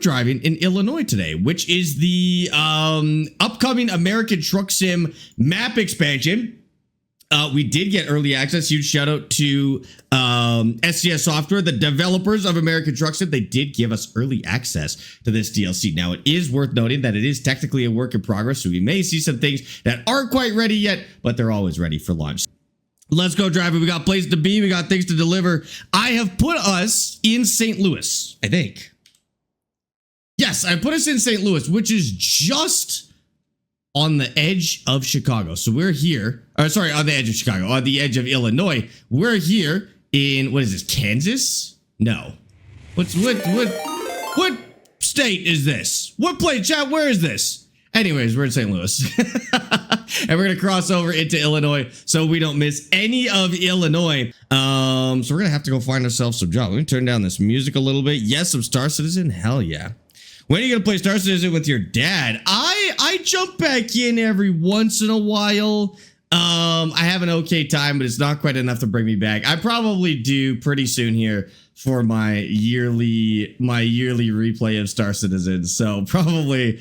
driving in Illinois today, which is the upcoming American Truck Sim map expansion. We did get early access. Huge shout out to SCS Software, the developers of American Truck Sim. They did give us early access to this DLC. Now, it is worth noting that it is technically a work in progress, so we may see some things that aren't quite ready yet, but they're always ready for launch. Let's go driving. We got places to be. We got things to deliver. I have put us in St. Louis, I think. Yes, I put us in St. Louis, which is just on the edge of Chicago. So we're here, or sorry, on the edge of Chicago, on the edge of Illinois. We're here in, what is this, Kansas? No. What state is this? What place, chat, where is this? Anyways, we're in St. Louis. And we're gonna cross over into Illinois so we don't miss any of Illinois. So we're gonna have to go find ourselves some job. Let me turn down this music a little bit. Yes, some Star Citizen, hell yeah. When are you gonna play Star Citizen with your dad? I jump back in every once in a while. I have an okay time, but it's not quite enough to bring me back. I probably do pretty soon here for my yearly replay of Star Citizen. So probably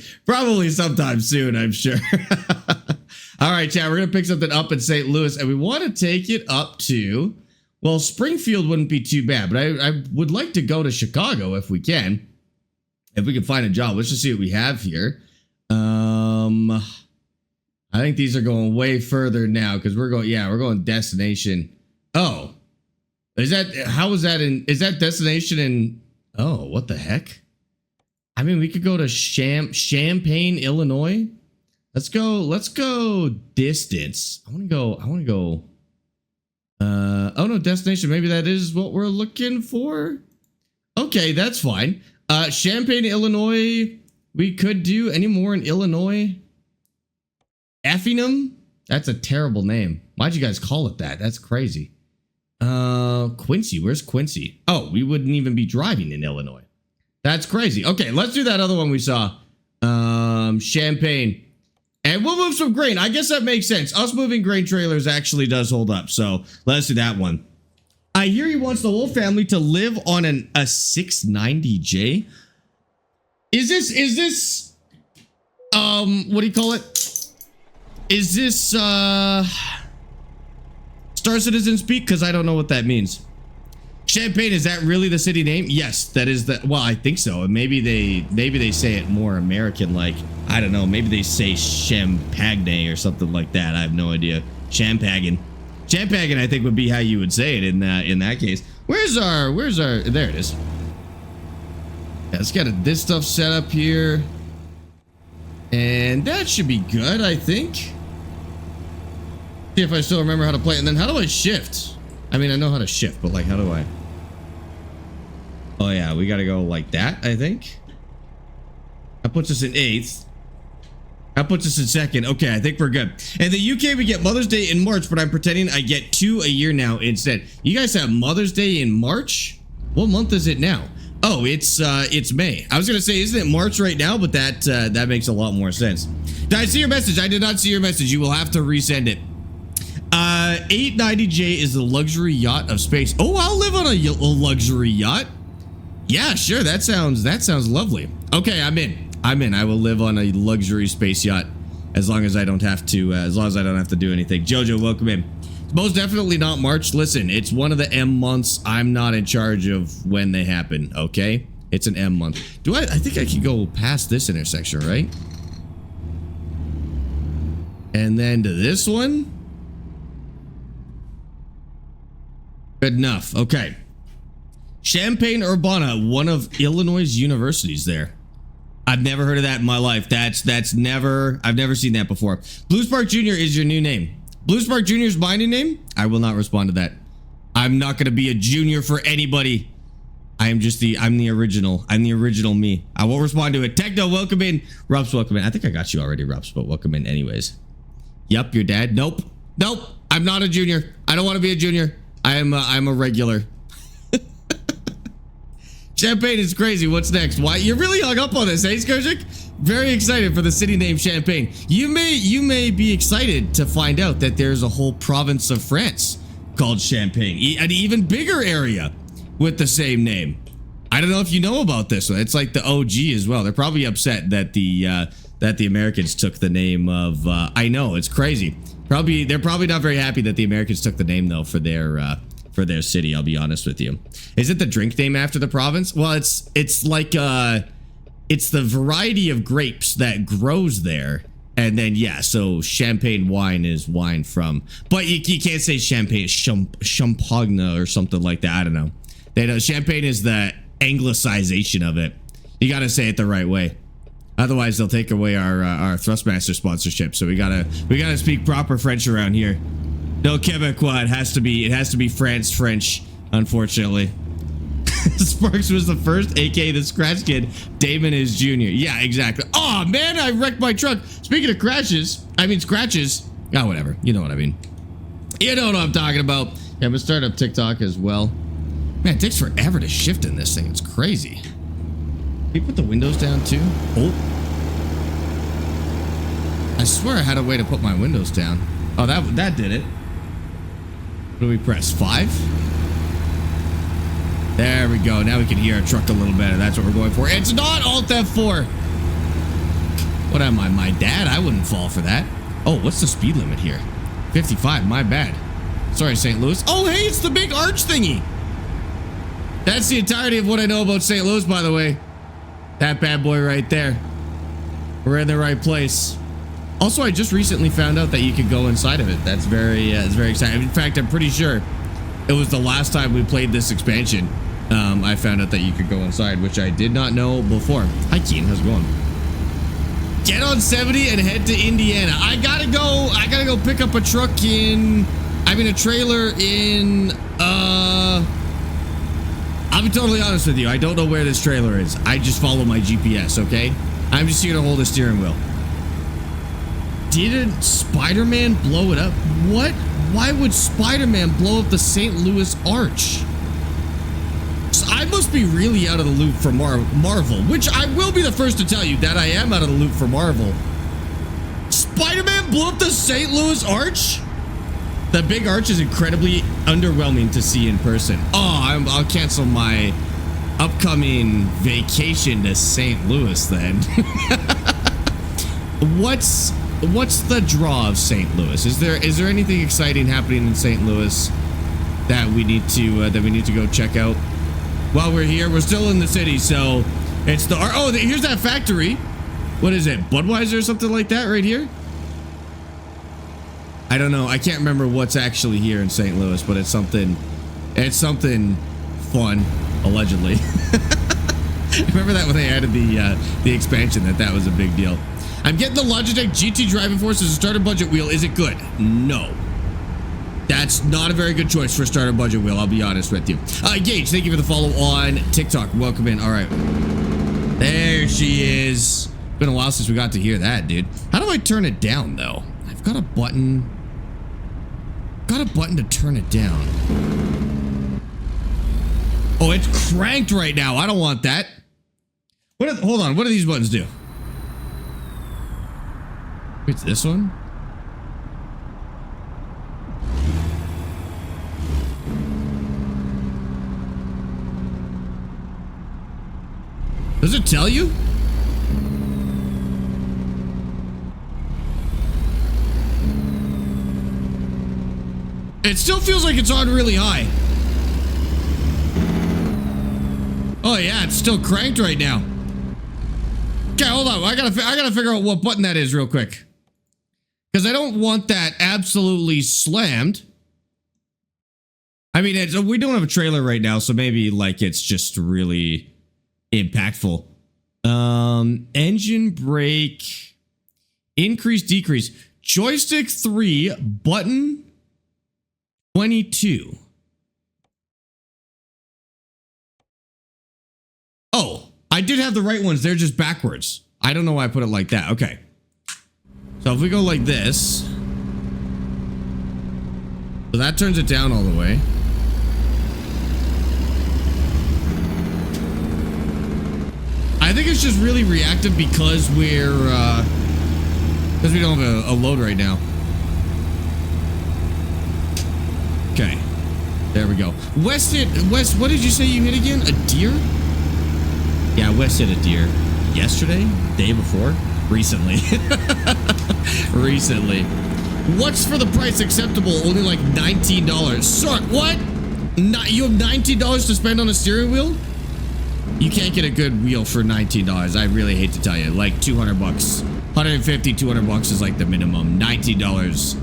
sometime soon, I'm sure. All right, chat, we're gonna pick something up in St. Louis, and we want to take it up to, well, Springfield wouldn't be too bad, but I would like to go to Chicago if we can. If we can find a job. Let's just see what we have here. I think these are going way further now because we're going destination. Oh, is that destination in, oh, what the heck? I mean, we could go to Champaign, Illinois. Let's go distance. I want to go. Oh no, destination. Maybe that is what we're looking for. Okay, that's fine. Champaign, Illinois. We could do any more in Illinois. Effingham? That's a terrible name. Why'd you guys call it that? That's crazy. Quincy. Where's Quincy? Oh, we wouldn't even be driving in Illinois. That's crazy. Okay, let's do that other one we saw. Champaign. And we'll move some grain. I guess that makes sense. Us moving grain trailers actually does hold up. So let's do that one. I hear he wants the whole family to live on a 690J. Is this what do you call it? Is this Star Citizen speak? Because I don't know what that means. Champaign, is that really the city name? Yes, that is the, well, I think so. Maybe they say it more American, like, I don't know, maybe they say Champagne or something like that. I have no idea. Champagne, I think, would be how you would say it in that case. Where's our, there it is. Yeah, let's get this stuff set up here. And that should be good, I think. See if I still remember how to play it. And then how do I shift? I mean, I know how to shift, but like, how do I? Oh yeah, we gotta go like that, I think. That puts us in 8th. That puts us in 2nd. Okay, I think we're good. In the UK, we get Mother's Day in March, but I'm pretending I get 2 a year now instead. You guys have Mother's Day in March? What month is it now? Oh, it's May. I was gonna say, isn't it March right now? But that makes a lot more sense. Did I see your message? I did not see your message. You will have to resend it. 890J is the luxury yacht of space. Oh, I'll live on a luxury yacht. Yeah, sure. That sounds lovely. Okay, I'm in. I will live on a luxury space yacht as long as I don't have to. As long as I don't have to do anything. Jojo, welcome in. It's most definitely not March. Listen, it's one of the M months. I'm not in charge of when they happen. Okay, it's an M month. I think I can go past this intersection, right? And then to this one. Good enough. Okay. Champaign-Urbana, one of Illinois' universities there. I've never heard of that in my life. I've never seen that before. Blue Spark Jr. is your new name. Blue Spark Jr. is my new name? I will not respond to that. I'm not going to be a junior for anybody. I'm the original. I'm the original me. I won't respond to it. Techno, welcome in. Rups, welcome in. I think I got you already, Rups, but welcome in anyways. Yup, your dad. Nope. I'm not a junior. I don't want to be a junior. I'm a regular. Champagne is crazy. What's next? Why? You're really hung up on this, eh, Skirjik? Very excited for the city name Champagne. You may be excited to find out that there's a whole province of France called Champagne, an even bigger area with the same name. I don't know if you know about this one. It's like the OG as well. They're probably upset that the Americans took the name of. I know, it's crazy. They're probably not very happy that the Americans took the name though for their city. I'll be honest with you. Is it the drink name after the province? Well, it's like it's the variety of grapes that grows there. And then, yeah, so champagne wine is wine from, but you can't say champagne, champagne or something like that. I don't know. Champagne is the anglicization of it. You got to say it the right way. Otherwise, they'll take away our Thrustmaster sponsorship. So we gotta speak proper French around here. No Quebecois. It has to be France French, unfortunately. Sparx was the first, aka the Scratch Kid. Damon is junior. Yeah, exactly. Oh man, I wrecked my truck. Speaking of scratches. Oh, whatever. You know what I mean. You know what I'm talking about. Yeah, I'm gonna start up TikTok as well. Man, it takes forever to shift in this thing. It's crazy. Can you put the windows down too? Oh. I swear I had a way to put my windows down. Oh, that did it. What do we press? 5? There we go. Now we can hear our truck a little better. That's what we're going for. It's not Alt F4. What am I? My dad? I wouldn't fall for that. Oh, what's the speed limit here? 55. My bad. Sorry, St. Louis. Oh, hey, it's the big arch thingy. That's the entirety of what I know about St. Louis, by the way. That bad boy right there. We're in the right place. Also, I just recently found out that you could go inside of it. That's it's very exciting. In fact, I'm pretty sure it was the last time we played this expansion. I found out that you could go inside, which I did not know before. Hi, Keen. How's it going? Get on 70 and head to Indiana. I gotta go pick up a truck a trailer in, I'll be totally honest with you. I don't know where this trailer is. I just follow my GPS, okay? I'm just here to hold a steering wheel. Didn't Spider-Man blow it up? What? Why would Spider-Man blow up the St. Louis Arch? So I must be really out of the loop for Marvel, which I will be the first to tell you that I am out of the loop for Marvel. Spider-Man blew up the St. Louis Arch? The big arch is incredibly underwhelming to see in person. Oh, I'll cancel my upcoming vacation to St. Louis then. What's the draw of St. Louis? Is there anything exciting happening in St. Louis that we need to go check out? While we're here, we're still in the city, so it's here's that factory. What is it? Budweiser or something like that right here? I don't know. I can't remember what's actually here in St. Louis, but it's something fun, allegedly. Remember that when they added the expansion, that was a big deal. I'm getting the Logitech GT driving force as a starter budget wheel. Is it good? No. That's not a very good choice for a starter budget wheel, I'll be honest with you. Gage, thank you for the follow on TikTok. Welcome in. All right. There she is. Been a while since we got to hear that, dude. How do I turn it down, though? I've got a button. Got a button to turn it down. Oh, it's cranked right now. I don't want that. Hold on. What do these buttons do? It's this one? Does it tell you? It still feels like it's on really high. Oh yeah, it's still cranked right now. Okay, hold on. I gotta figure out what button that is real quick. Because I don't want that absolutely slammed. I mean, we don't have a trailer right now, so maybe like it's just really impactful. Engine brake, increase, decrease, joystick 3, button 22. Oh, I did have the right ones. They're just backwards. I don't know why I put it like that. Okay. So if we go like this, so that turns it down all the way. I think it's just really reactive because we don't have a load right now. Okay, there we go. West, what did you say you hit again? A deer? Yeah, Wes hit a deer yesterday, day before, recently. Recently. What's for the price acceptable? Only like $19. Sorry, what? You have $19 to spend on a steering wheel? You can't get a good wheel for $19. I really hate to tell you. Like 200 bucks. 150, 200 bucks is like the minimum. $19.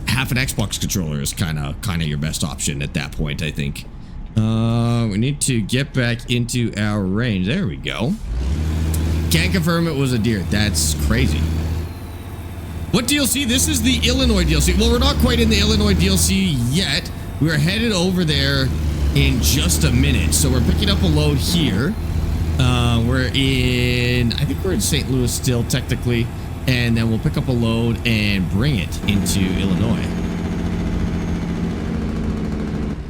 Half an Xbox controller is kind of your best option at that point, I think. We need to get back into our range. There we go. Can't confirm it was a deer. That's crazy. What DLC? This is the Illinois DLC. Well, we're not quite in the Illinois DLC yet. We're headed over there in just a minute. So we're picking up a load here. I think we're in St. Louis still, technically. And then we'll pick up a load and bring it into Illinois.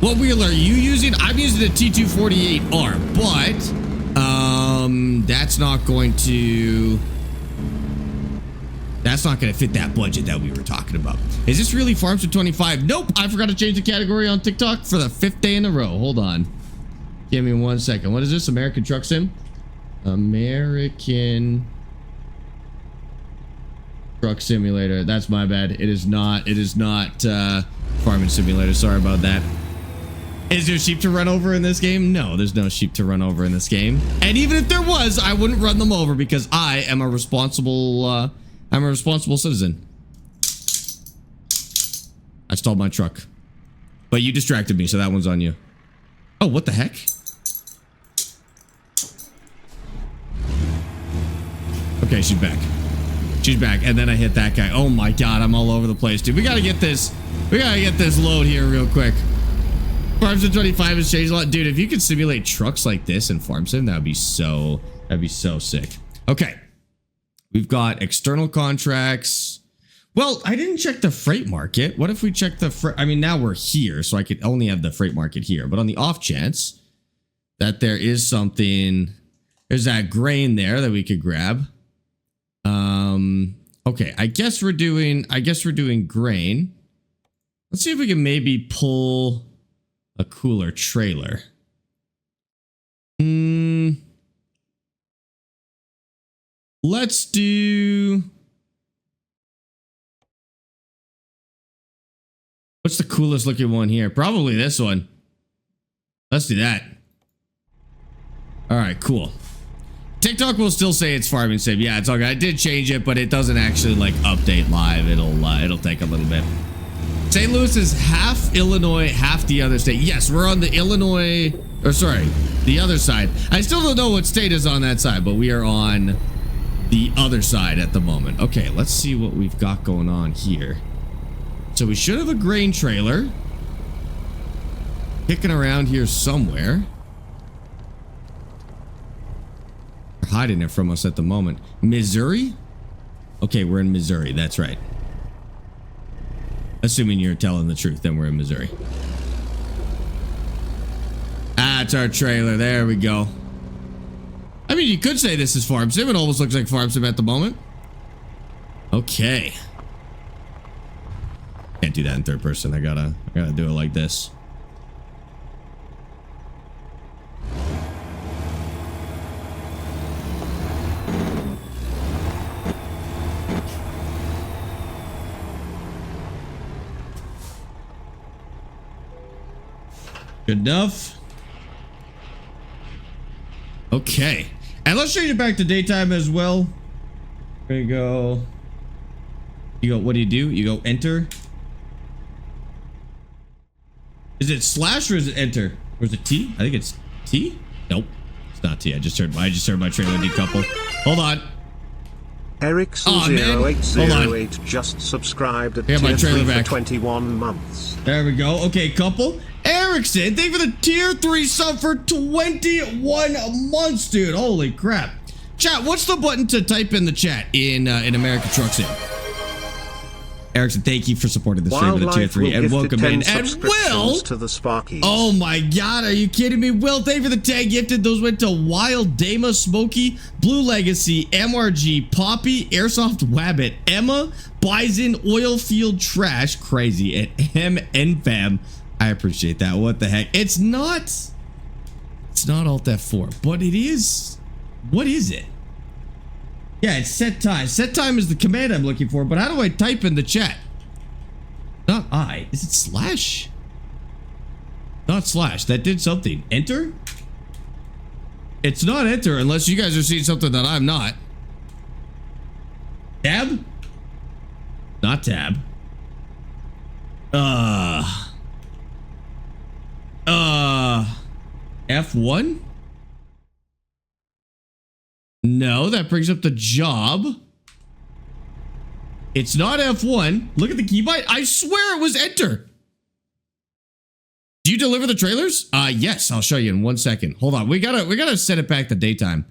What wheel are you using? I'm using a T248R, but that's not going to fit that budget that we were talking about. Is this really Farms for 25? Nope, I forgot to change the category on TikTok for the 5th day in a row. Hold on. Give me 1 second. What is this? American Truck Sim? American Truck Simulator. That's my bad. It is not Farming Simulator. Sorry about that. Is there sheep to run over in this game? No, there's no sheep to run over in this game. And even if there was, I wouldn't run them over because I am a responsible citizen. I stalled my truck. But you distracted me, so that one's on you. Oh, what the heck? Okay, she's back. She's back, and then I hit that guy. Oh my god, I'm all over the place, dude. We gotta get this load here real quick. Farm Sim 25 has changed a lot. Dude, if you could simulate trucks like this in Farm Sim, that'd be so sick. Okay. We've got external contracts. Well, I didn't check the freight market. What if we check the I mean, now we're here, so I could only have the freight market here. But on the off chance that there is something, there's that grain there that we could grab. Okay, I guess we're doing grain. Let's see if we can maybe pull a cooler trailer. Let's do... What's the coolest looking one here? Probably this one. Let's do that. All right, cool. TikTok will still say it's Farming Sim. Yeah, it's all good. I did change it, but it doesn't actually like update live. It'll take a little bit. St. Louis is half Illinois, half the other state. Yes, we're on the Illinois, or sorry, the other side. I still don't know what state is on that side, but we are on the other side at the moment. Okay, let's see what we've got going on here. So we should have a grain trailer kicking around here somewhere. They're hiding it from us at the moment. Missouri? Okay, we're in Missouri. That's right. Assuming you're telling the truth, then we're in Missouri. That's our trailer. There we go. I mean, you could say this is Farm Sim. It almost looks like Farm Sim at the moment. Okay. Can't do that in third person. I gotta do it like this. Good enough. Okay. And let's change it back to daytime as well. There you go. You go, what do? You go enter. Is it slash or is it enter? Or is it T? I think it's T? Nope. It's not T. I just heard my trailer decouple. Hold on. Erickson0808 just subscribed at tier 3 for 21 months. There we go. Okay, couple. Erickson, thank you for the tier 3 sub for 21 months, dude. Holy crap. Chat, what's the button to type in the chat in American Truck Sim? Erickson, thank you for supporting the stream with a tier 3 and welcome in. And Will to the Sparkies. Oh my god, are you kidding me? Will, thank you for the tag gifted. Those went to Wild, Dama, Smokey, Blue Legacy, MRG, Poppy, Airsoft Wabbit, Emma, Bison, Oilfield Trash, Crazy, and MNFam. I appreciate that. What the heck? It's not It's not Alt F4, but it is. What is it? Yeah, it's set time. Set time is the command I'm looking for, but how do I type in the chat? Not I. Is it slash? Not slash. That did something. Enter? It's not enter unless you guys are seeing something that I'm not. Tab? Not tab. F1? No, that brings up the job. It's not F1. Look at the keybind. I swear it was enter. Do you deliver the trailers? Yes, I'll show you in 1 second. Hold on. We gotta set it back to daytime.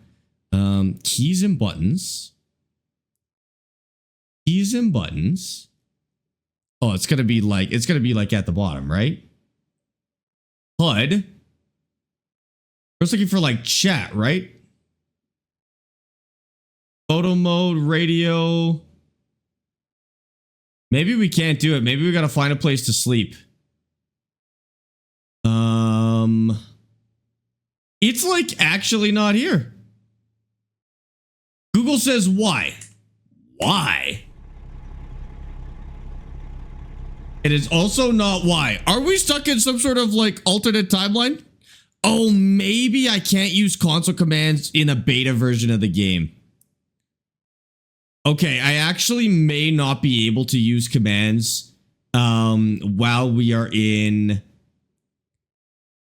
Keys and buttons. Keys and buttons. Oh, it's gonna be like at the bottom, right? HUD. I was looking for like chat, right? Photo mode, radio. Maybe we can't do it. Maybe we gotta find a place to sleep. It's like actually not here. Google says why? Why? It is also not why. Are we stuck in some sort of like alternate timeline? Oh, maybe I can't use console commands in a beta version of the game. Okay, I actually may not be able to use commands while we're in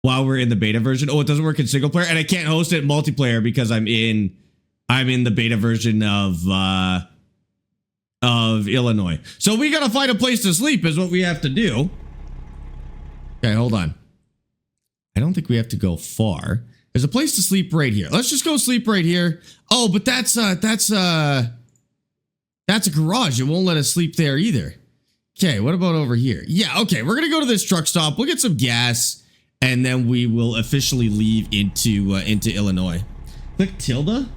the beta version. Oh, it doesn't work in single player, and I can't host it in multiplayer because I'm in the beta version of Illinois. So we gotta find a place to sleep is what we have to do. Okay, hold on. I don't think we have to go far. There's a place to sleep right here. Let's just go sleep right here. Oh, but that's a garage. It won't let us sleep there either. Okay, what about over here? Yeah, okay, we're gonna go to this truck stop. We'll get some gas, and then we will officially leave into Illinois. Click tilde.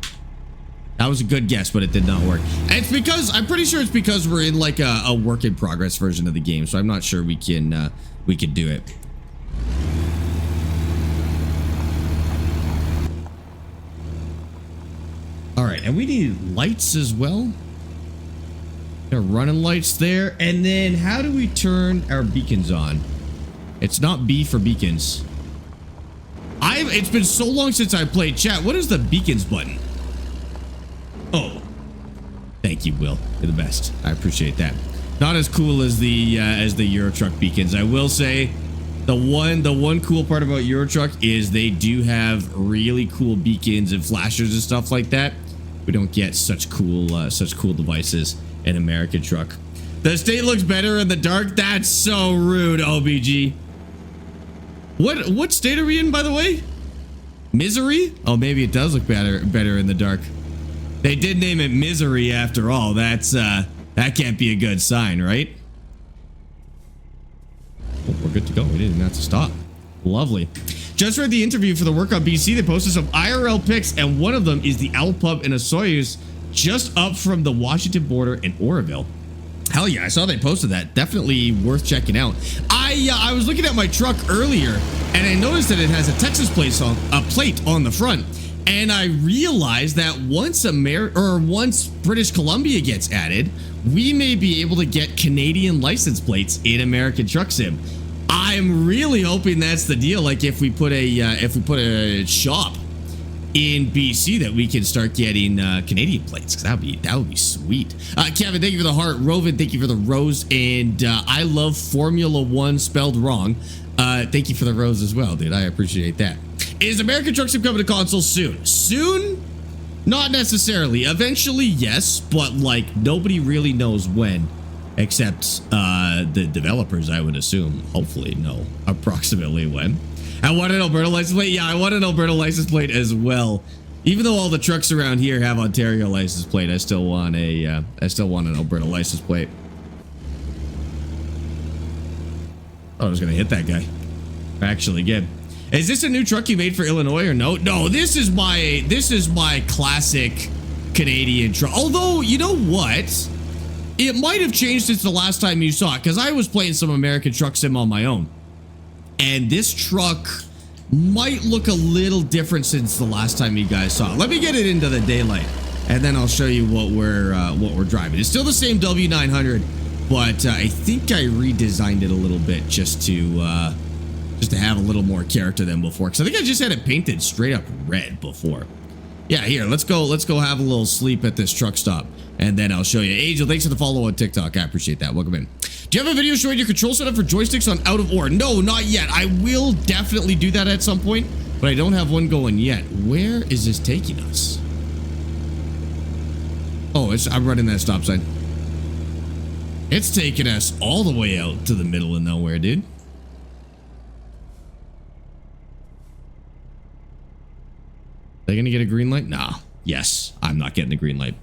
That was a good guess, but it did not work. And it's because I'm pretty sure it's because we're in like a work in progress version of the game, so I'm not sure we can do it. All right, and we need lights as well. There are running lights there, and then how do we turn our beacons on? It's not B for beacons. It's been so long since I played chat. What is the beacons button? Oh, thank you, Will. You're the best. I appreciate that. Not as cool as the Euro Truck beacons. I will say, the one cool part about Euro Truck is they do have really cool beacons and flashers and stuff like that. We don't get such cool devices in American Truck. The state looks better in the dark. That's so rude, OBG. What state are we in, by the way? Misery? Oh, maybe it does look better in the dark. They did name it Misery after all. That's that can't be a good sign, right? Oh, we're good to go. We didn't have to stop. Lovely. Just read the interview for the work on BC. They posted some IRL pics, and one of them is the Owl Pub in Osoyoos, just up from the Washington border in Oroville. Hell yeah, I saw they posted that. Definitely worth checking out. I was looking at my truck earlier, and I noticed that it has a Texas plate on the front. And I realized that once British Columbia gets added, we may be able to get Canadian license plates in American Truck Sim. I'm really hoping that's the deal. Like if we put a shop in BC, that we can start getting Canadian plates, because that would be sweet. Kevin, thank you for the heart. Rovan, thank you for the rose, and I love Formula One spelled wrong. Thank you for the rose as well, dude. I appreciate that. Is American Truck Sim coming to console soon? Soon? Not necessarily. Eventually, yes, but like nobody really knows when, except the developers, I would assume. Hopefully know approximately when. I want an Alberta license plate. Yeah, I want an Alberta license plate as well. Even though all the trucks around here have Ontario license plate, I still want an Alberta license plate. Oh, I was gonna hit that guy. Actually, good. Is this a new truck you made for Illinois or no? No, this is my classic Canadian truck. Although, you know what? It might have changed since the last time you saw it, because I was playing some American Truck Sim on my own. And this truck might look a little different since the last time you guys saw it. Let me get it into the daylight, and then I'll show you what we're driving. It's still the same W900, but I think I redesigned it a little bit just to have a little more character than before. Because I think I just had it painted straight up red before. Yeah, here, let's go have a little sleep at this truck stop, and then I'll show you. Angel, thanks for the follow on TikTok. I appreciate that. Welcome in. Do you have a video showing your control setup for joysticks on Out of Ore? No, not yet. I will definitely do that at some point, but I don't have one going yet. Where is this taking us? Oh, I'm running that stop sign. It's taking us all the way out to the middle of nowhere, dude. They gonna get a green light? Nah. Yes, I'm not getting a green light.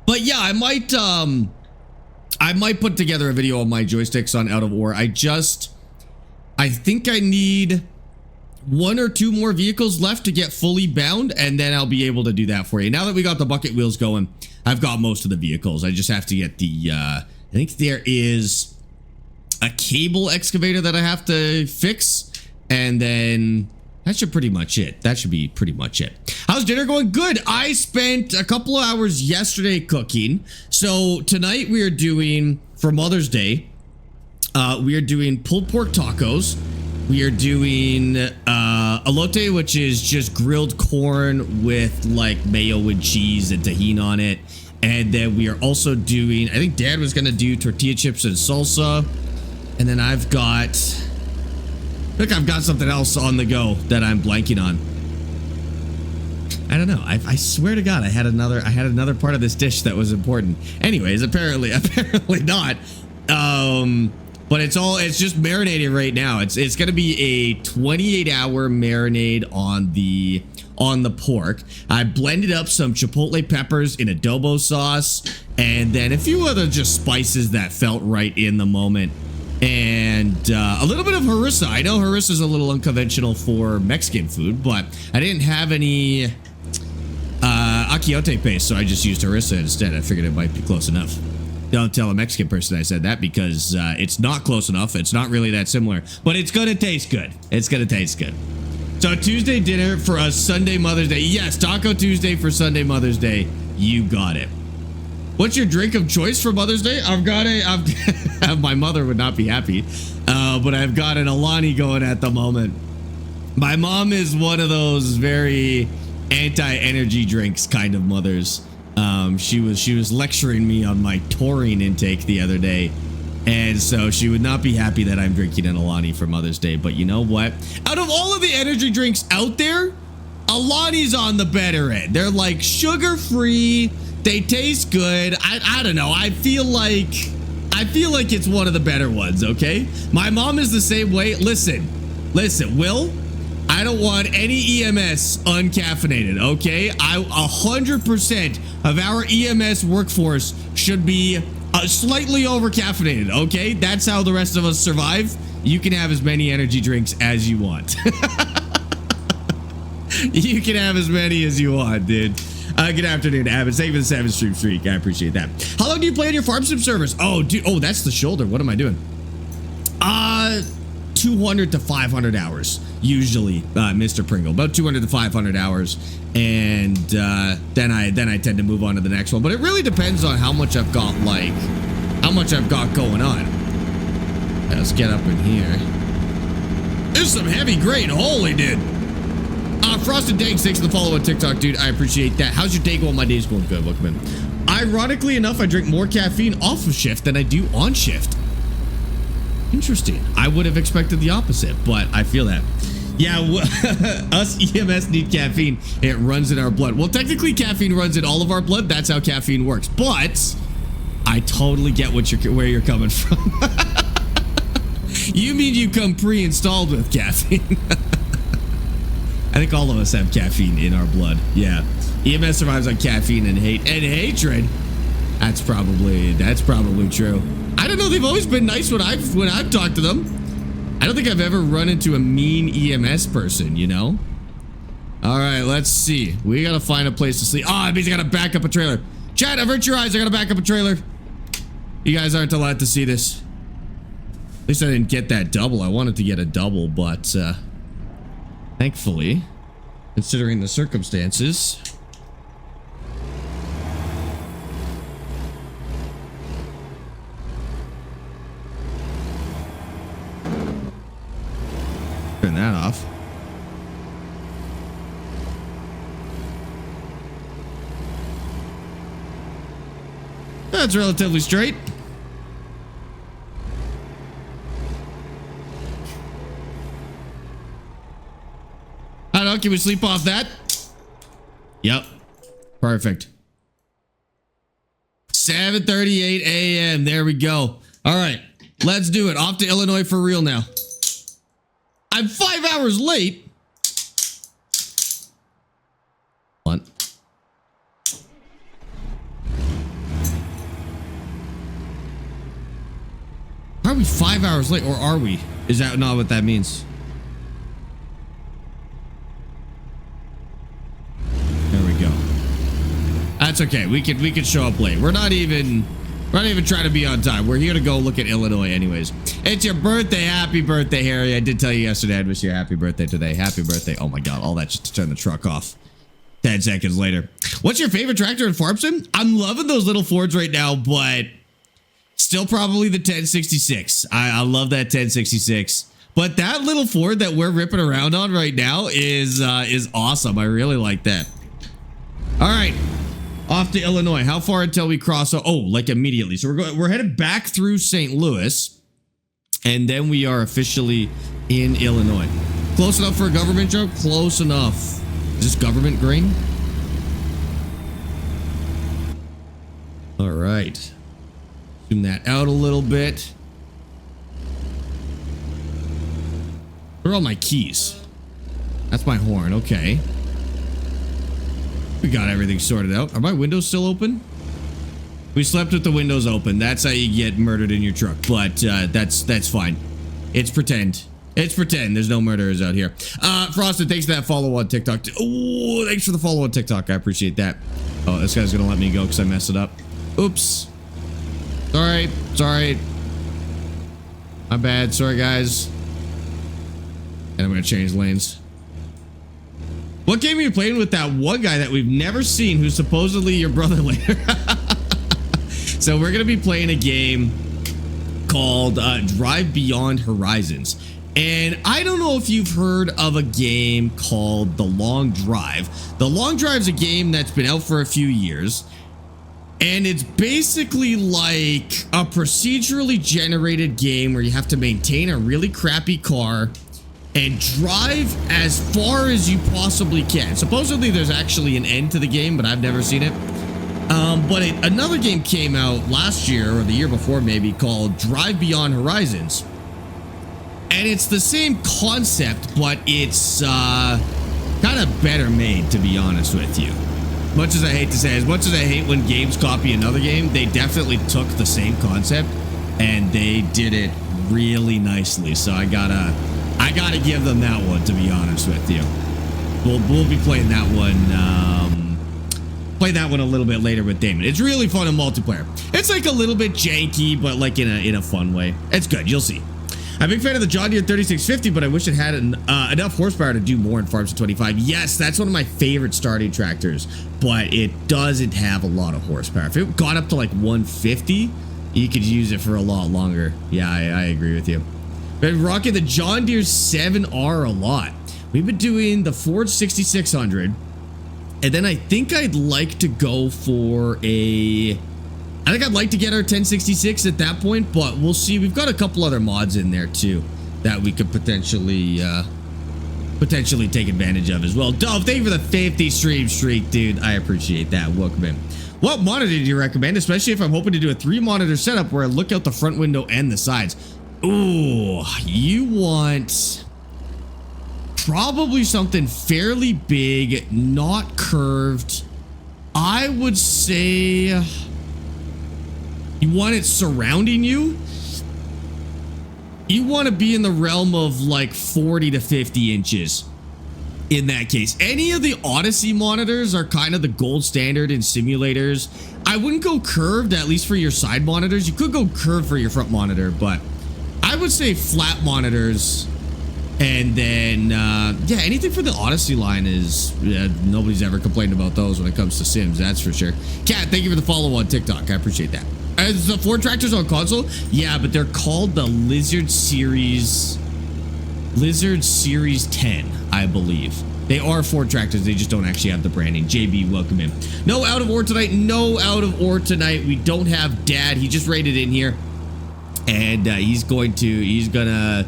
But yeah, I might put together a video on my joysticks on Out of Ore. I think I need 1 or 2 more vehicles left to get fully bound, and then I'll be able to do that for you. Now that we got the bucket wheels going, I've got most of the vehicles. I just have to get the, I think there is a cable excavator that I have to fix, and then that should pretty much it. That should be pretty much it. How's dinner going? Good. I spent a couple of hours yesterday cooking. So tonight we are doing, for Mother's Day, we are doing pulled pork tacos. We are doing elote, which is just grilled corn with like mayo and cheese and tahini on it. And then we are also doing, I think Dad was going to do tortilla chips and salsa. And then I've got something else on the go that I'm blanking on. I don't know. I swear to God, I had another part of this dish that was important. Anyways, apparently not. But it's just marinating right now. It's gonna be a 28-hour marinade on the pork. I blended up some chipotle peppers in adobo sauce, and then a few other just spices that felt right in the moment. And a little bit of harissa. I know harissa is a little unconventional for Mexican food, but I didn't have any achiote paste, so I just used harissa instead. I figured it might be close enough. Don't tell a Mexican person I said that, because it's not close enough. It's not really that similar, but it's gonna taste good. It's gonna taste good. So Tuesday dinner for us, Sunday Mother's Day. Yes, Taco Tuesday for Sunday Mother's Day. You got it. What's your drink of choice for Mother's Day? My mother would not be happy, but I've got an Alani going at the moment. My mom is one of those very anti-energy drinks kind of mothers. She was lecturing me on my taurine intake the other day, and so she would not be happy that I'm drinking an Alani for Mother's Day. But you know what? Out of all of the energy drinks out there, Alani's on the better end. They're like sugar-free. They taste good. I don't know. I feel like it's one of the better ones, okay? My mom is the same way. Listen, Will, I don't want any EMS uncaffeinated, okay? 100% of our EMS workforce should be slightly over caffeinated, okay? That's how the rest of us survive. You can have as many energy drinks as you want. You can have as many as you want, dude. Good afternoon, Abbott. Thank you for the 7 streak. I appreciate that. How long do you play on your farm sim servers? Oh, dude. Oh, that's the shoulder. What am I doing? 200 to 500 hours usually, Mr. Pringle. About 200 to 500 hours, and then I tend to move on to the next one. But it really depends on how much I've got going on. Let's get up in here. There's some heavy grain. Holy dude. Frosted Danks, thanks for the follow on TikTok, dude. I appreciate that. How's your day going? My day's going good. Welcome in. Ironically enough, I drink more caffeine off of shift than I do on shift. Interesting. I would have expected the opposite, but I feel that. Yeah, us EMS need caffeine. It runs in our blood. Well, technically, caffeine runs in all of our blood. That's how caffeine works. But I totally get where you're coming from. You mean you come pre-installed with caffeine? I think all of us have caffeine in our blood. Yeah. EMS survives on caffeine and hatred. That's probably true. I don't know. They've always been nice when I've talked to them. I don't think I've ever run into a mean EMS person, you know? All right, let's see. We got to find a place to sleep. Oh, it means I got to back up a trailer. Chat, avert your eyes. I got to back up a trailer. You guys aren't allowed to see this. At least I didn't get that double. I wanted to get a double, but thankfully, considering the circumstances, turn that off. That's relatively straight. I don't know, can we sleep off that? Yep. Perfect. 7:38 a.m. There we go. All right, let's do it. Off to Illinois for real now. I'm 5 hours late. What? Are we 5 hours late, or are we? Is that not what that means? There we go. That's okay. We could show up late. We're not even trying to be on time. We're here to go look at Illinois anyways. It's your birthday. Happy birthday, Harry. I did tell you yesterday I'd wish you a happy birthday today. Happy birthday. Oh my god, all that just to turn the truck off. 10 seconds later. What's your favorite tractor in Farm Sim? I'm loving those little Fords right now, but still probably the 1066. I love that 1066. But that little Ford that we're ripping around on right now is awesome. I really like that. All right, off to Illinois. How far until we cross? Oh, like immediately. So we're headed back through St. Louis, and then we are officially in Illinois. Close enough for a government joke? Close enough. Is this government grain? All right. Zoom that out a little bit. Where are all my keys? That's my horn. Okay. We got everything sorted out. Are my windows still open? We slept with the windows open. That's how you get murdered in your truck. But that's fine. It's pretend. It's pretend. There's no murderers out here. Frosted, thanks for that follow on TikTok. Oh, thanks for the follow on TikTok. I appreciate that. Oh, this guy's gonna let me go because I messed it up. Oops. Sorry. Sorry. My bad. Sorry, guys. And I'm gonna change lanes. What game are you playing with that one guy that we've never seen who's supposedly your brother later? So we're going to be playing a game called Drive Beyond Horizons. And I don't know if you've heard of a game called The Long Drive. The Long Drive is a game that's been out for a few years. And it's basically like a procedurally generated game where you have to maintain a really crappy car and drive as far as you possibly can. Supposedly there's actually an end to the game, but I've never seen it. But another game came out last year or the year before maybe called Drive Beyond Horizons. And it's the same concept, but it's kind of better made, to be honest with you. Much as I hate to say, as much as I hate when games copy another game, they definitely took the same concept and they did it really nicely. So I gotta give them that one, to be honest with you. We'll be playing that one. Play that one a little bit later with Damon. It's really fun in multiplayer. It's like a little bit janky, but like in a fun way. It's good. You'll see. I'm a big fan of the John Deere 3650, but I wish it had enough horsepower to do more in Farm Sim 25. Yes, that's one of my favorite starting tractors, but it doesn't have a lot of horsepower. If it got up to like 150, you could use it for a lot longer. Yeah, I agree with you. Been rocking the John Deere 7R a lot. We've been doing the Ford 6600, and then I think I'd like to go for I think I'd like to get our 1066 at that point, but we'll see. We've got a couple other mods in there too that we could potentially take advantage of as well. Dove, thank you for the 50 stream streak, dude. I appreciate that. Welcome in. What monitor do you recommend, especially if I'm hoping to do a 3-monitor setup where I look out the front window and the sides? Ooh, you want probably something fairly big, not curved. I would say you want it surrounding you. You want to be in the realm of like 40 to 50 inches. In that case, any of the Odyssey monitors are kind of the gold standard in simulators. I wouldn't go curved, at least for your side monitors. You could go curved for your front monitor, but I would say flat monitors. And then, yeah, anything for the Odyssey line is, nobody's ever complained about those when it comes to Sims, that's for sure. Kat, thank you for the follow on TikTok. I appreciate that. Is the Ford tractors on console? Yeah, but they're called the Lizard Series 10, I believe. They are Ford tractors. They just don't actually have the branding. JB, welcome in. No out of ore tonight. No out of ore tonight. We don't have Dad. He just raided in here. And he's gonna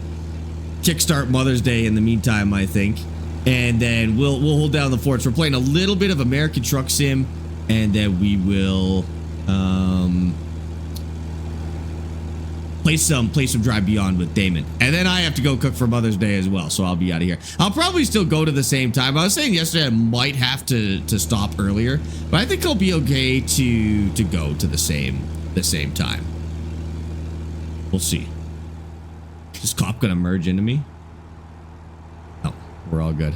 kickstart Mother's Day in the meantime, I think, and then we'll hold down the forts. We're playing a little bit of American Truck Sim, and then we will play some Drive Beyond with Damon, and then I have to go cook for Mother's Day as well, so I'll be out of here. I'll probably still go to the same time. I was saying yesterday I might have to stop earlier, but I think I'll be okay to go to the same time. We'll see. Is this cop gonna merge into me? No, we're all good.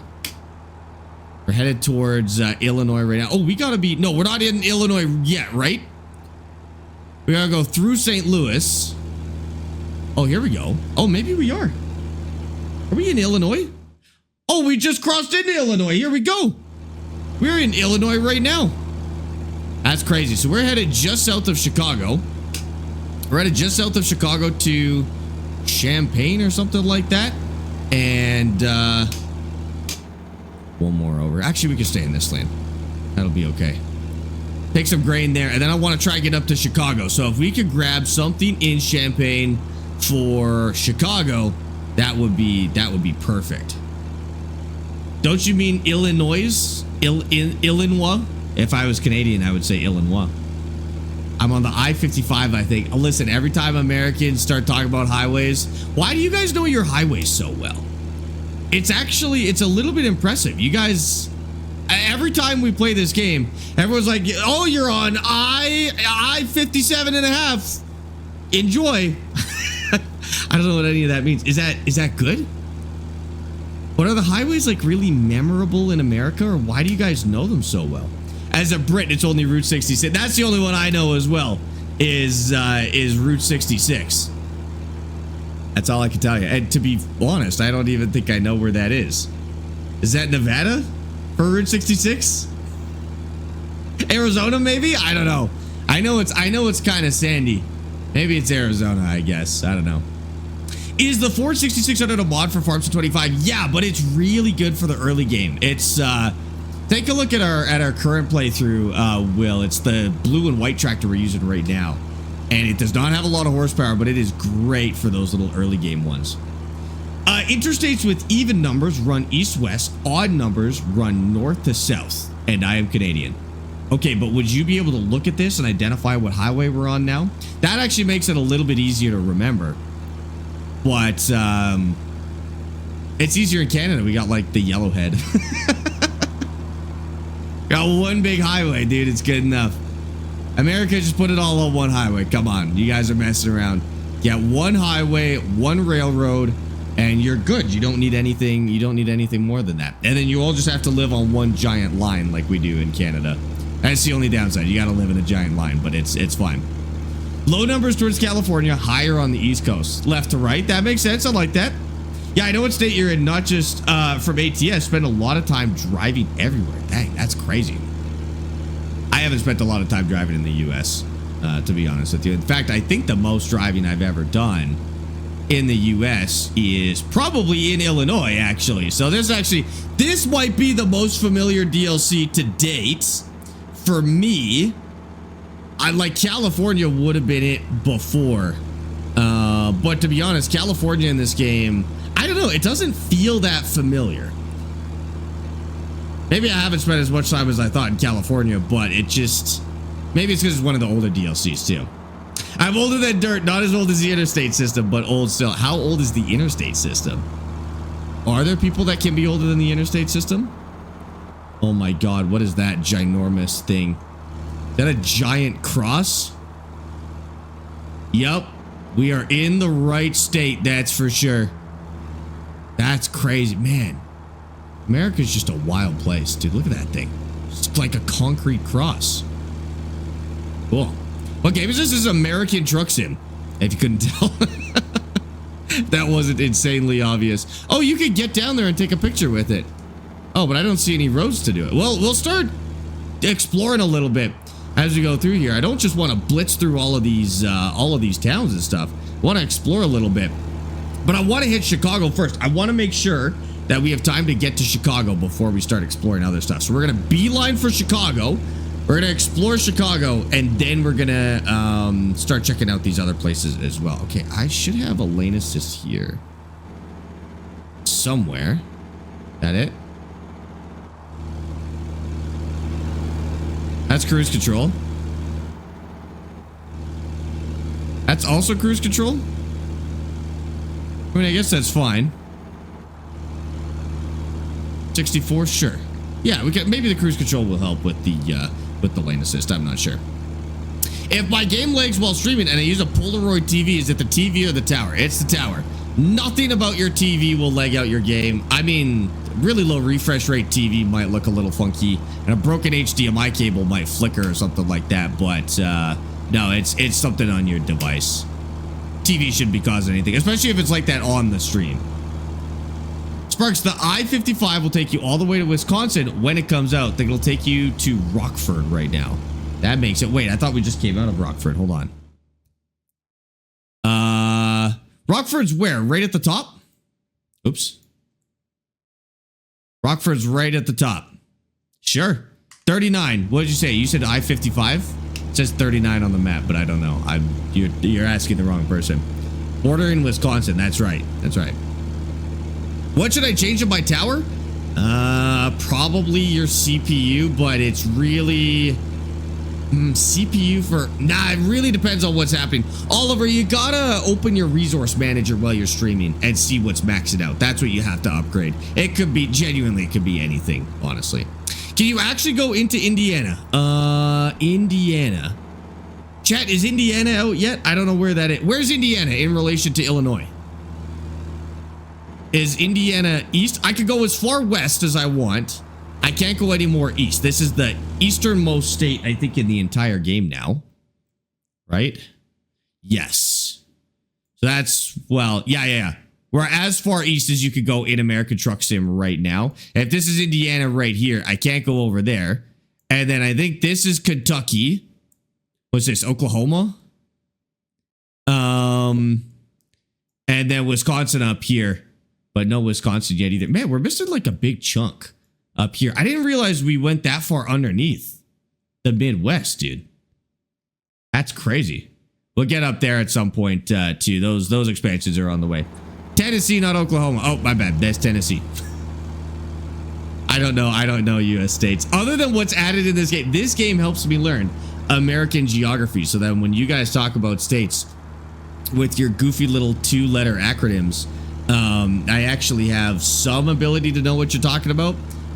We're headed towards Illinois right now. Oh, we gotta be, no, we're not in Illinois yet, right? We gotta go through St. Louis. Oh, here we go. Oh, maybe we are. Are we in Illinois? Oh, we just crossed into Illinois. Here we go. We're in Illinois right now. That's crazy. So we're headed just south of Chicago. We're headed just south of Chicago to Champaign or something like that, and one more over. Actually, we can stay in this lane. That'll be okay. Take some grain there, and then I want to try and get up to Chicago. So if we could grab something in Champaign for Chicago, that would be perfect. Don't you mean Illinois? Illinois? If I was Canadian, I would say Illinois. I'm on the I-55, I think. Listen, every time Americans start talking about highways, why do you guys know your highways so well? It's a little bit impressive. You guys, every time we play this game, everyone's like, oh, you're on I-57 and a half. Enjoy. I don't know what any of that means. Is that good? But are the highways like really memorable in America, or why do you guys know them so well? As a Brit, it's only Route 66. That's the only one I know as well, is Route 66. That's all I can tell you. And to be honest, I don't even think I know where that is. Is that Nevada for Route 66? Arizona, maybe? I don't know. I know it's kind of sandy. Maybe it's Arizona, I guess. I don't know. Is the Ford 6600 a mod for Farms 25? Yeah, but it's really good for the early game. It's take a look at our current playthrough, Will. It's the blue and white tractor we're using right now. And it does not have a lot of horsepower, but it is great for those little early game ones. Interstates with even numbers run east-west. Odd numbers run north to south. And I am Canadian. Okay, but would you be able to look at this and identify what highway we're on now? That actually makes it a little bit easier to remember. But it's easier in Canada. We got like the Yellowhead. Got one big highway, dude. It's good enough. America just put it all on one highway. Come on, you guys are messing around. Get one highway, one railroad, and you're good. You don't need anything. You don't need anything more than that. And then you all just have to live on one giant line like we do in Canada. That's the only downside. You got to live in a giant line, but it's fine. Low numbers towards California, higher on the East Coast. Left to right. That makes sense. I like that. Yeah, I know what state you're in, not just from ATS. Spend a lot of time driving everywhere. Dang, that's crazy. I haven't spent a lot of time driving in the U.S., to be honest with you. In fact, I think the most driving I've ever done in the U.S. is probably in Illinois, actually. So this might be the most familiar DLC to date for me. Like California would have been it before. But to be honest, California in this game, I don't know, it doesn't feel that familiar. Maybe I haven't spent as much time as I thought in California, but maybe it's because it's one of the older DLCs too. I'm older than dirt, not as old as the interstate system, but old still. How old is the interstate system? Are there people that can be older than the interstate system? Oh my God, what is that ginormous thing? Is that a giant cross? Yep, we are in the right state, that's for sure. That's crazy, man. America's just a wild place, dude. Look at that thing. It's like a concrete cross. Cool. What game is this? This is American Truck Sim, if you couldn't tell. That wasn't insanely obvious. Oh, you could get down there and take a picture with it. Oh, but I don't see any roads to do it. Well, we'll start exploring a little bit as we go through here. I don't just want to blitz through all of these towns and stuff. I want to explore a little bit, but I want to hit Chicago first. I want to make sure that we have time to get to Chicago before we start exploring other stuff. So we're going to beeline for Chicago. We're going to explore Chicago, and then we're going to start checking out these other places as well. Okay, I should have a lane assist here somewhere. That it? That's cruise control. That's also cruise control? I mean, I guess that's fine. 64, sure. Yeah, we can. Maybe the cruise control will help with the lane assist. I'm not sure. If my game lags while streaming and I use a Polaroid TV, is it the TV or the tower? It's the tower. Nothing about your TV will lag out your game. I mean, really low refresh rate TV might look a little funky, and a broken HDMI cable might flicker or something like that. But no, it's something on your device. TV shouldn't be causing anything, especially if it's like that on the stream. Sparx, the I-55 will take you all the way to Wisconsin when it comes out. I think it'll take you to Rockford right now. That makes it. Wait, I thought we just came out of Rockford. Hold on. Rockford's where? Right at the top? Oops. Rockford's right at the top. Sure. 39. What did you say? You said I-55? It says 39 on the map, but I don't know. You're asking the wrong person. Bordering Wisconsin. That's right. That's right. What should I change in my tower? Probably your CPU, but it's really CPU for it really depends on what's happening. Oliver, you gotta open your resource manager while you're streaming and see what's maxed out. That's what you have to upgrade. It could be genuinely, it could be anything, honestly. Can you actually go into Indiana? Indiana. Chat, is Indiana out yet? I don't know where that is. Where's Indiana in relation to Illinois? Is Indiana east? I could go as far west as I want. I can't go any more east. This is the easternmost state, I think, in the entire game now. Right? Yes. So that's, well, yeah. We're as far east as you could go in American Truck Sim right now. If this is Indiana right here, I can't go over there. And then I think this is Kentucky. What's this? Oklahoma? And then Wisconsin up here. But no Wisconsin yet either. Man, we're missing like a big chunk up here. I didn't realize we went that far underneath the Midwest, dude. That's crazy. We'll get up there at some point too. Those expansions are on the way. Tennessee, not Oklahoma. Oh, my bad. That's Tennessee. I don't know U.S. states. Other than what's added in this game helps me learn American geography. So that when you guys talk about states with your goofy little 2-letter acronyms, I actually have some ability to know what you're talking about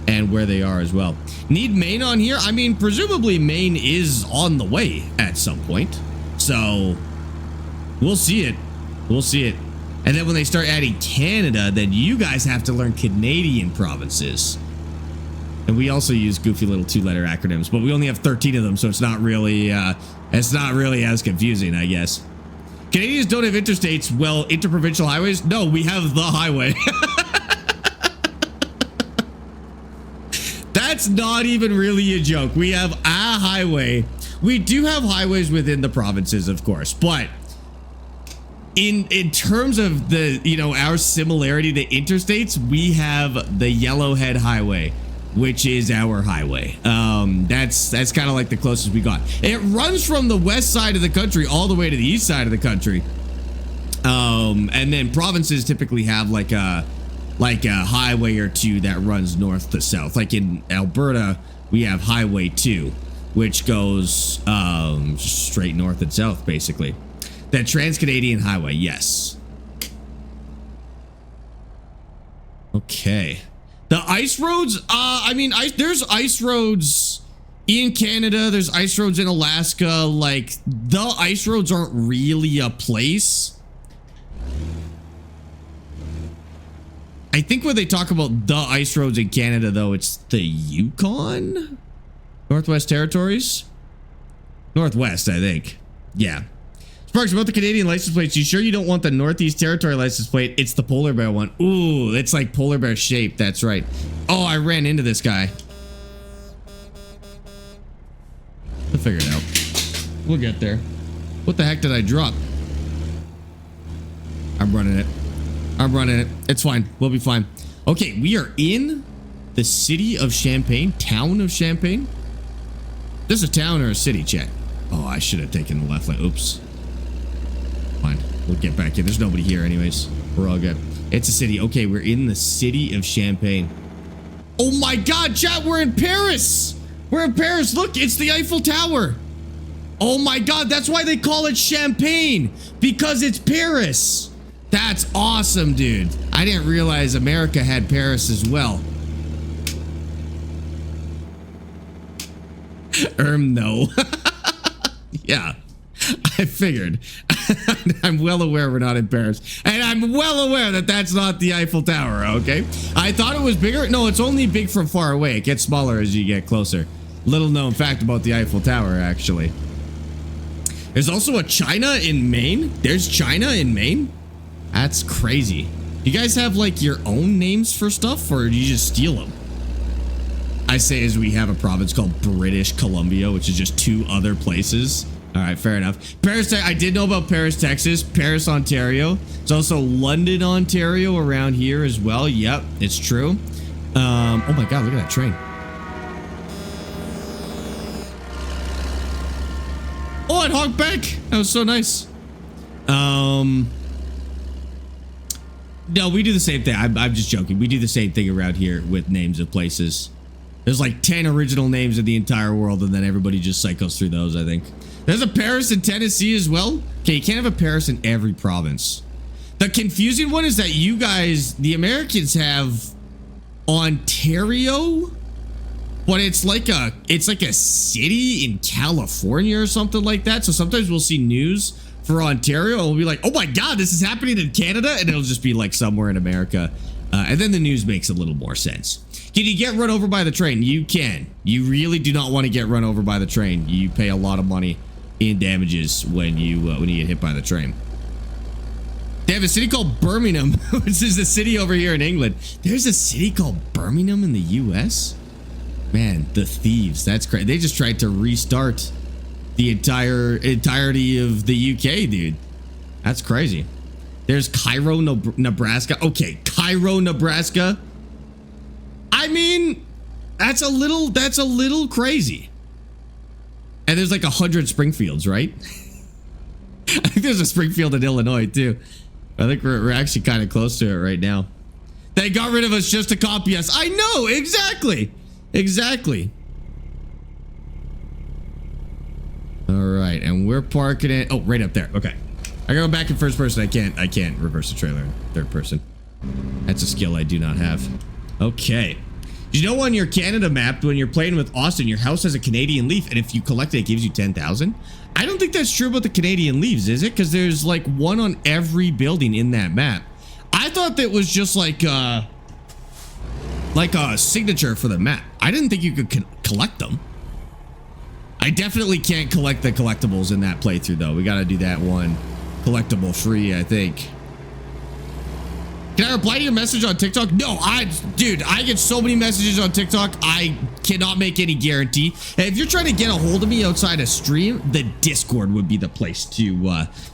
and where they are as well. Need Maine on here? I mean, presumably Maine is on the way at some point. So we'll see it. We'll see it. And then when they start adding Canada, then you guys have to learn Canadian provinces. And we also use goofy little 2-letter acronyms, but we only have 13 of them, so it's not really as confusing, I guess. Canadians don't have interstates. Well, interprovincial highways? No, we have the highway. That's not even really a joke. We have a highway. We do have highways within the provinces, of course, but in terms of the, our similarity to interstates, we have the Yellowhead Highway, which is our highway. That's kind of like the closest we got. It runs from the west side of the country all the way to the east side of the country. And then provinces typically have like a highway or two that runs north to south. Like in Alberta, we have Highway 2, which goes straight north and south, basically. The Trans-Canadian Highway, yes. Okay. The ice roads, there's ice roads in Canada. There's ice roads in Alaska. Like, the ice roads aren't really a place. I think when they talk about the ice roads in Canada, though, it's the Yukon? Northwest Territories? Northwest, I think. Yeah. Sparx, about the Canadian license plates, you sure you don't want the Northeast Territory license plate? It's the polar bear one. Ooh, it's like polar bear shaped. That's right. Oh, I ran into this guy. We'll figure it out. We'll get there. What the heck did I drop? I'm running it. I'm running it. It's fine. We'll be fine. Okay, we are in the city of Champagne. Town of Champagne. This is a town or a city, chat? Oh, I should have taken the left lane. Oops. Fine. We'll get back in. There's nobody here anyways. We're all good. It's a city. Okay, we're in the city of Champagne. Oh my god, chat, we're in Paris! We're in Paris. Look, it's the Eiffel Tower. Oh my god, that's why they call it Champagne. Because it's Paris. That's awesome, dude. I didn't realize America had Paris as well. No. Yeah, I figured. I'm well aware we're not in Paris. And I'm well aware that that's not the Eiffel Tower, okay? I thought it was bigger. No, it's only big from far away. It gets smaller as you get closer. Little known fact about the Eiffel Tower, actually. There's also a China in Maine. There's China in Maine? That's crazy. You guys have like your own names for stuff, or do you just steal them? I say as we have a province called British Columbia, which is just 2 other places. All right, fair enough. Paris, I did know about Paris, Texas, Paris, Ontario. There's also London, Ontario around here as well. Yep, it's true. Oh my God, look at that train. Oh, it honked back. That was so nice. No, we do the same thing. I'm just joking. We do the same thing around here with names of places. There's like 10 original names in the entire world, and then everybody just cycles through those, I think. There's a Paris in Tennessee as well. Okay, you can't have a Paris in every province. The confusing one is that you guys, the Americans, have Ontario, but it's like a city in California or something like that. So sometimes we'll see news for Ontario and we'll be like, oh my God, this is happening in Canada, and it'll just be like somewhere in America. And then the news makes a little more sense. Can you get run over by the train? You can. You really do not want to get run over by the train. You pay a lot of money in damages when you get hit by the train. They have a city called Birmingham, which is a city over here in England. There's a city called Birmingham in the US? Man, the thieves. That's crazy. They just tried to restart the entirety of the UK, dude. That's crazy. There's Cairo, Nebraska. Okay, Cairo, Nebraska. I mean, that's a little crazy. And there's like 100 Springfields, right? I think there's a Springfield in Illinois too. I think we're actually kind of close to it right now. They got rid of us just to copy us. I know, exactly. Exactly. All right, and we're parking it. Oh, right up there. Okay. I go back in first person. I can't reverse the trailer in third person. That's a skill I do not have. Okay. Did you know on your Canada map, when you're playing with Austin, your house has a Canadian leaf, and if you collect it, it gives you 10,000? I don't think that's true about the Canadian leaves, is it? Because there's like one on every building in that map. I thought that was just like a signature for the map. I didn't think you could collect them. I definitely can't collect the collectibles in that playthrough, though. We got to do that one collectible free, I think. Can I reply to your message on TikTok? No, dude, I get so many messages on TikTok. I cannot make any guarantee. And if you're trying to get a hold of me outside a stream, the Discord would be the place to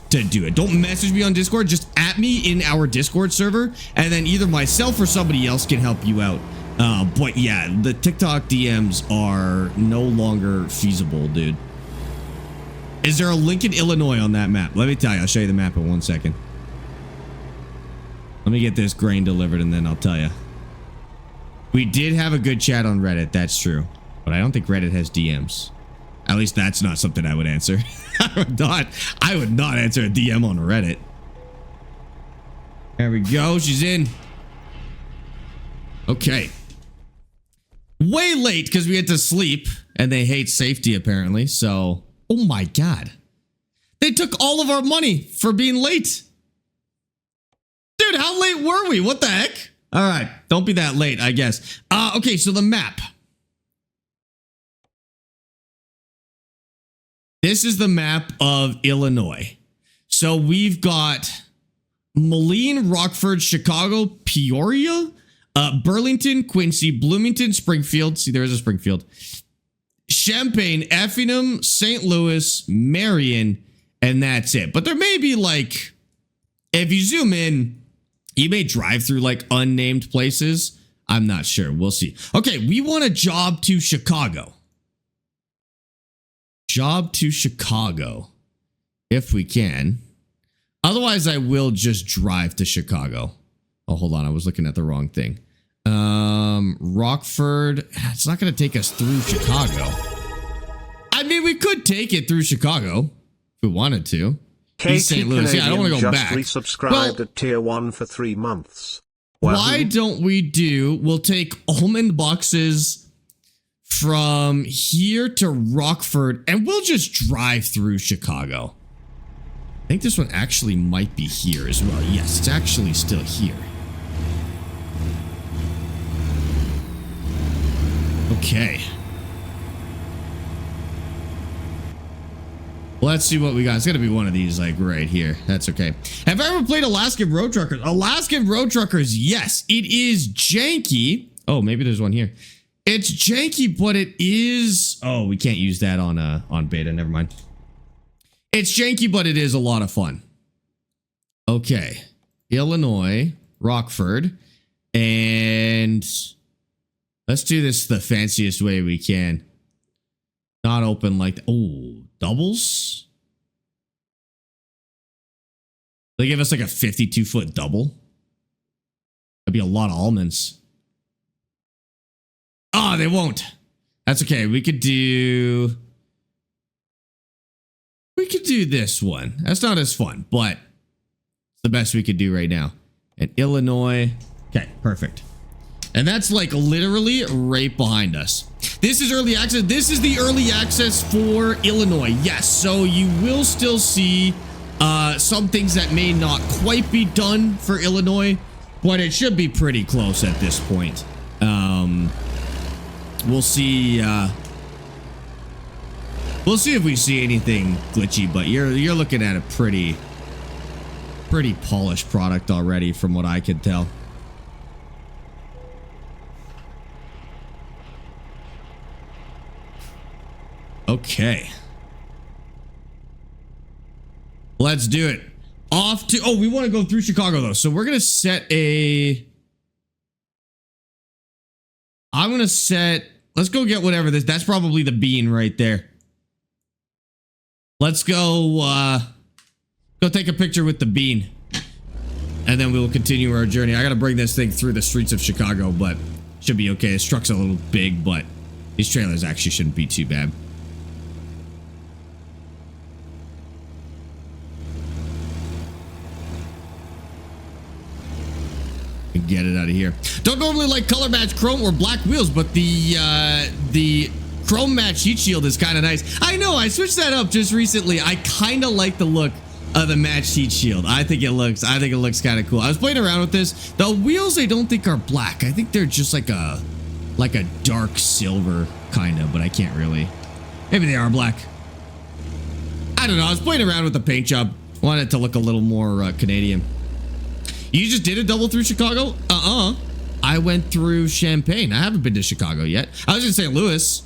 do it. Don't message me on Discord. Just at me in our Discord server, and then either myself or somebody else can help you out. But yeah, the TikTok DMs are no longer feasible, dude. Is there a link in Illinois on that map? Let me tell you. I'll show you the map in 1 second. Let me get this grain delivered and then I'll tell you. We did have a good chat on Reddit, that's true. But I don't think Reddit has DMs. At least that's not something I would answer. I would not answer a DM on Reddit. There we go, she's in. Okay. Way late because we had to sleep and they hate safety apparently, so... Oh my God. They took all of our money for being late. Dude, how late were we? What the heck? All right, don't be that late, I guess. Okay, so the map. This is the map of Illinois. So we've got Moline, Rockford, Chicago, Peoria, Burlington, Quincy, Bloomington, Springfield. See, there is a Springfield. Champaign, Effingham, St. Louis, Marion, and that's it. But there may be like, if you zoom in, you may drive through like unnamed places. I'm not sure. We'll see. Okay, we want a job to Chicago. Job to Chicago, if we can. Otherwise, I will just drive to Chicago. Oh, hold on. I was looking at the wrong thing. Rockford. It's not going to take us through Chicago. I mean, we could take it through Chicago if we wanted to. East St. Louis. Yeah, I don't want to go back. Resubscribed at tier 1 for 3 months. Why don't we do, we'll take almond boxes from here to Rockford and we'll just drive through Chicago. I think this one actually might be here as well. Yes, it's actually still here. Okay. Let's see what we got. It's going to be one of these, like, right here. That's okay. Have I ever played Alaskan Road Truckers? Alaskan Road Truckers, yes. It is janky. Oh, maybe there's one here. It's janky, but it is... Oh, we can't use that on beta. Never mind. It's janky, but it is a lot of fun. Okay. Illinois, Rockford, and let's do this the fanciest way we can. Not open like... Oh, doubles? They give us like a 52-foot double. That'd be a lot of almonds. Ah, they won't. That's okay. We could do this one. That's not as fun, but it's the best we could do right now. And Illinois. Okay, perfect. And that's like literally right behind us. This is early access. This is the early access for Illinois. Yes, so you will still see some things that may not quite be done for Illinois, but it should be pretty close at this point. We'll see. We'll see if we see anything glitchy, but you're looking at a pretty polished product already, from what I can tell. Okay. Let's do it. Off to... Oh, we want to go through Chicago, though. So we're going to set a... I'm going to set... Let's go get whatever this... That's probably the bean right there. Let's go... Go take a picture with the bean. And then we will continue our journey. I got to bring this thing through the streets of Chicago, but should be okay. This truck's a little big, but these trailers actually shouldn't be too bad. Get it out of here. Don't normally like color match chrome or black wheels, but the chrome match heat shield is kind of nice. I know, I switched that up just recently. I kind of like the look of the matched heat shield. I think it looks kind of cool. I was playing around with this. The wheels I don't think are black. I think they're just like a dark silver kind of, but I can't really. Maybe they are black. I don't know. I was playing around with the paint job. Wanted it to look a little more Canadian. You just did a double through Chicago? I went through Champaign. I haven't been to Chicago yet. I was in St. Louis.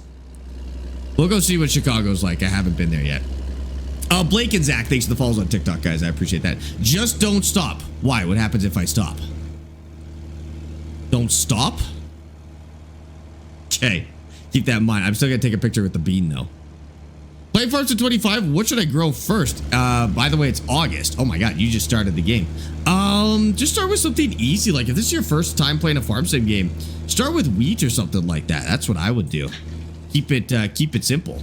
We'll go see what Chicago's like. I haven't been there yet. Blake and Zach, thanks for the follows on TikTok, guys. I appreciate that. Just don't stop. Why? What happens if I stop? Don't stop? Okay. Keep that in mind. I'm still going to take a picture with the bean, though. Play Farms at 25. What should I grow first? By the way, it's August. Oh my God, you just started the game. Just start with something easy. Like if this is your first time playing a farm sim game, start with wheat or something like that. That's what I would do. Keep it simple.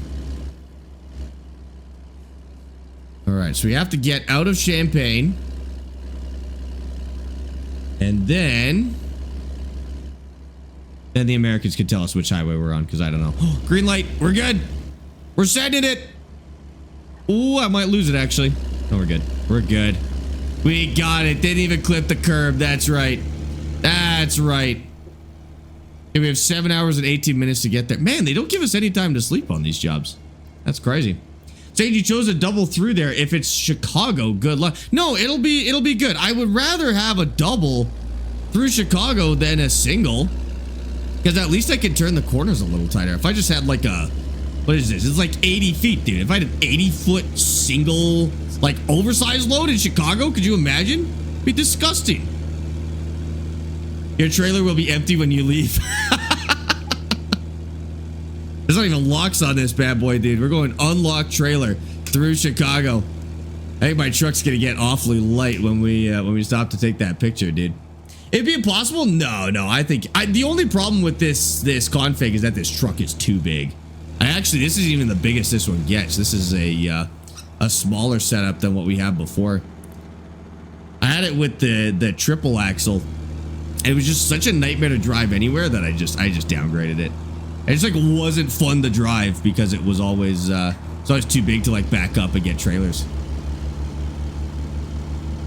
All right, so we have to get out of Champaign, and then the Americans can tell us which highway we're on, because I don't know. Oh, green light. We're good. We're sending it. Ooh, I might lose it, actually. No, we're good. We're good. We got it. Didn't even clip the curb. That's right. That's right. Okay, we have 7 hours and 18 minutes to get there. Man, they don't give us any time to sleep on these jobs. That's crazy. Saying you chose a double through there. If it's Chicago, good luck. No, it'll be good. I would rather have a double through Chicago than a single, because at least I can turn the corners a little tighter. If I just had like a, what is this? It's like 80 feet, dude. If I had an 80-foot single, like oversized load in Chicago, could you imagine? It'd be disgusting. Your trailer will be empty when you leave. There's not even locks on this bad boy, dude. We're going unlocked trailer through Chicago. I think my truck's gonna get awfully light when we stop to take that picture, dude. It'd be impossible? No. I think the only problem with this config is that this truck is too big. This is even the biggest this one gets. This is a smaller setup than what we had before. I had it with the triple axle. It was just such a nightmare to drive anywhere that I just downgraded it. It just like wasn't fun to drive because it was always too big to like back up and get trailers.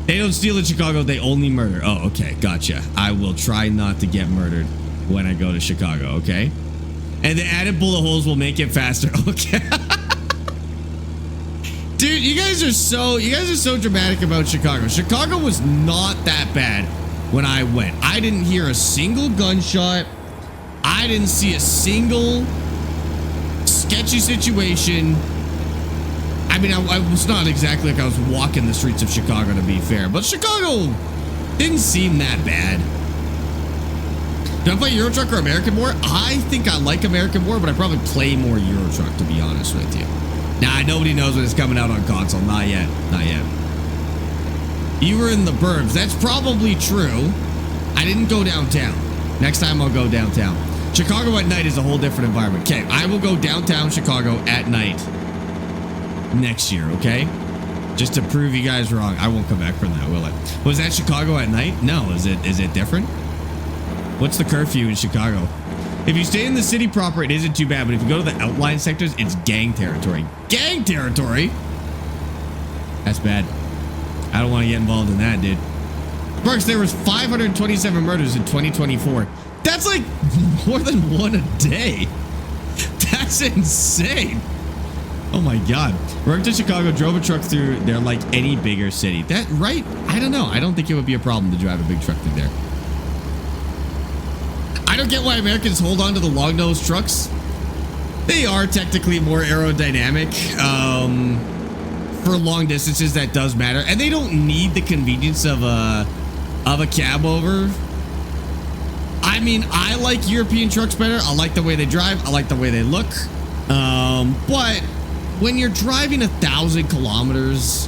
They don't steal in Chicago, they only murder. Oh, okay, gotcha. I will try not to get murdered when I go to Chicago, okay? And the added bullet holes will make it faster. Okay. Dude, you guys are so dramatic about Chicago. Chicago was not that bad when I went. I didn't hear a single gunshot. I didn't see a single sketchy situation. I mean, I was not exactly like I was walking the streets of Chicago, to be fair, but Chicago didn't seem that bad. Do I play Euro Truck or American more? I think I like American more, but I probably play more Euro Truck, to be honest with you. Nah, nobody knows when it's coming out on console. Not yet. Not yet. You were in the burbs. That's probably true. I didn't go downtown. Next time I'll go downtown. Chicago at night is a whole different environment. Okay, I will go downtown Chicago at night next year, okay? Just to prove you guys wrong. I won't come back from that, will I? Was that Chicago at night? No, is it different? What's the curfew in Chicago? If you stay in the city proper, it isn't too bad, but if you go to the outlying sectors, it's gang territory. Gang territory? That's bad. I don't want to get involved in that, dude. Sparx, there was 527 murders in 2024. That's like more than one a day. That's insane. Oh my God. Worked in Chicago, drove a truck through there like any bigger city. That right? I don't know. I don't think it would be a problem to drive a big truck through there. I don't get why Americans hold on to the long-nosed trucks. They are technically more aerodynamic. For long distances, that does matter. And they don't need the convenience of a cab over. I mean, I like European trucks better. I like the way they drive. I like the way they look. But when you're driving 1,000 kilometers,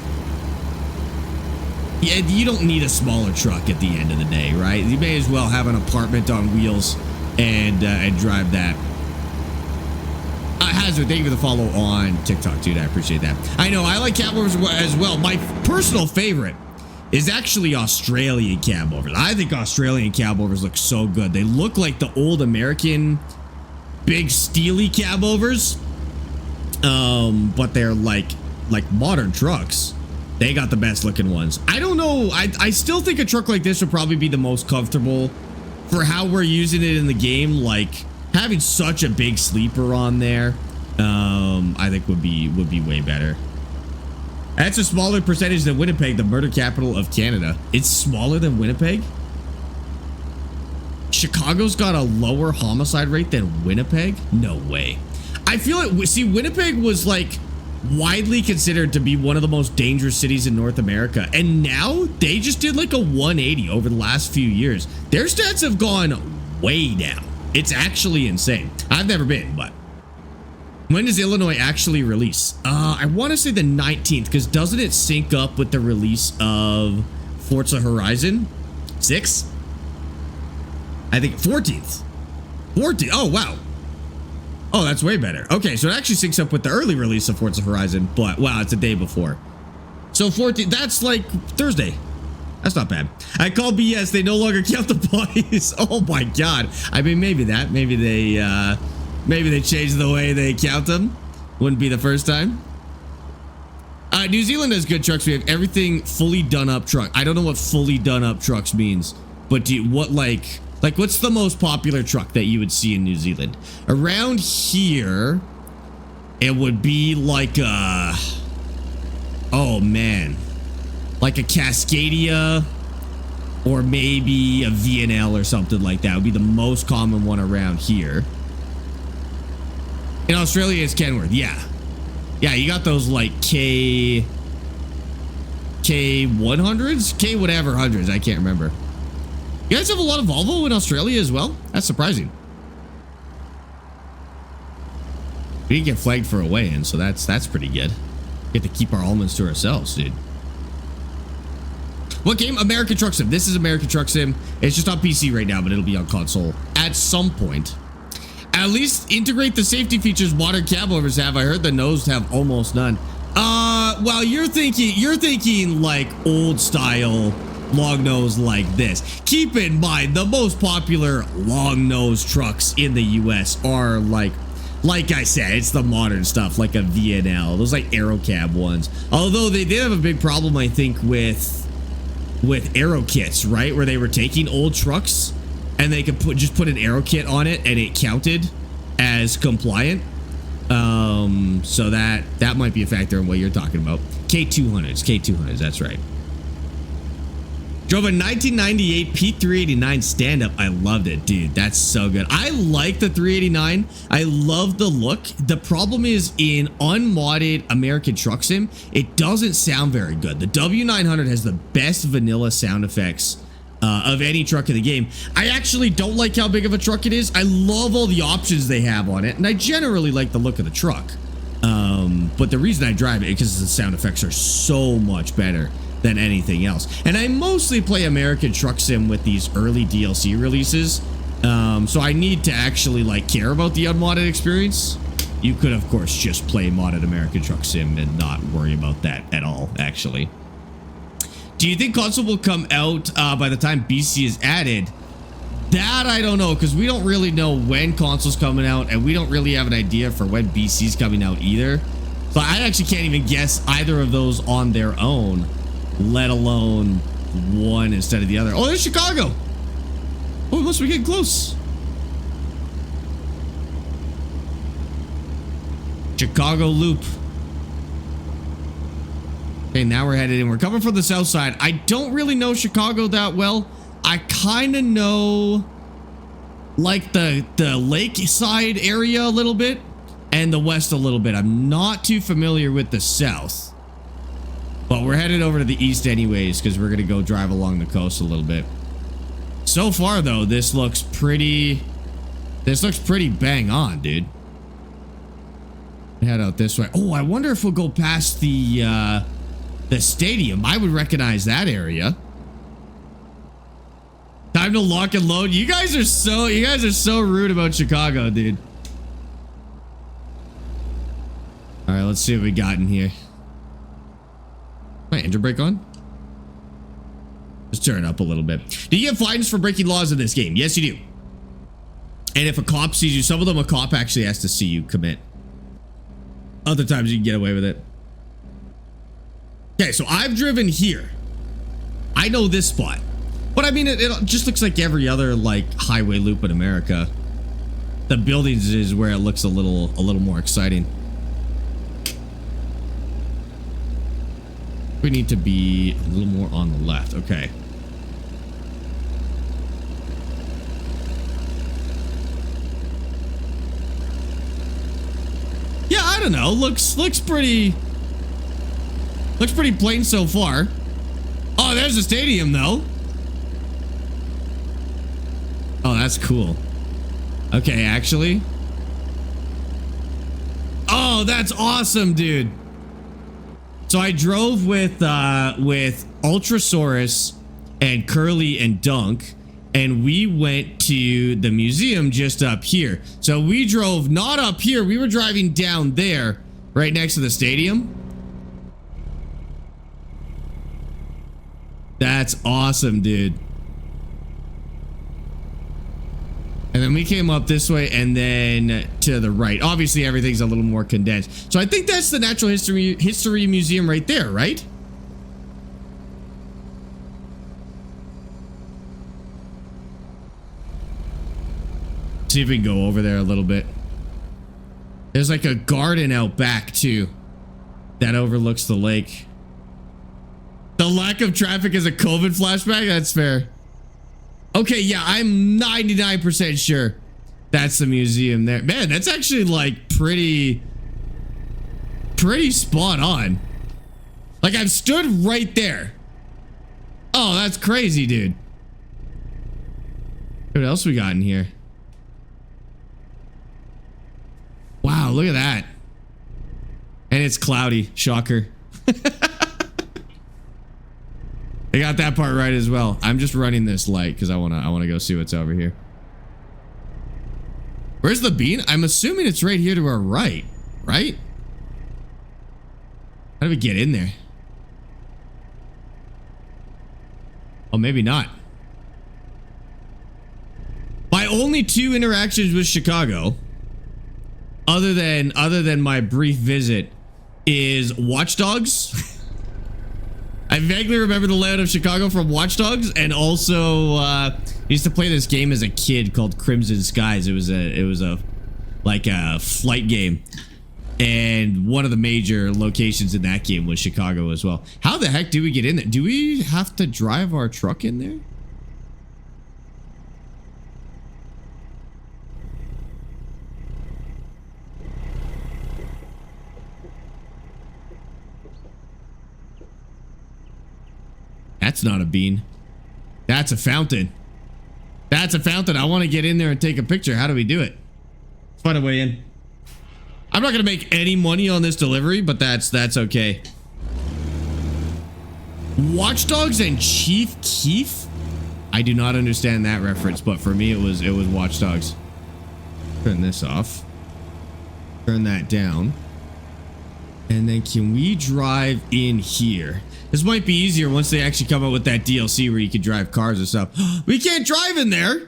yeah, you don't need a smaller truck at the end of the day, right? You may as well have an apartment on wheels and drive that. Hazard, thank you for the follow on TikTok, dude. I appreciate that. I know, I like cab overs as well. My personal favorite is actually Australian cab overs. I think Australian cab overs look so good. They look like the old American big steely cab overs, but they're like modern trucks. They got the best looking ones. I don't know. I still think a truck like this would probably be the most comfortable for how we're using it in the game. Like having such a big sleeper on there, I think would be way better. That's a smaller percentage than Winnipeg, the murder capital of Canada. It's smaller than Winnipeg? Chicago's got a lower homicide rate than Winnipeg? No way. I feel like, see, Winnipeg was like widely considered to be one of the most dangerous cities in North America. And now they just did like a 180 over the last few years. Their stats have gone way down. It's actually insane. I've never been, but when does Illinois actually release? I want to say the 19th, because doesn't it sync up with the release of Forza Horizon 6? I think 14th. 14th. Oh, wow. Oh, that's way better. Okay, so it actually syncs up with the early release of Forza Horizon, but wow, it's a day before. So 14th, that's like Thursday. That's not bad. I call BS. They no longer count the bodies. Oh my God. I mean, maybe they changed the way they count them. Wouldn't be the first time. New Zealand has good trucks. We have everything fully done up truck. I don't know what fully done up trucks means, but what's the most popular truck that you would see in New Zealand? Around here, it would be like a Oh, man. Like a Cascadia or maybe a VNL or something like that would be the most common one around here. In Australia, it's Kenworth. Yeah. Yeah, you got those like K100s? K whatever hundreds. I can't remember. You guys have a lot of Volvo in Australia as well? That's surprising. We didn't get flagged for a weigh-in, so that's pretty good. Get to keep our almonds to ourselves, dude. What game? American Truck Sim. This is American Truck Sim. It's just on PC right now, but it'll be on console at some point. At least integrate the safety features modern cab overs have. I heard the nose have almost none. Well, you're thinking like old style long nose like this. Keep in mind, the most popular long nose trucks in the US are like I said, it's the modern stuff, like a VNL, those like aero cab ones. Although they did have a big problem, I think, with aero kits, right? Where they were taking old trucks and they could just put an aero kit on it and it counted as compliant. So that might be a factor in what you're talking about. K200s, that's right. Drove a 1998 P389 stand-up. I loved it, dude. That's so good. I like the 389. I love the look. The problem is in unmodded American Truck Sim, it doesn't sound very good. The W900 has the best vanilla sound effects of any truck in the game. I actually don't like how big of a truck it is. I love all the options they have on it, and I generally like the look of the truck. But the reason I drive it is because the sound effects are so much better than anything else. And I mostly play American Truck Sim with these early DLC releases. So I need to actually like care about the unmodded experience. You could, of course, just play modded American Truck Sim and not worry about that at all, actually. Do you think console will come out by the time BC is added? That I don't know, because we don't really know when console's coming out, and we don't really have an idea for when BC's coming out either. So I actually can't even guess either of those on their own, let alone one instead of the other. Oh, there's Chicago. Oh, we must be getting close. Chicago Loop. Okay, now we're headed in. We're coming from the south side. I don't really know Chicago that well. I kind of know like the lakeside area a little bit and the west a little bit. I'm not too familiar with the south. But we're headed over to the east anyways, because we're going to go drive along the coast a little bit. So far, though, this looks pretty bang on, dude. Head out this way. Oh, I wonder if we'll go past the stadium. I would recognize that area. Time to lock and load. You guys are so rude about Chicago, dude. All right, let's see what we got in here. My engine brake on? Just turn it up a little bit. Do you get fines for breaking laws in this game? Yes, you do. And if a cop sees you, some of them a cop actually has to see you commit. Other times you can get away with it. Okay, so I've driven here. I know this spot. But I mean, it just looks like every other like highway loop in America. The buildings is where it looks a little more exciting. We need to be a little more on the left. Okay. Yeah, I don't know. Looks pretty plain so far. Oh, there's the stadium though. Oh, that's cool. Okay, actually. Oh, that's awesome, dude. So I drove with Ultrasaurus and Curly and Dunk, and we went to the museum just up here. So we drove not up here, we were driving down there, right next to the stadium. That's awesome, dude. And then we came up this way and then to the right. Obviously, everything's a little more condensed. So I think that's the Natural History Museum right there, right? See if we can go over there a little bit. There's like a garden out back too that overlooks the lake. The lack of traffic is a COVID flashback? That's fair. Okay, yeah, I'm 99% sure that's the museum there. Man, that's actually like pretty spot on. Like I've stood right there. Oh, that's crazy, dude. What else we got in here? Wow, look at that. And it's cloudy. Shocker. I got that part right as well. I'm just running this light because I wanna go see what's over here. Where's the bean? I'm assuming it's right here to our right, right? How do we get in there? Oh, maybe not. My only 2 interactions with Chicago, other than my brief visit, is Watch Dogs. I vaguely remember the layout of Chicago from Watch Dogs, and also I used to play this game as a kid called Crimson Skies. It was a like a flight game, and one of the major locations in that game was Chicago as well. How the heck do we get in there? Do we have to drive our truck in there? That's not a bean. That's a fountain. That's a fountain. I want to get in there and take a picture. How do we do it? Let's find a way in. I'm not going to make any money on this delivery, but that's okay. Watch Dogs and Chief Keef? I do not understand that reference, but for me it was Watch Dogs. Turn this off. Turn that down. And then can we drive in here? This might be easier once they actually come out with that DLC where you can drive cars and stuff. We can't drive in there.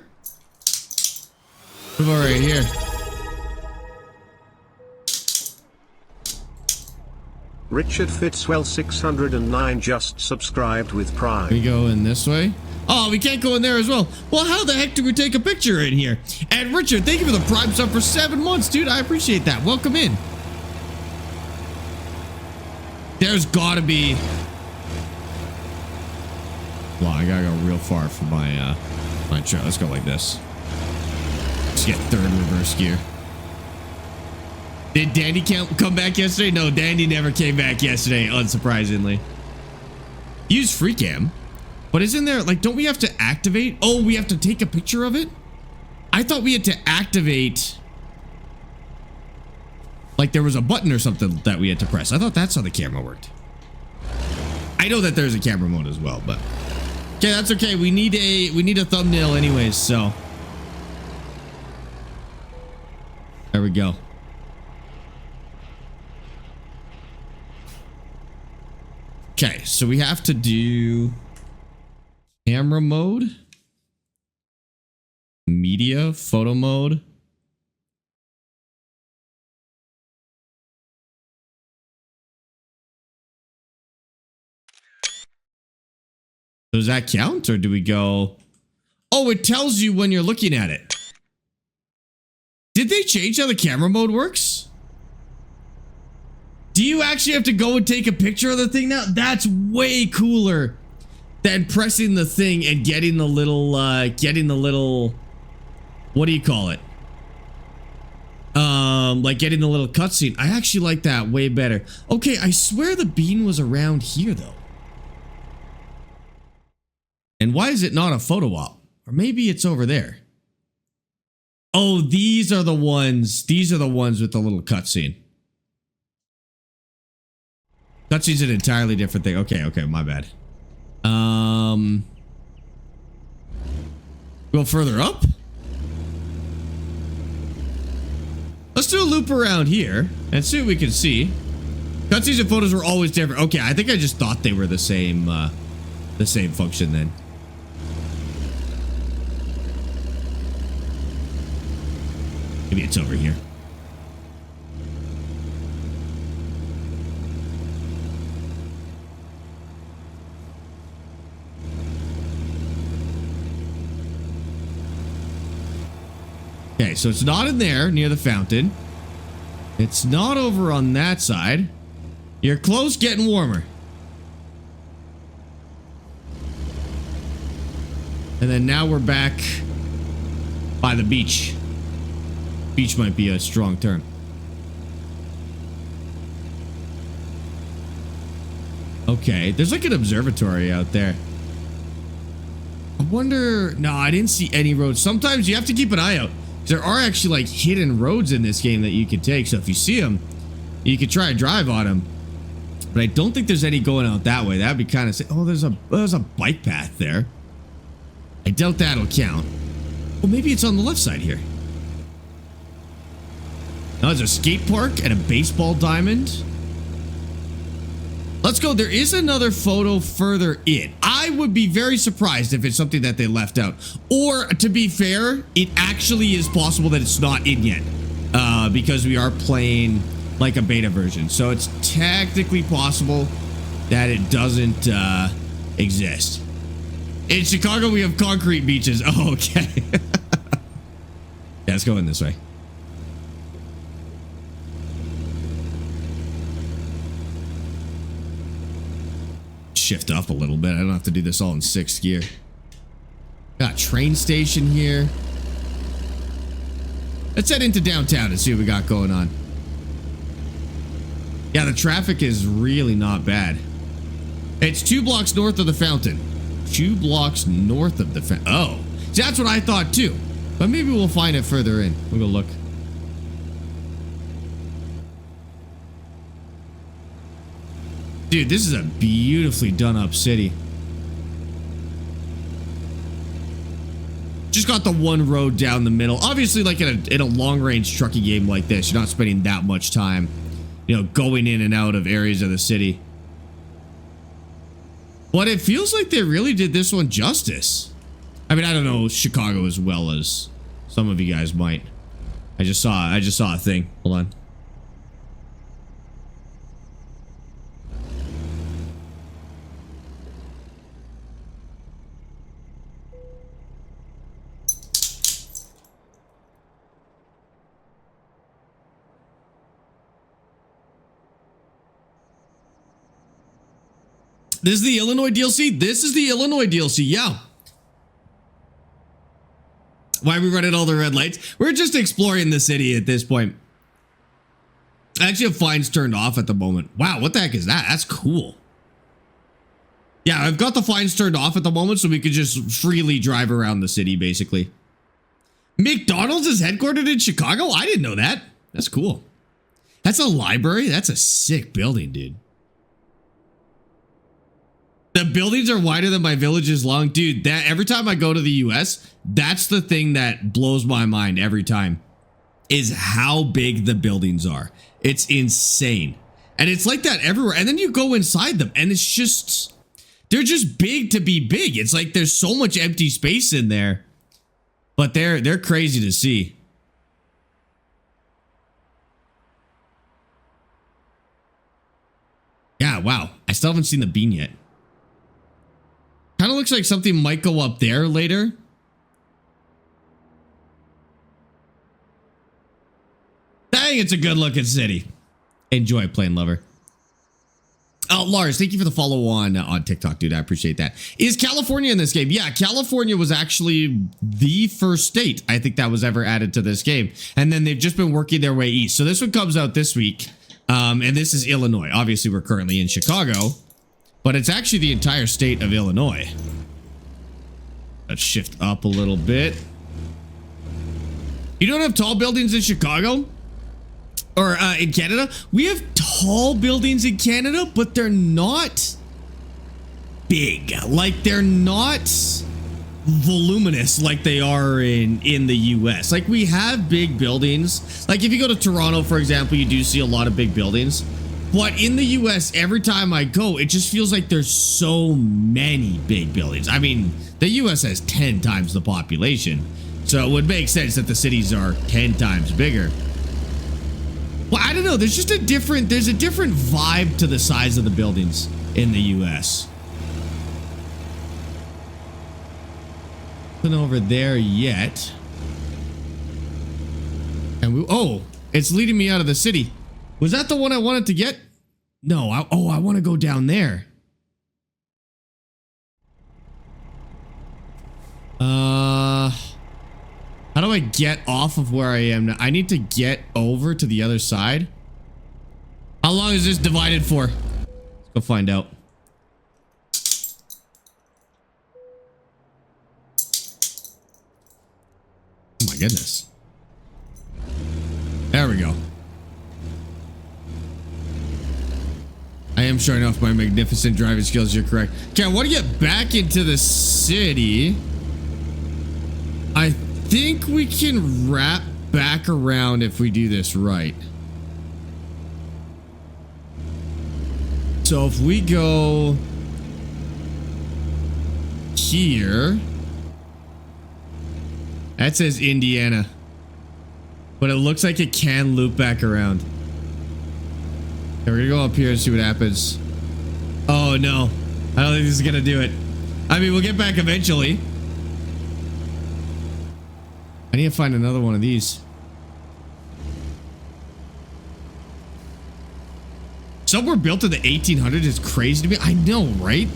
What about right here? Richard Fitzwell 609 just subscribed with Prime. We go in this way. Oh, we can't go in there as well. Well, how the heck do we take a picture in here? And Richard, thank you for the Prime sub for 7 months, dude. I appreciate that. Welcome in. There's gotta be... Well, I gotta go real far for my trail. Let's go like this. Let's get 3rd reverse gear. Did Dandy come back yesterday? No, Dandy never came back yesterday, unsurprisingly. Use free cam. But isn't there, like, don't we have to activate? Oh, we have to take a picture of it? I thought we had to activate... Like there was a button or something that we had to press. I thought that's how the camera worked. I know that there's a camera mode as well, but... Okay, that's okay. We need a thumbnail anyways, so... There we go. Okay, so we have to do... Camera mode. Media, photo mode. Does that count, or do we go... Oh, it tells you when you're looking at it. Did they change how the camera mode works? Do you actually have to go and take a picture of the thing now? That's way cooler than pressing the thing and getting the little, what do you call it? Like getting the little cutscene. I actually like that way better. Okay, I swear the bean was around here, though. And why is it not a photo op? Or maybe it's over there. Oh, these are the ones. These are the ones with the little cutscene. Cutscene's an entirely different thing. Okay, my bad. Go further up. Let's do a loop around here and see what we can see. Cutscenes and photos are always different. Okay, I think I just thought they were the same function then. Maybe it's over here. Okay, so it's not in there near the fountain. It's not over on that side. Your clothes getting warmer. And then now we're back by the beach. Beach might be a strong term. Okay, there's like an observatory out there. I wonder... No, I didn't see any roads. Sometimes you have to keep an eye out. There are actually like hidden roads in this game that you can take. So if you see them, you could try to drive on them. But I don't think there's any going out that way. That'd be kind of... Oh, there's a bike path there. I doubt that'll count. Well, maybe it's on the left side here. Now there's a skate park and a baseball diamond. Let's go. There is another photo further in. I would be very surprised if it's something that they left out. Or, to be fair, it actually is possible that it's not in yet. Because we are playing like a beta version. So it's technically possible that it doesn't exist. In Chicago, we have concrete beaches. Oh, okay. Yeah, let's go in this way. Shift up a little bit. I don't have to do this all in 6th gear. Got a train station here. Let's head into downtown and see what we got going on. Yeah, the traffic is really not bad. It's 2 blocks north of the fountain. 2 blocks north of the fountain. Oh, see, that's what I thought too. But maybe we'll find it further in. We'll go look. Dude, this is a beautifully done up city. Just got the one road down the middle. Obviously, like in a long range trucking game like this, you're not spending that much time, you know, going in and out of areas of the city. But it feels like they really did this one justice. I mean, I don't know Chicago as well as some of you guys might. I just saw a thing. Hold on. This is the Illinois DLC? This is the Illinois DLC, yeah. Why are we running all the red lights? We're just exploring the city at this point. I actually have fines turned off at the moment. Wow, what the heck is that? That's cool. Yeah, I've got the fines turned off at the moment so we could just freely drive around the city, basically. McDonald's is headquartered in Chicago? I didn't know that. That's cool. That's a library? That's a sick building, dude. The buildings are wider than my village is long. Dude, that every time I go to the US, that's the thing that blows my mind every time, is how big the buildings are. It's insane. And it's like that everywhere. And then you go inside them and it's just, they're just big to be big. It's like there's so much empty space in there, but they're crazy to see. Yeah, wow. I still haven't seen the bean yet. Kind of looks like something might go up there later. Dang, it's a good looking city. Enjoy, Plane Lover. Oh, Lars, thank you for the follow on TikTok, dude. I appreciate that. Is California in this game? Yeah, California was actually the first state I think that was ever added to this game. And then they've just been working their way east. So this one comes out this week. And this is Illinois. Obviously, we're currently in Chicago. But it's actually the entire state of Illinois. Let's shift up a little bit. You don't have tall buildings in Chicago? Or in Canada? We have tall buildings in Canada, but they're not big. Like, they're not voluminous like they are in the US. Like, we have big buildings. Like, if you go to Toronto, for example, you do see a lot of big buildings. But in the US, every time I go, it just feels like there's so many big buildings. I mean, the US has 10 times the population. So it would make sense that the cities are 10 times bigger. Well, I don't know. There's a different vibe to the size of the buildings in the US. Nothing over there yet. And oh, it's leading me out of the city. Was that the one I wanted to get? No, I want to go down there. How do I get off of where I am now? I need to get over to the other side. How long is this divided for? Let's go find out. Oh my goodness. There we go. I am showing off my magnificent driving skills. You're correct. Okay, I want to get back into the city. I think we can wrap back around if we do this right. So if we go here, that says Indiana, but it looks like it can loop back around. Okay, we're gonna go up here and see what happens. Oh no, I don't think this is gonna do it. I mean, we'll get back eventually. I need to find another one of these. Some were built in the 1800s. It's crazy to me. I know, right?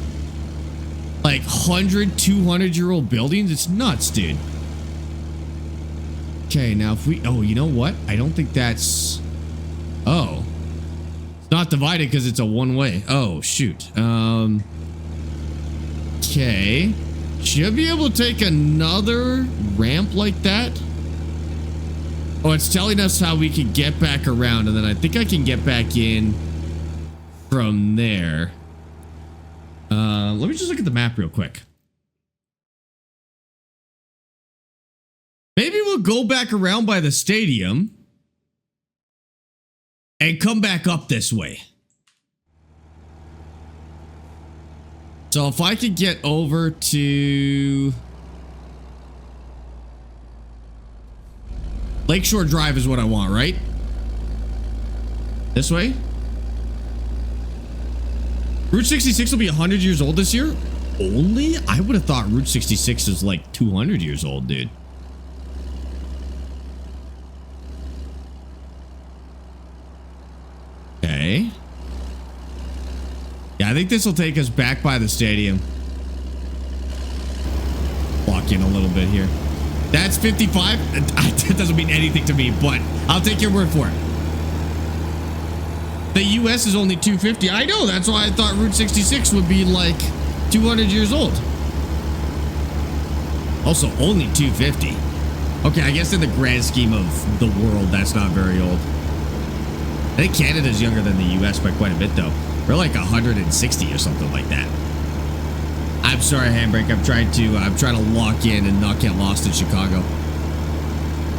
Like 100, 200-year-old buildings. It's nuts, dude. Okay, now if we... Oh, you know what? I don't think that's... Oh. It's not divided because it's a one-way. Oh, shoot. Okay. Should be able to take another ramp like that. Oh, it's telling us how we can get back around, and then I think I can get back in from there. Let me just look at the map real quick. Maybe we'll go back around by the stadium and come back up this way. So if I could get over to Lakeshore Drive is what I want, right? This way? Route 66 will be 100 years old this year? Only? I would have thought Route 66 is like 200 years old, dude. Okay. Yeah, I think this will take us back by the stadium. Walk in a little bit here. That's 55? That doesn't mean anything to me, but I'll take your word for it. The US is only 250. I know, that's why I thought Route 66 would be like 200 years old. Also, only 250. Okay, I guess in the grand scheme of the world, that's not very old. I think Canada's younger than the US by quite a bit, though. We're like 160 or something like that. I'm sorry, Handbrake. I'm trying to lock in and not get lost in Chicago.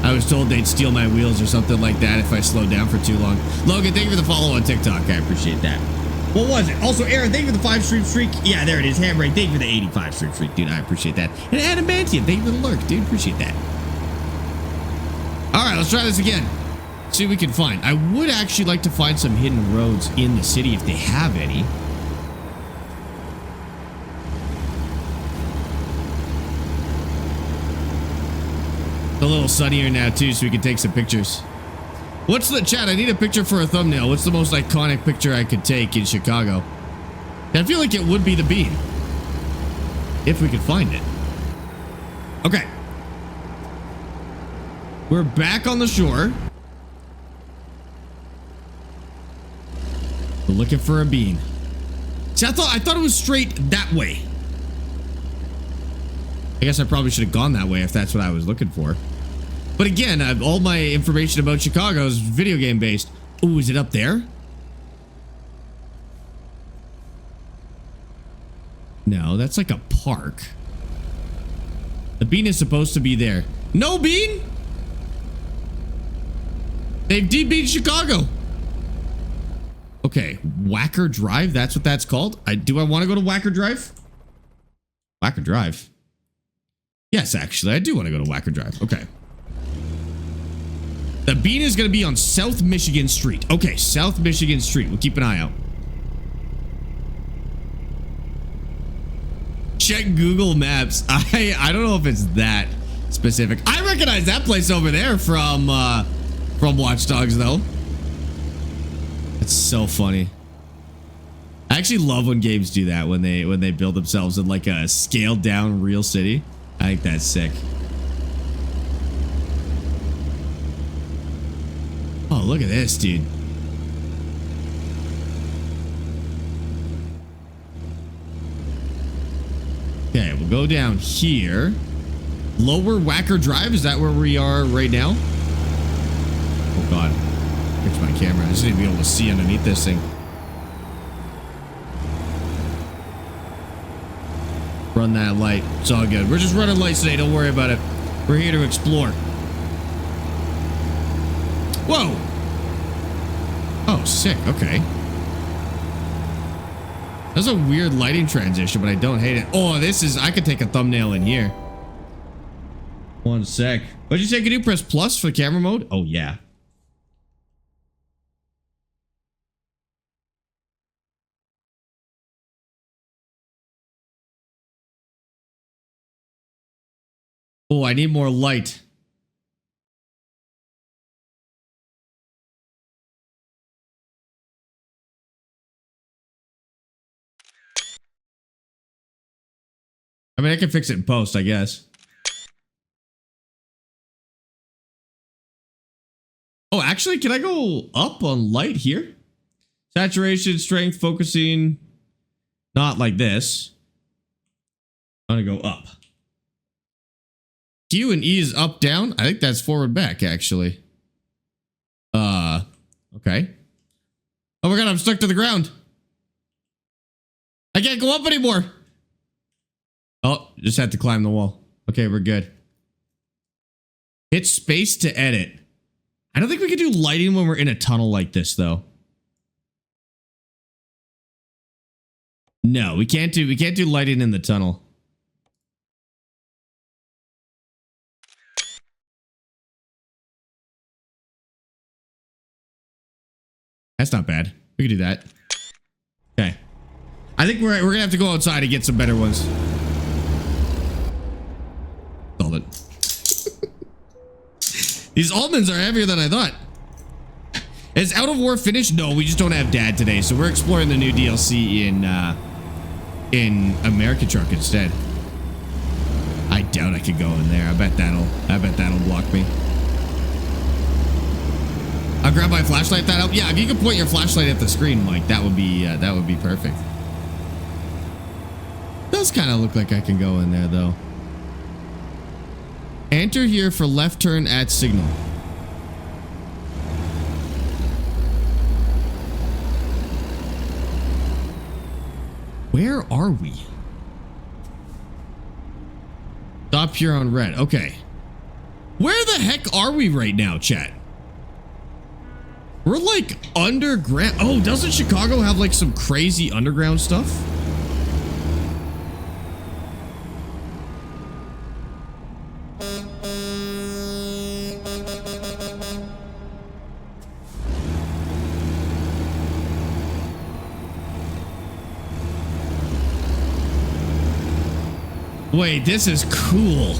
I was told they'd steal my wheels or something like that if I slowed down for too long. Logan, thank you for the follow on TikTok. I appreciate that. What was it? Also, Aaron, thank you for the 5-stream streak. Yeah, there it is. Handbrake, thank you for the 85-stream streak, dude. I appreciate that. And Adamantium, thank you for the lurk, dude. Appreciate that. All right, let's try this again. See what we can find. I would actually like to find some hidden roads in the city if they have any. It's a little sunnier now too, so we can take some pictures. What's the chat? I need a picture for a thumbnail. What's the most iconic picture I could take in Chicago? I feel like it would be the bean. If we could find it. Okay. We're back on the shore. We're looking for a bean. See, I thought it was straight that way. I guess I probably should have gone that way if that's what I was looking for. But again, all my information about Chicago is video game based. Ooh, is it up there? No, that's like a park. The bean is supposed to be there. No bean? They've DB'd Chicago. Okay, Whacker Drive, that's what that's called? Do I want to go to Whacker Drive? Whacker Drive? Yes, actually, I do want to go to Whacker Drive. Okay. The bean is going to be on South Michigan Street. Okay, South Michigan Street. We'll keep an eye out. Check Google Maps. I don't know if it's that specific. I recognize that place over there from Watch Dogs, though. It's so funny. I actually love when games do that, when they build themselves in like a scaled down real city. I think that's sick. Oh, look at this, dude. Okay, we'll go down here. Lower Whacker Drive, is that where we are right now? Oh god. Fix my camera. I just need to be able to see underneath this thing. Run that light. It's all good. We're just running lights today. Don't worry about it. We're here to explore. Whoa. Oh, sick. Okay. That's a weird lighting transition, but I don't hate it. Oh, this is... I could take a thumbnail in here. One sec. What'd you say? Can you press plus for camera mode? Oh, yeah. Oh, I need more light. I mean, I can fix it in post, I guess. Oh, actually, can I go up on light here? Saturation, strength, focusing. Not like this. I'm gonna go up. Q and E is up, down. I think that's forward, back, actually. Okay. Oh my god, I'm stuck to the ground. I can't go up anymore. Oh, just had to climb the wall. Okay, we're good. Hit space to edit. I don't think we can do lighting when we're in a tunnel like this, though. No, we can't do lighting in the tunnel. That's not bad. We can do that. Okay. I think we're gonna have to go outside and get some better ones. Solve it. These almonds are heavier than I thought. Is Out of War finished? No, we just don't have Dad today, so we're exploring the new DLC in American Truck instead. I doubt I could go in there. I bet that'll block me. I'll grab my flashlight. That help. Yeah, if you could point your flashlight at the screen, Mike, that would be perfect. Does kind of look like I can go in there though. Enter here for left turn at signal. Where are we? Stop here on red. Okay. Where the heck are we right now, chat? We're like underground. Oh, doesn't Chicago have like some crazy underground stuff? Wait, this is cool.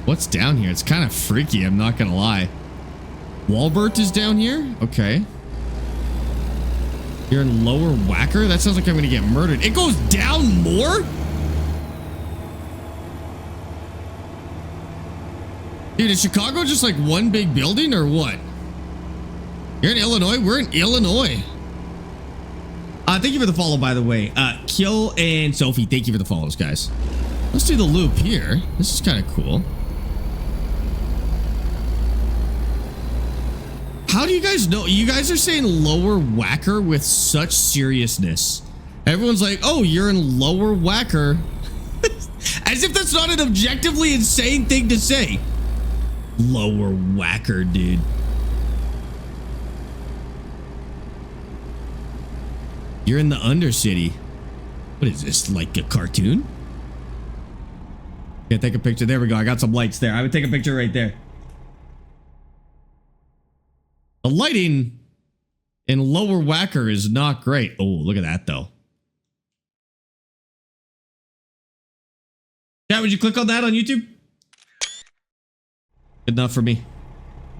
What's down here? It's kind of freaky, I'm not gonna lie. Walbert is down here? Okay. You're in Lower Whacker? That sounds like I'm gonna get murdered. It goes down more? Dude, is Chicago just like one big building or what? You're in Illinois? We're in Illinois. Thank you for the follow, by the way. Kill and Sophie, thank you for the follows, guys. Let's do the loop here. This is kind of cool. How do you guys know? You guys are saying Lower Whacker with such seriousness. Everyone's like, oh, you're in Lower Whacker. As if that's not an objectively insane thing to say. Lower Whacker, dude. You're in the Undercity. What is this, like a cartoon? Yeah, take a picture. There we go. I got some lights there. I would take a picture right there. The lighting in Lower Whacker is not great. Oh, look at that, though. Chat, would you click on that on YouTube? Good enough for me.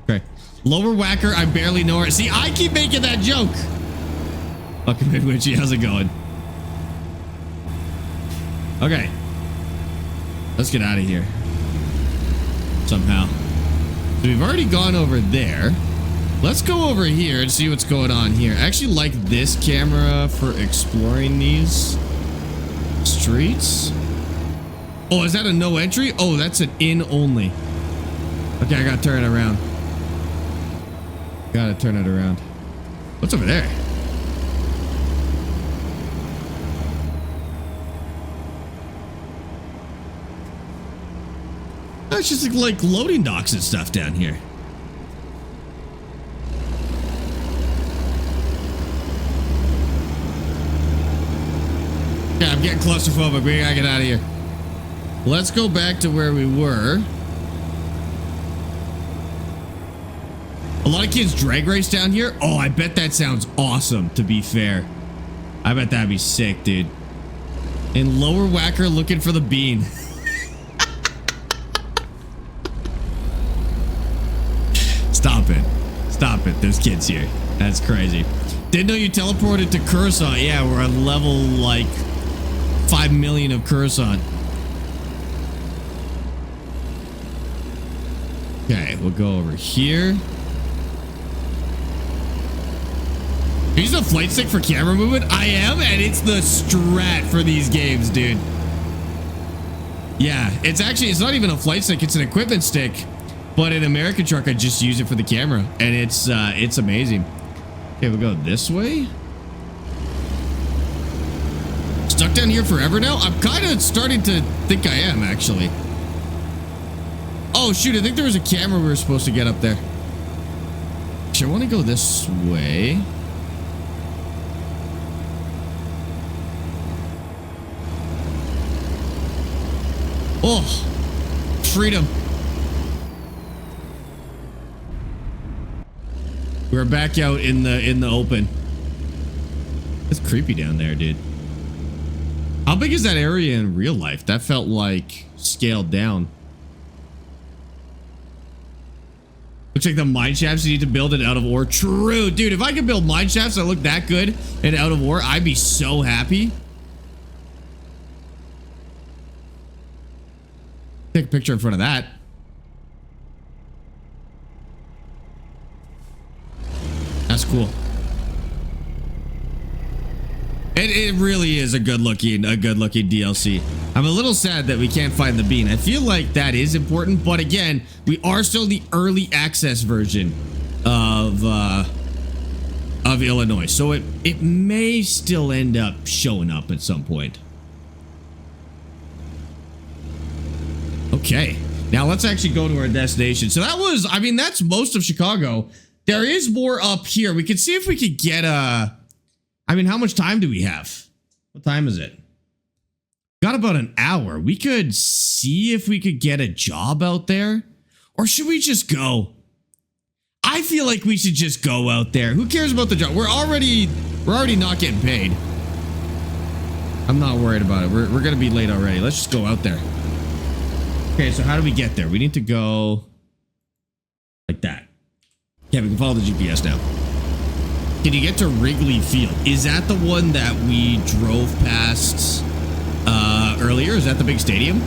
Okay. Lower Whacker, I barely know her. See, I keep making that joke. Fucking Midwitchy, how's it going? Okay. Let's get out of here. Somehow. So we've already gone over there. Let's go over here and see what's going on here. I actually like this camera for exploring these streets. Oh, is that a no entry? Oh, that's an in only. Okay, I gotta turn it around. Gotta turn it around. What's over there? Oh, it's just like loading docks and stuff down here. Yeah, I'm getting claustrophobic. We gotta get out of here. Let's go back to where we were. A lot of kids drag race down here. Oh, I bet that sounds awesome, to be fair. I bet that'd be sick, dude. And Lower Whacker looking for the bean. Stop it. Stop it. There's kids here. That's crazy. Didn't know you teleported to Coruscant. Yeah, we're on level like 5 million of Coruscant. Okay, we'll go over here. Are you using a flight stick for camera movement? I am, and it's the strat for these games, dude. Yeah, it's not even a flight stick, it's an equipment stick. But in American Truck, I just use it for the camera, and it's amazing. Okay, we'll go this way. Stuck down here forever now? I'm kind of starting to think I am, actually. Oh, shoot, I think there was a camera we were supposed to get up there. Actually, I want to go this way. Oh, freedom. We're back out in the open. It's creepy down there, dude. How big is that area in real life? That felt like scaled down. Looks like the mine shafts you need to build it out of ore. True, dude. If I could build mine shafts that look that good and out of ore, I'd be so happy. Take a picture in front of that. That's cool. It really is a good looking DLC. I'm a little sad that we can't find the bean. I feel like that is important, but again, we are still the early access version of Illinois, so it may still end up showing up at some point. Okay, now let's actually go to our destination. So that was, I mean, that's most of Chicago. There is more up here. We could see if we could get a... I mean, how much time do we have? What time is it? Got about an hour. We could see if we could get a job out there. Or should we just go? I feel like we should just go out there. Who cares about the job? We're already not getting paid. I'm not worried about it. We're going to be late already. Let's just go out there. Okay, so how do we get there? We need to go like that. Yeah, we can follow the GPS now. Can you get to Wrigley Field? Is that the one that we drove past earlier? Is that the big stadium?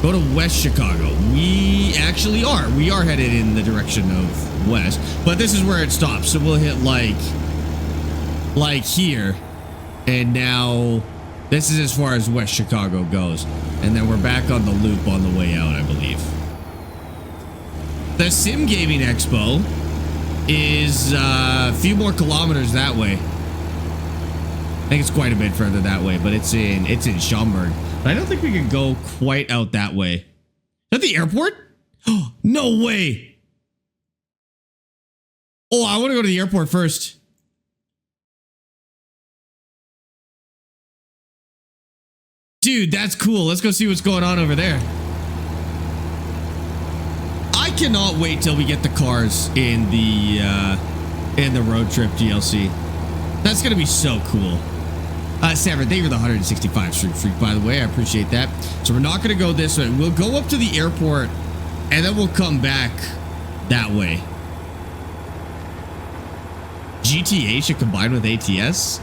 Go to West Chicago. We actually are. We are headed in the direction of west. But this is where it stops. So we'll hit like here. And now this is as far as West Chicago goes. And then we're back on the loop on the way out, I believe. The Sim Gaming Expo is a few more kilometers that way. I think it's quite a bit further that way, but it's in Schaumburg. But I don't think we can go quite out that way. Is that the airport? Oh, no way. Oh, I want to go to the airport first. Dude, that's cool. Let's go see what's going on over there. I cannot wait till we get the cars in the road trip DLC. That's gonna be so cool. Severin, thank you for the 165 Street Freak, by the way. I appreciate that. So we're not gonna go this way. We'll go up to the airport and then we'll come back that way. GTA should combine with ATS.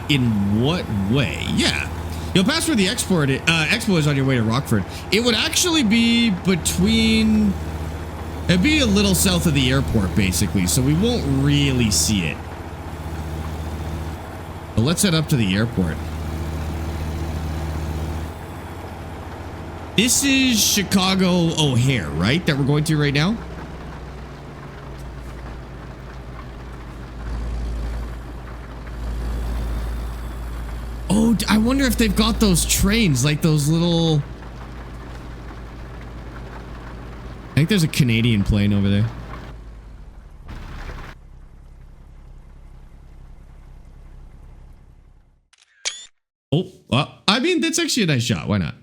In what way? Yeah. You'll pass where the expo is on your way to Rockford. It would actually be between... It'd be a little south of the airport, basically, so we won't really see it. But let's head up to the airport. This is Chicago O'Hare, right? That we're going to right now? Oh, I wonder if they've got those trains, like those little... I think there's a Canadian plane over there. Oh, well, I mean, that's actually a nice shot. Why not?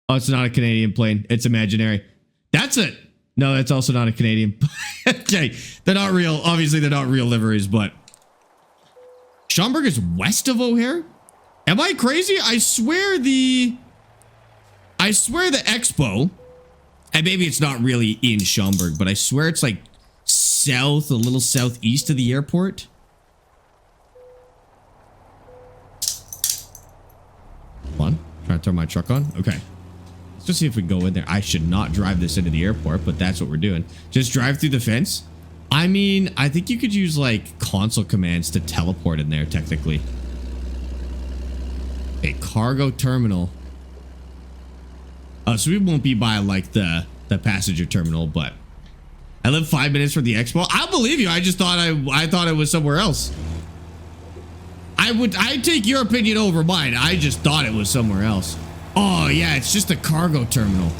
Oh, it's not a Canadian plane. It's imaginary. That's it. No, that's also not a Canadian. Okay, they're not real. Obviously, they're not real liveries, but... Schaumburg is west of O'Hare? Am I crazy? I swear the expo, and maybe it's not really in Schaumburg, but I swear it's like south, a little southeast of the airport. Hold on. Trying to turn my truck on. Okay. Let's just see if we can go in there. I should not drive this into the airport, but that's what we're doing. Just drive through the fence. I mean, I think you could use like console commands to teleport in there technically. A cargo terminal. So we won't be by like the passenger terminal, but I live 5 minutes from the expo. I'll believe you. I just thought I thought it was somewhere else. I'd take your opinion over mine. I just thought it was somewhere else. Oh yeah, it's just a cargo terminal.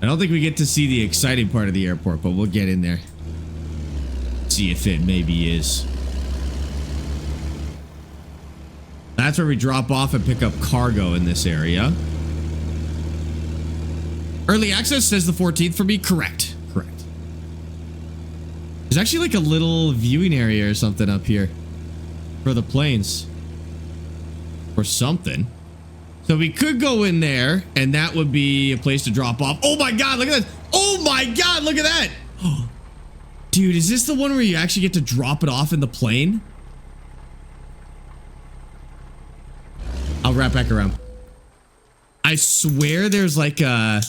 I don't think we get to see the exciting part of the airport, but we'll get in there. See if it maybe is. That's where we drop off and pick up cargo in this area. Early access says the 14th for me. Correct. Correct. There's actually like a little viewing area or something up here for the planes. Or something. So we could go in there, and that would be a place to drop off. Oh my god, look at that. Oh my god, look at that. Oh, dude, is this the one where you actually get to drop it off in the plane? I'll wrap back around. I swear there's like a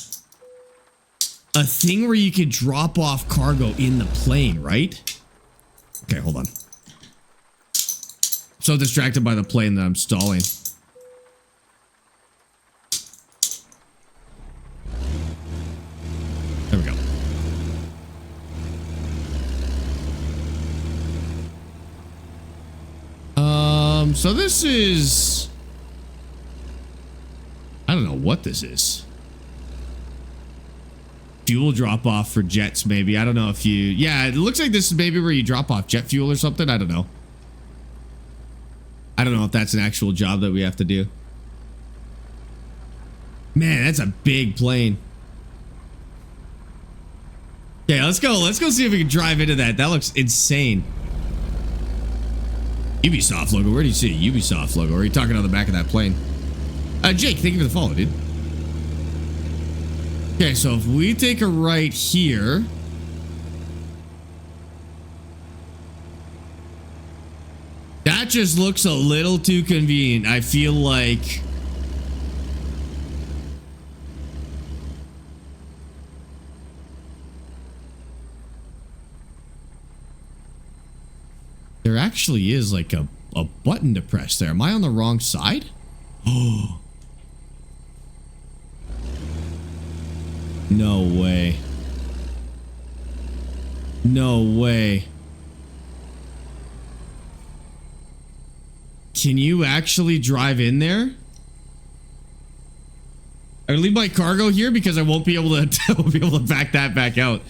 thing where you can drop off cargo in the plane, right? Okay, hold on. So distracted by the plane that I'm stalling. There we go. So this is... I don't know what this is. Fuel drop off for jets, maybe. I don't know if you... Yeah, it looks like this is maybe where you drop off jet fuel or something. I don't know. I don't know if that's an actual job that we have to do. Man, that's a big plane. Okay, let's go. Let's go see if we can drive into that. That looks insane. Ubisoft logo. Where do you see a Ubisoft logo? Or are you talking on the back of that plane? Jake, thank you for the follow, dude. Okay, so if we take a right here... That just looks a little too convenient. I feel like... There actually is like a button to press there. Am I on the wrong side? Oh. No way. No way. Can you actually drive in there? I leave my cargo here because I won't be able to back that back out.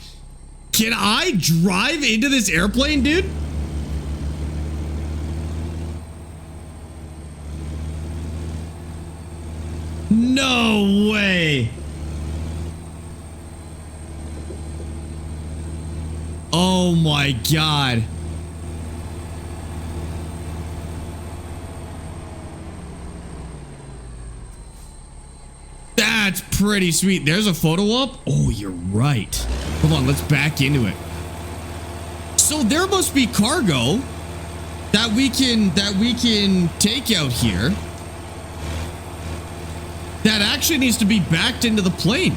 Can I drive into this airplane, dude? No way. Oh my god. That's pretty sweet. There's a photo op. Oh, you're right. Hold on, let's back into it. So there must be cargo that we can take out here that actually needs to be backed into the plane.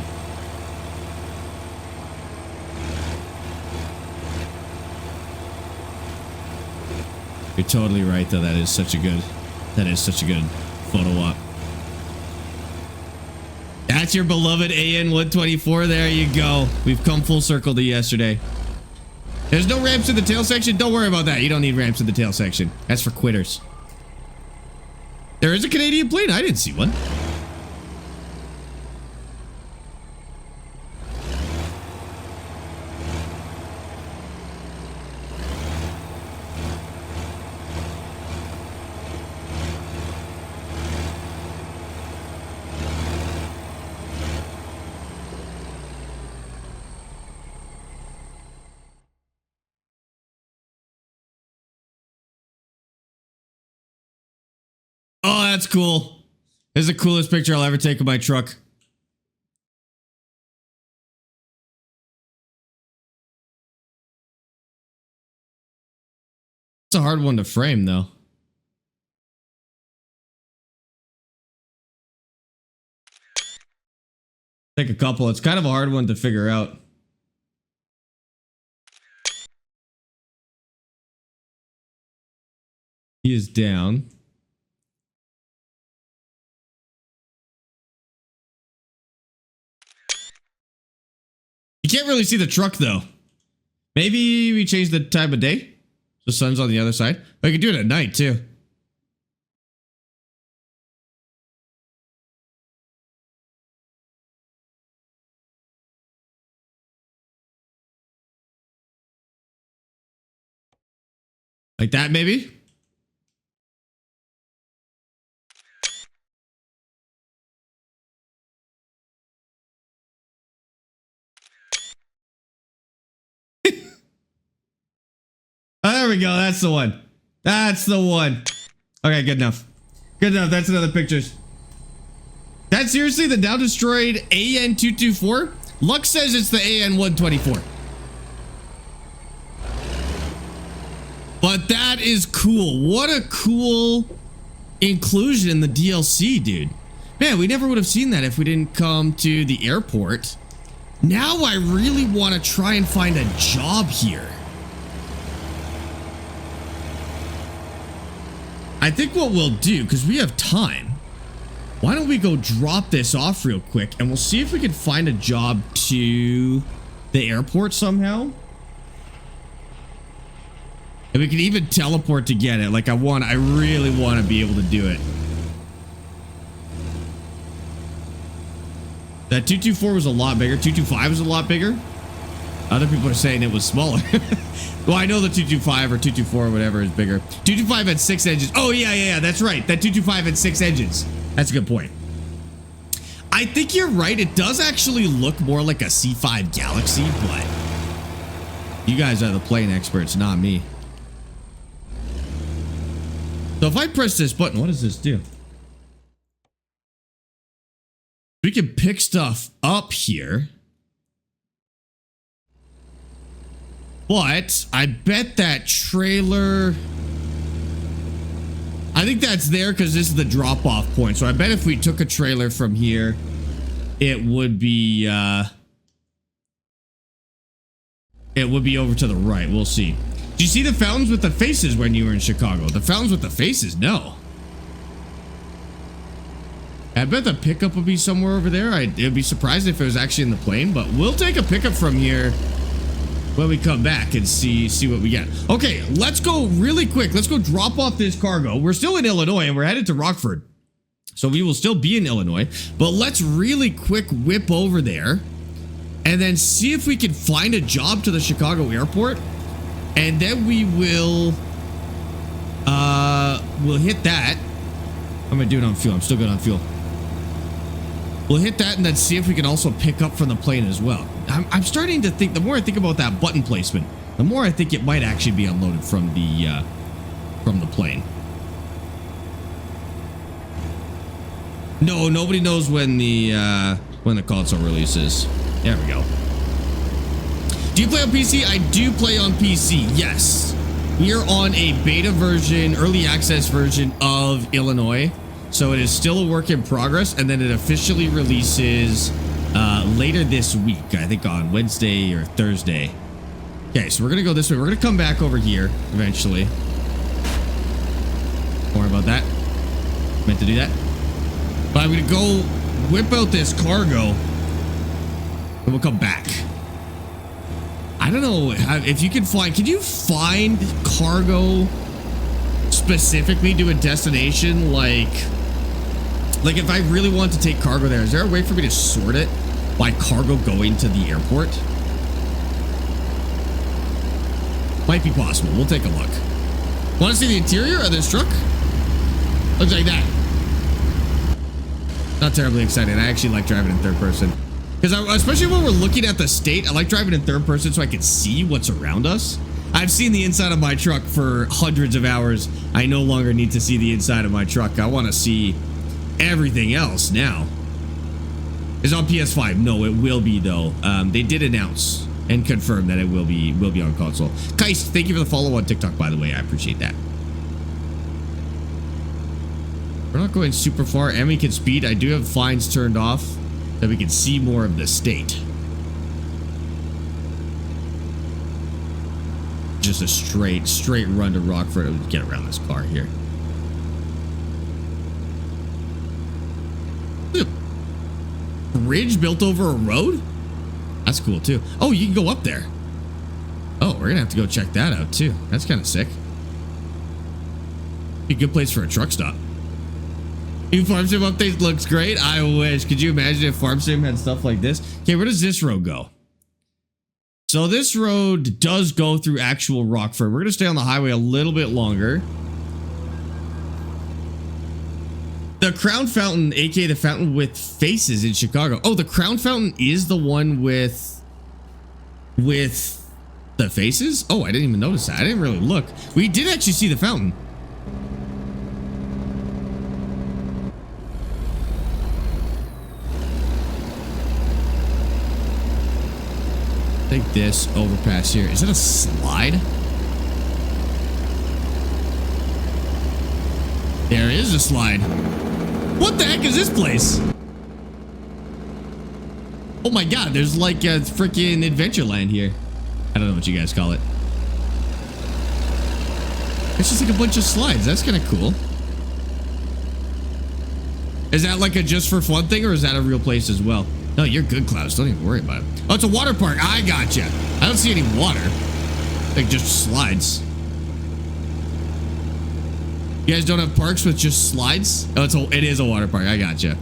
You're totally right, though. That is such a good photo op. That's your beloved AN-124. There you go. We've come full circle to yesterday. There's no ramps in the tail section. Don't worry about that. You don't need ramps in the tail section. That's for quitters. There is a Canadian plane. I didn't see one. Oh, that's cool. This is the coolest picture I'll ever take of my truck. It's a hard one to frame, though. Take a couple. It's kind of a hard one to figure out. He is down. You can't really see the truck, though. Maybe we change the time of day. The sun's on the other side. But I could do it at night, too. Like that, maybe? Oh, there we go. That's the one. That's the one. Okay, good enough. Good enough. That's another pictures. That's seriously the now destroyed AN-224? Lux says it's the AN-124. But that is cool. What a cool inclusion in the DLC, dude. Man, we never would have seen that if we didn't come to the airport. Now I really want to try and find a job here. I think what we'll do, because we have time, why don't we go drop this off real quick and we'll see if we can find a job to the airport somehow. And we can even teleport to get it. Like I really want to be able to do it. That 224 was a lot bigger. 225 was a lot bigger. Other people are saying it was smaller. Well, I know the 225 or 224 or whatever is bigger. 225 had 6 engines. Oh, yeah, that's right. That 225 had 6 engines. That's a good point. I think you're right. It does actually look more like a C5 Galaxy, but you guys are the plane experts, not me. So if I press this button, what does this do? We can pick stuff up here. But I bet that trailer, I think that's there because this is the drop-off point. So I bet if we took a trailer from here, it would be over to the right. We'll see. Do you see the fountains with the faces when you were in Chicago? The fountains with the faces? No. I bet the pickup would be somewhere over there. It'd be surprised if it was actually in the plane, but we'll take a pickup from here when we come back and see what we get. Okay, let's go really quick. Let's go drop off this cargo. We're still in Illinois and we're headed to Rockford. So we will still be in Illinois, but let's really quick whip over there and then see if we can find a job to the Chicago airport. And then we will, we'll hit that. I'm gonna do it on fuel. I'm still good on fuel. We'll hit that and then see if we can also pick up from the plane as well. I'm starting to think, the more I think about that button placement, the more I think it might actually be unloaded from the plane. No, nobody knows when the console release is. There we go. Do you play on PC? I do play on PC, yes. We are on a beta version, early access version of Illinois. So it is still a work in progress, and then it officially releases later this week, I think on Wednesday or Thursday. Okay, so we're gonna go this way. We're gonna come back over here eventually. Don't worry about that. Meant to do that. But I'm gonna go whip out this cargo, and we'll come back. I don't know if you can find. Can you find cargo specifically to a destination like if I really want to take cargo there? Is there a way for me to sort it by cargo going to the airport? Might be possible. We'll take a look. Want to see the interior of this truck? Looks like that. Not terribly excited. I actually like driving in third person. Because especially when we're looking at the state, I like driving in third person so I can see what's around us. I've seen the inside of my truck for hundreds of hours. I no longer need to see the inside of my truck. I want to see everything else now. It's on PS5. No, it will be though. They did announce and confirm that it will be on console. Keist, thank you for the follow on TikTok, by the way. I appreciate that. We're not going super far, and we can speed. I do have fines turned off that we can see more of the state. Just a straight run to Rockford. Let's get around this car here. Bridge built over a road? That's cool too. Oh, you can go up there. Oh, we're gonna have to go check that out too. That's kind of sick. Be a good place for a truck stop. New Farm Sim update looks great. I wish. Could you imagine if Farm Sim had stuff like this? Okay, where does this road go? So this road does go through actual Rockford. We're gonna stay on the highway a little bit longer. The Crown Fountain, aka the fountain with faces in Chicago. Oh, the Crown Fountain is the one with the faces? Oh, I didn't even notice that. I didn't really look. We did actually see the fountain. Take this overpass here. Is it a slide? There is a slide. What the heck is this place? Oh my god, there's like a freaking Adventureland here. I don't know what you guys call it. It's just like a bunch of slides. That's kind of cool. Is that like a just for fun thing, or is that a real place as well? No, you're good, Klaus. Don't even worry about it. Oh, it's a water park. I gotcha. I don't see any water. Like just slides. You guys don't have parks with just slides? Oh, it is a water park. I gotcha.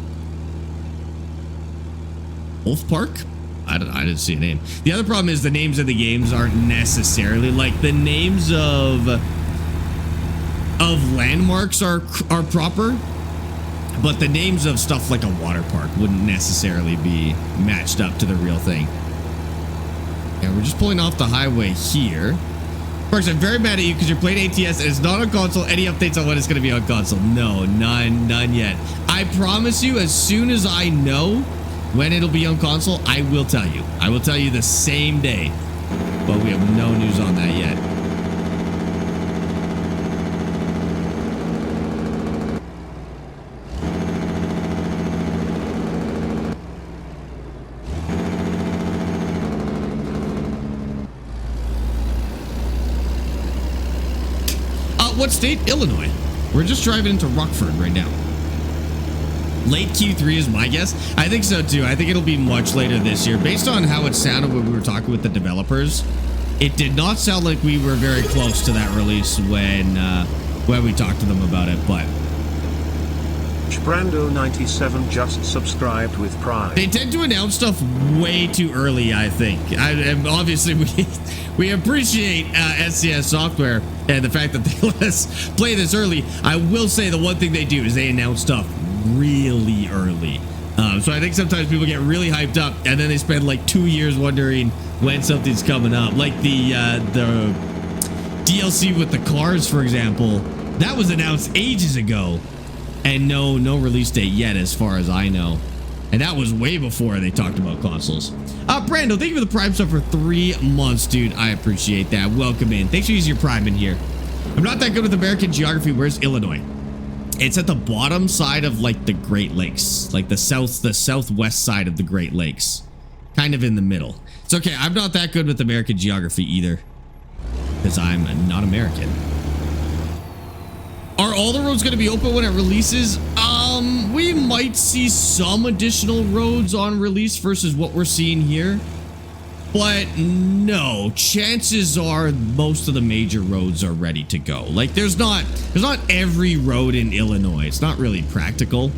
Wolf Park? I didn't see a name. The other problem is the names of the games aren't necessarily like the names of landmarks are proper, but the names of stuff like a water park wouldn't necessarily be matched up to the real thing. Yeah, we're just pulling off the highway here. Sparx, I'm very mad at you because you're playing ATS and it's not on console. Any updates on when it's going to be on console? No, none yet. I promise you, as soon as I know when it'll be on console, I will tell you. I will tell you the same day, but we have no news on that yet. What state? Illinois. We're just driving into Rockford right now. Late Q3 is my guess. I think so too. I think it'll be much later this year. Based on how it sounded when we were talking with the developers, it did not sound like we were very close to that release when we talked to them about it, but Brando97 just subscribed with Prime. They tend to announce stuff way too early, I think. And obviously, we appreciate SCS Software and the fact that they let us play this early. I will say the one thing they do is they announce stuff really early. So I think sometimes people get really hyped up and then they spend like 2 years wondering when something's coming up. Like the DLC with the cars, for example, that was announced ages ago. And no release date yet, as far as I know. And that was way before they talked about consoles. Brando, thank you for the Prime sub for 3 months, dude. I appreciate that. Welcome in. Thanks for using your Prime in here. I'm not that good with American geography. Where's Illinois? It's at the bottom side of like the Great Lakes, like the southwest side of the Great Lakes, kind of in the middle. It's okay. I'm not that good with American geography either, because I'm not American. Are all the roads going to be open when it releases? We might see some additional roads on release versus what we're seeing here. But no, chances are most of the major roads are ready to go. Like there's not every road in Illinois. It's not really practical.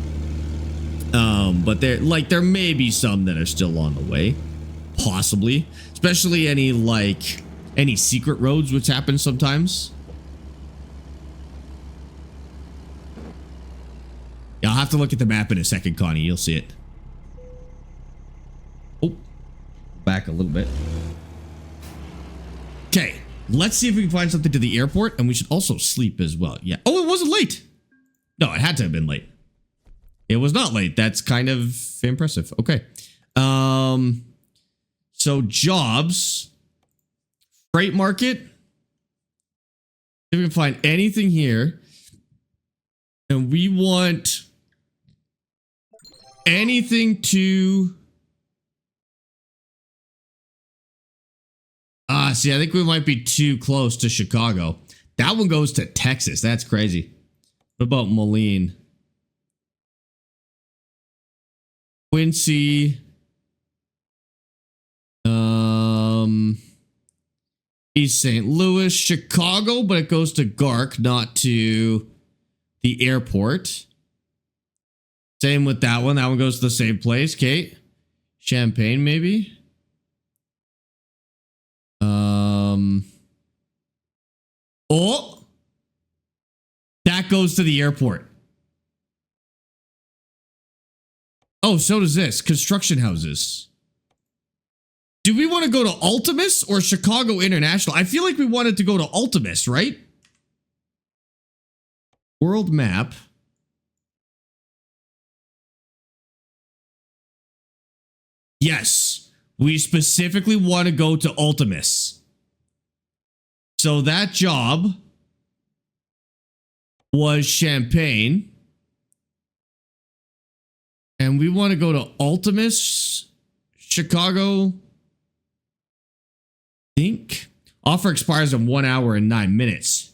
But there may be some that are still on the way, possibly, especially any secret roads, which happen sometimes. Yeah, I'll have to look at the map in a second, Connie. You'll see it. Oh, back a little bit. Okay, let's see if we can find something to the airport, and we should also sleep as well. Yeah. Oh, it wasn't late. No, it had to have been late. It was not late. That's kind of impressive. Okay. So jobs, freight market. If we can find anything here, and we want anything to see, I think we might be too close to Chicago. That one goes to Texas. That's crazy. What about Moline? Quincy. East St. Louis, Chicago, but it goes to Gark, not to the airport. Same with that one. That one goes to the same place. Kate. Champaign, maybe. Oh, that goes to the airport. Oh, so does this. Construction houses. Do we want to go to Ultimus or Chicago International? I feel like we wanted to go to Ultimus, right? World map. Yes, we specifically want to go to Ultimus. So that job was Champaign. And we want to go to Ultimus, Chicago. I think offer expires in 1 hour and 9 minutes.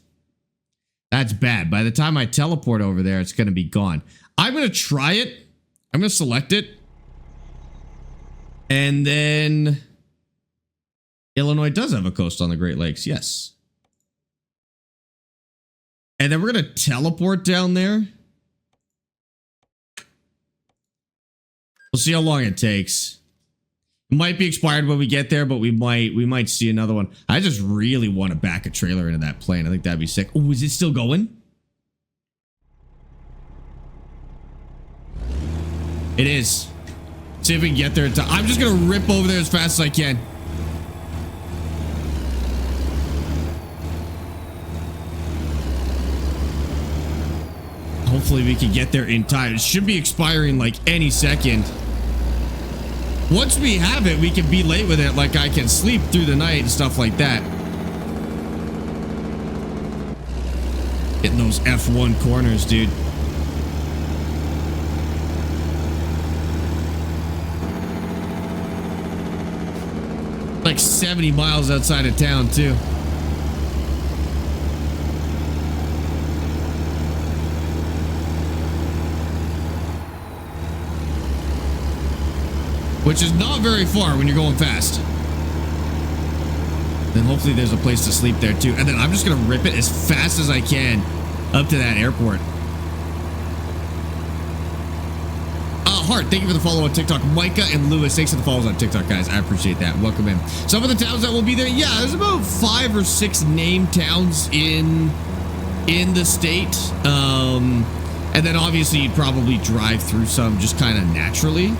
That's bad. By the time I teleport over there, it's going to be gone. I'm going to try it. I'm going to select it. And then Illinois does have a coast on the Great Lakes. Yes. And then we're going to teleport down there. We'll see how long it takes. It might be expired when we get there, but we might see another one. I just really want to back a trailer into that plane. I think that'd be sick. Oh, is it still going? It is. See if we can get there in time. I'm just going to rip over there as fast as I can. Hopefully we can get there in time. It should be expiring like any second. Once we have it, we can be late with it. Like I can sleep through the night and stuff like that. Getting those F1 corners, dude. Like 70 miles outside of town, too. Which is not very far when you're going fast. Then hopefully there's a place to sleep there too. And then I'm just going to rip it as fast as I can up to that airport. Hart, thank you for the follow on TikTok. Micah and Lewis, thanks for the follows on TikTok, guys. I appreciate that. Welcome in. Some of the towns that will be there, yeah, there's about 5 or 6 named towns in the state. And then obviously you'd probably drive through some just kind of naturally.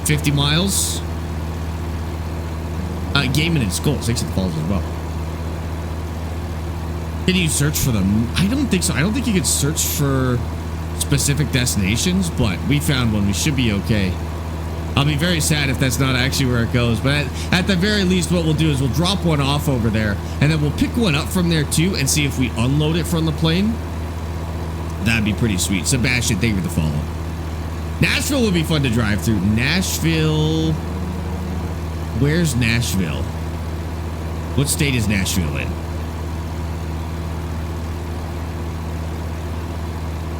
50 miles. Gaming and Skulls, thanks for the follows as well. Can you search for them? I don't think so. I don't think you could search for specific destinations, but we found one. We should be okay. I'll be very sad if that's not actually where it goes, but at the very least, what we'll do is we'll drop one off over there, and then we'll pick one up from there too and see if we unload it from the plane. That'd be pretty sweet. Sebastian, thank you for the follow. Nashville would be fun to drive through. Nashville. Where's Nashville? What state is Nashville in?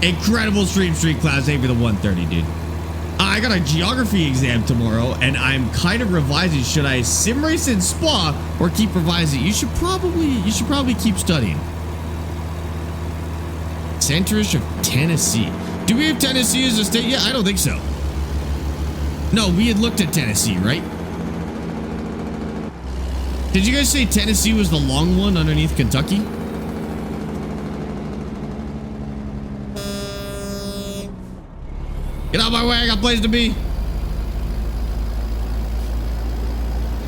Incredible stream class. Thank you for the 130, dude. I got a geography exam tomorrow, and I'm kind of revising. Should I sim race in Spa or keep revising? You should probably keep studying. Centerish of Tennessee. Do we have Tennessee as a state yet? I don't think so. No, we had looked at Tennessee, right? Did you guys say Tennessee was the long one underneath Kentucky? Get out of my way, I got a place to be.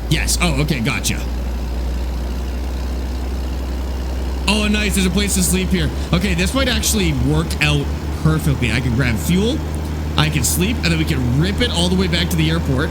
Yes. Oh, okay, gotcha. Oh, nice. There's a place to sleep here. Okay, this might actually work out perfectly. I can grab fuel, I can sleep, and then we can rip it all the way back to the airport.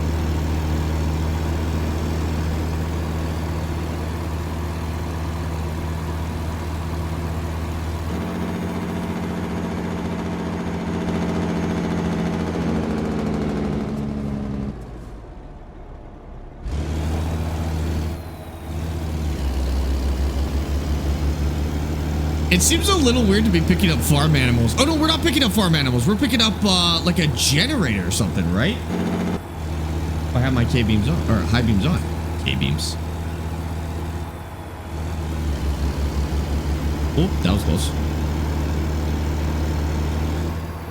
It seems a little weird to be picking up farm animals. Oh, no, we're not picking up farm animals. We're picking up like a generator or something, right? I have my K-beams on, or high beams on. K-beams. Oh, that was close.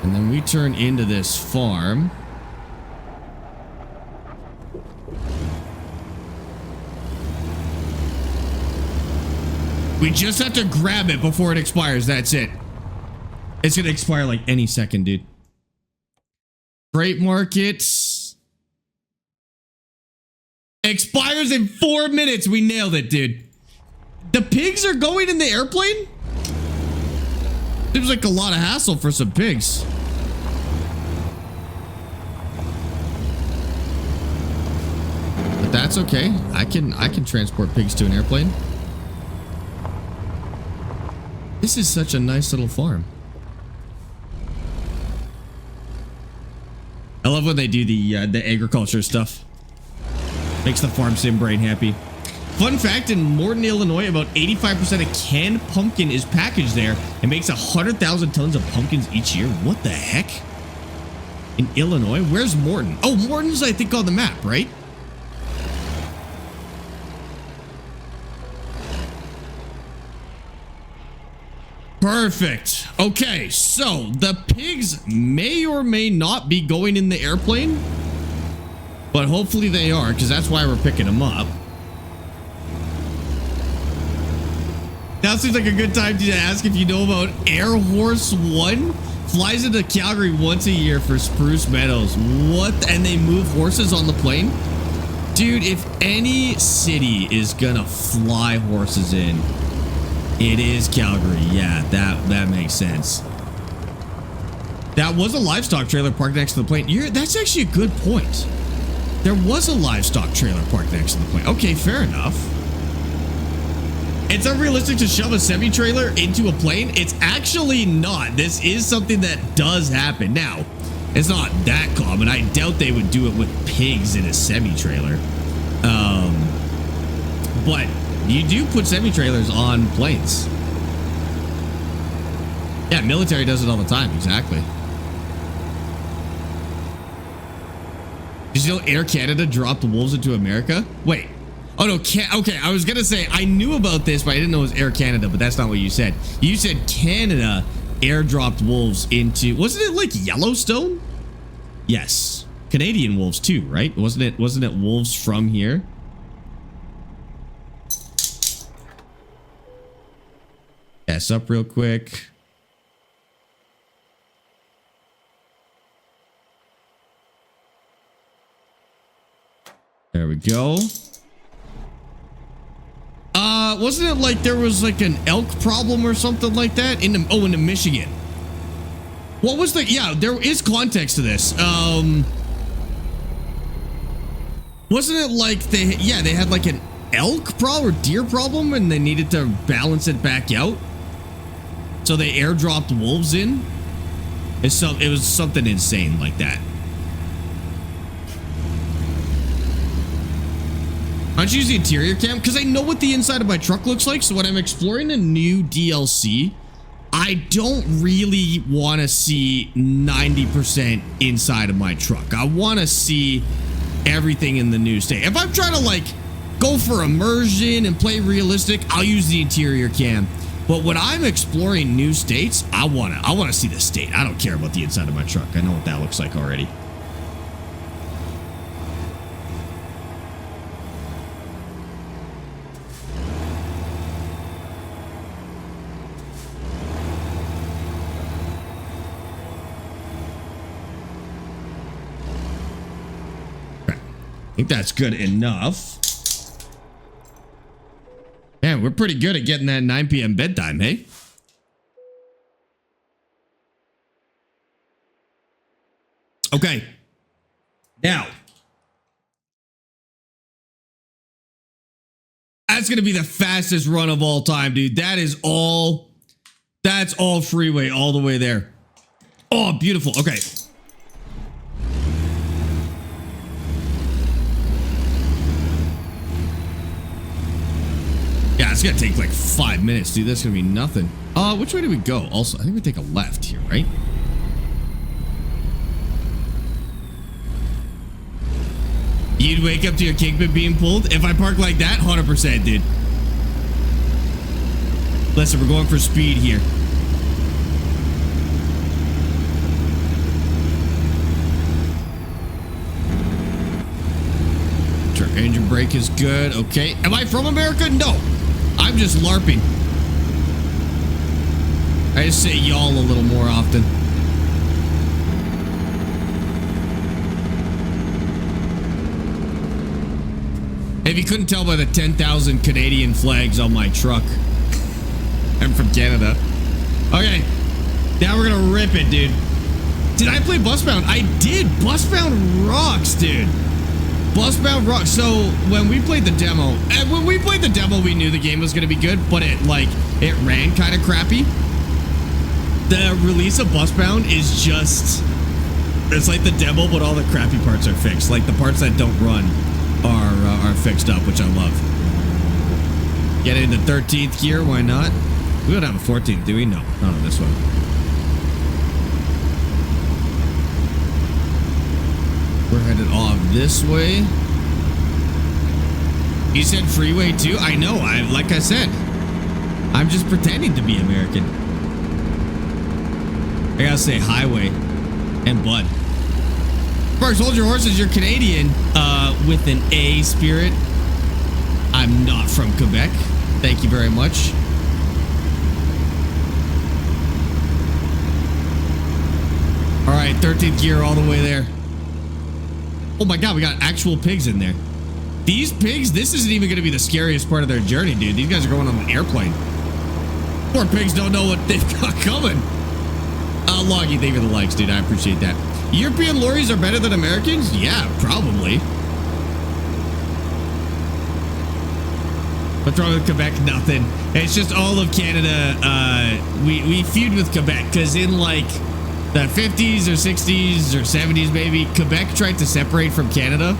And then we turn into this farm. We just have to grab it before it expires. That's it. It's going to expire like any second, dude. Freight market. Expires in 4 minutes. We nailed it, dude. The pigs are going in the airplane? Seems like a lot of hassle for some pigs. But that's okay. I can transport pigs to an airplane. This is such a nice little farm. I love when they do the agriculture stuff. Makes the farm sim brain happy. Fun fact, in Morton, Illinois, about 85% of canned pumpkin is packaged there. It makes 100,000 tons of pumpkins each year. What the heck? In Illinois? Where's Morton? Oh, Morton's, I think, on the map, right? Perfect. Okay, so the pigs may or may not be going in the airplane, but hopefully they are, because that's why we're picking them up. Now seems like a good time to ask if you know about Air Horse One. Flies into Calgary once a year for Spruce Meadows. What? And they move horses on the plane? Dude, if any city is gonna fly horses in, it is Calgary. Yeah, that makes sense. That was a livestock trailer parked next to the plane. That's actually a good point. There was a livestock trailer parked next to the plane. Okay, fair enough. It's unrealistic to shove a semi-trailer into a plane. It's actually not. This is something that does happen. Now, it's not that common. I doubt they would do it with pigs in a semi-trailer. But you do put semi-trailers on planes. Yeah, military does it all the time. Exactly. Did you know Air Canada dropped wolves into America? Wait. Oh, no. Okay, I was going to say, I knew about this, but I didn't know it was Air Canada, but that's not what you said. You said Canada airdropped wolves into... Wasn't it like Yellowstone? Yes. Canadian wolves too, right? Wasn't it wolves from here? S up real quick. There we go. Wasn't it like there was like an elk problem or something like that in Michigan? What was the, yeah, there is context to this. Wasn't it like they had like an elk problem or deer problem and they needed to balance it back out? So they airdropped wolves in? It was something insane like that. Why don't you use the interior cam? Because I know what the inside of my truck looks like. So when I'm exploring a new DLC, I don't really want to see 90% inside of my truck. I want to see everything in the new state. If I'm trying to like go for immersion and play realistic, I'll use the interior cam. But when I'm exploring new states, I want to see the state. I don't care about the inside of my truck. I know what that looks like already. I think that's good enough. Man, we're pretty good at getting that 9 p.m. bedtime, hey? Okay. Now. That's going to be the fastest run of all time, dude. That's all freeway all the way there. Oh, beautiful. Okay. Yeah, it's gonna take like 5 minutes, dude. That's gonna be nothing. Which way do we go? Also, I think we take a left here, right? You'd wake up to your kingpin being pulled? If I park like that, 100%, dude. Listen, we're going for speed here. Sure, engine brake is good. Okay. Am I from America? No. I'm just LARPing. I just say y'all a little more often. If you couldn't tell by the 10,000 Canadian flags on my truck, I'm from Canada. Okay, now we're gonna rip it, dude. Did I play Busbound? I did. Busbound rocks, dude. Busbound rocks. So when we played the demo, we knew the game was gonna be good, but it ran kind of crappy. The release of Busbound is just, it's like the demo, but all the crappy parts are fixed. Like the parts that don't run are fixed up, which I love. Get into 13th gear, why not? We don't have a 14th, do we? No, not on this one. We're headed off this way. You said freeway too? I know, like I said, I'm just pretending to be American. I gotta say highway and bud. Sparx, hold your horses, you're Canadian with an A spirit. I'm not from Quebec. Thank you very much. All right, 13th gear all the way there. Oh my God, we got actual pigs in there. These pigs, this isn't even gonna be the scariest part of their journey, dude. These guys are going on an airplane. Poor pigs don't know what they've got coming. Loggy, thank you for the likes, dude. I appreciate that. European lorries are better than Americans? Yeah, probably. What's wrong with Quebec? Nothing. It's just all of Canada. We feud with Quebec because in like the 50s or 60s or 70s, maybe, Quebec tried to separate from Canada.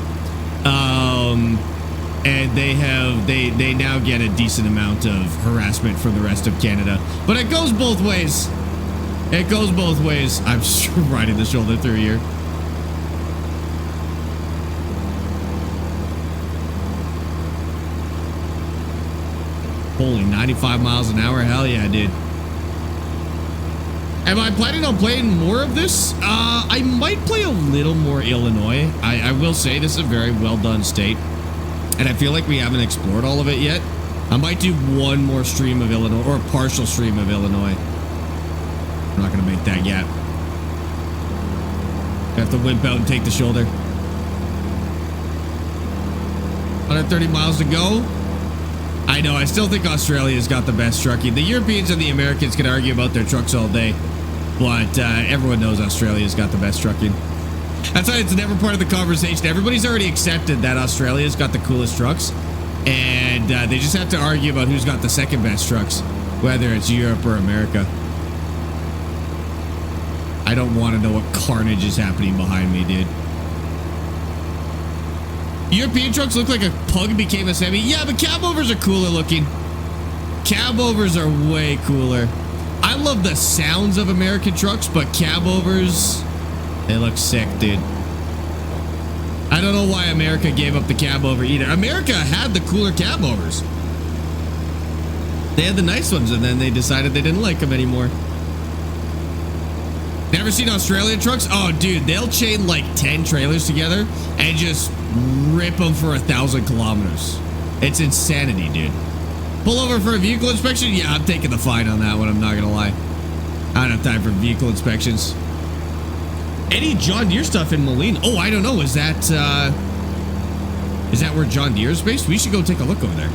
And they now get a decent amount of harassment from the rest of Canada. But it goes both ways. It goes both ways. I'm just riding the shoulder through here. Holy, 95 miles an hour. Hell yeah, dude. Am I planning on playing more of this? I might play a little more Illinois. I will say this is a very well done state. And I feel like we haven't explored all of it yet. I might do one more stream of Illinois, or a partial stream of Illinois. I'm not going to make that yet. I have to wimp out and take the shoulder. 130 miles to go. I know, I still think Australia's got the best trucking. The Europeans and the Americans can argue about their trucks all day. But everyone knows Australia's got the best trucking. That's why it's never part of the conversation. Everybody's already accepted that Australia's got the coolest trucks. And they just have to argue about who's got the second best trucks, whether it's Europe or America. I don't want to know what carnage is happening behind me, dude. European trucks look like a pug became a semi. Yeah, but cab overs are cooler looking. Cab overs are way cooler. I love the sounds of American trucks, but cab overs, they look sick, dude. I don't know why America gave up the cab over either. America had the cooler cab overs. They had the nice ones, and then they decided they didn't like them anymore. Never seen Australian trucks? Oh, dude, they'll chain like 10 trailers together and just rip them for 1,000 kilometers. It's insanity, dude. Pull over for a vehicle inspection? Yeah, I'm taking the fine on that one. I'm not going to lie. I don't have time for vehicle inspections. Any John Deere stuff in Moline? Oh, I don't know. Is that where John Deere is based? We should go take a look over there.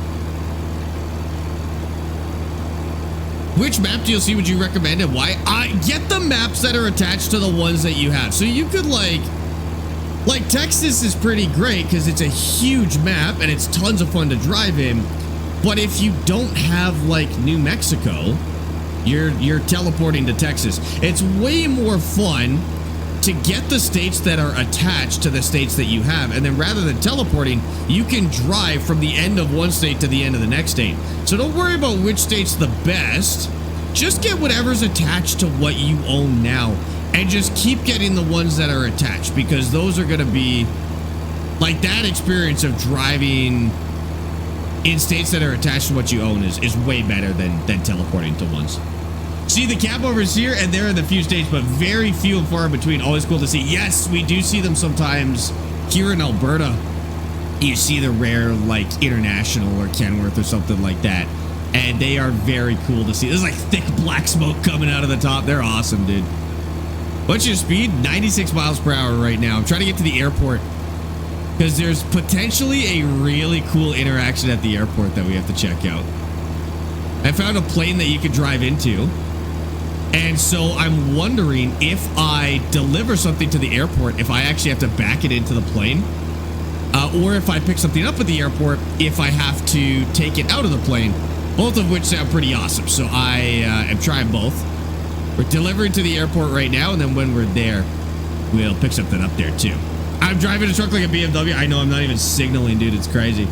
Which map DLC would you recommend and why? Get the maps that are attached to the ones that you have. So you could like Texas is pretty great because it's a huge map and it's tons of fun to drive in. But if you don't have like New Mexico, you're teleporting to Texas. It's way more fun to get the states that are attached to the states that you have. And then rather than teleporting, you can drive from the end of one state to the end of the next state. So don't worry about which state's the best. Just get whatever's attached to what you own now. And just keep getting the ones that are attached, because those are going to be like that experience of driving in states that are attached to what you own is way better than teleporting to ones. See the cab overs here, and they're in the few states, but very few and far in between. Always cool to see. Yes, we do see them sometimes here in Alberta. You see the rare, like, International or Kenworth or something like that. And they are very cool to see. There's like thick black smoke coming out of the top. They're awesome, dude. What's your speed? 96 miles per hour right now. I'm trying to get to the airport because there's potentially a really cool interaction at the airport that we have to check out. I found a plane that you could drive into. And so I'm wondering if I deliver something to the airport, if I actually have to back it into the plane, or if I pick something up at the airport, if I have to take it out of the plane, both of which sound pretty awesome. So I am trying both. We're delivering to the airport right now, and then when we're there, we'll pick something up there too. I'm driving a truck like a BMW. I know, I'm not even signaling, dude. It's crazy.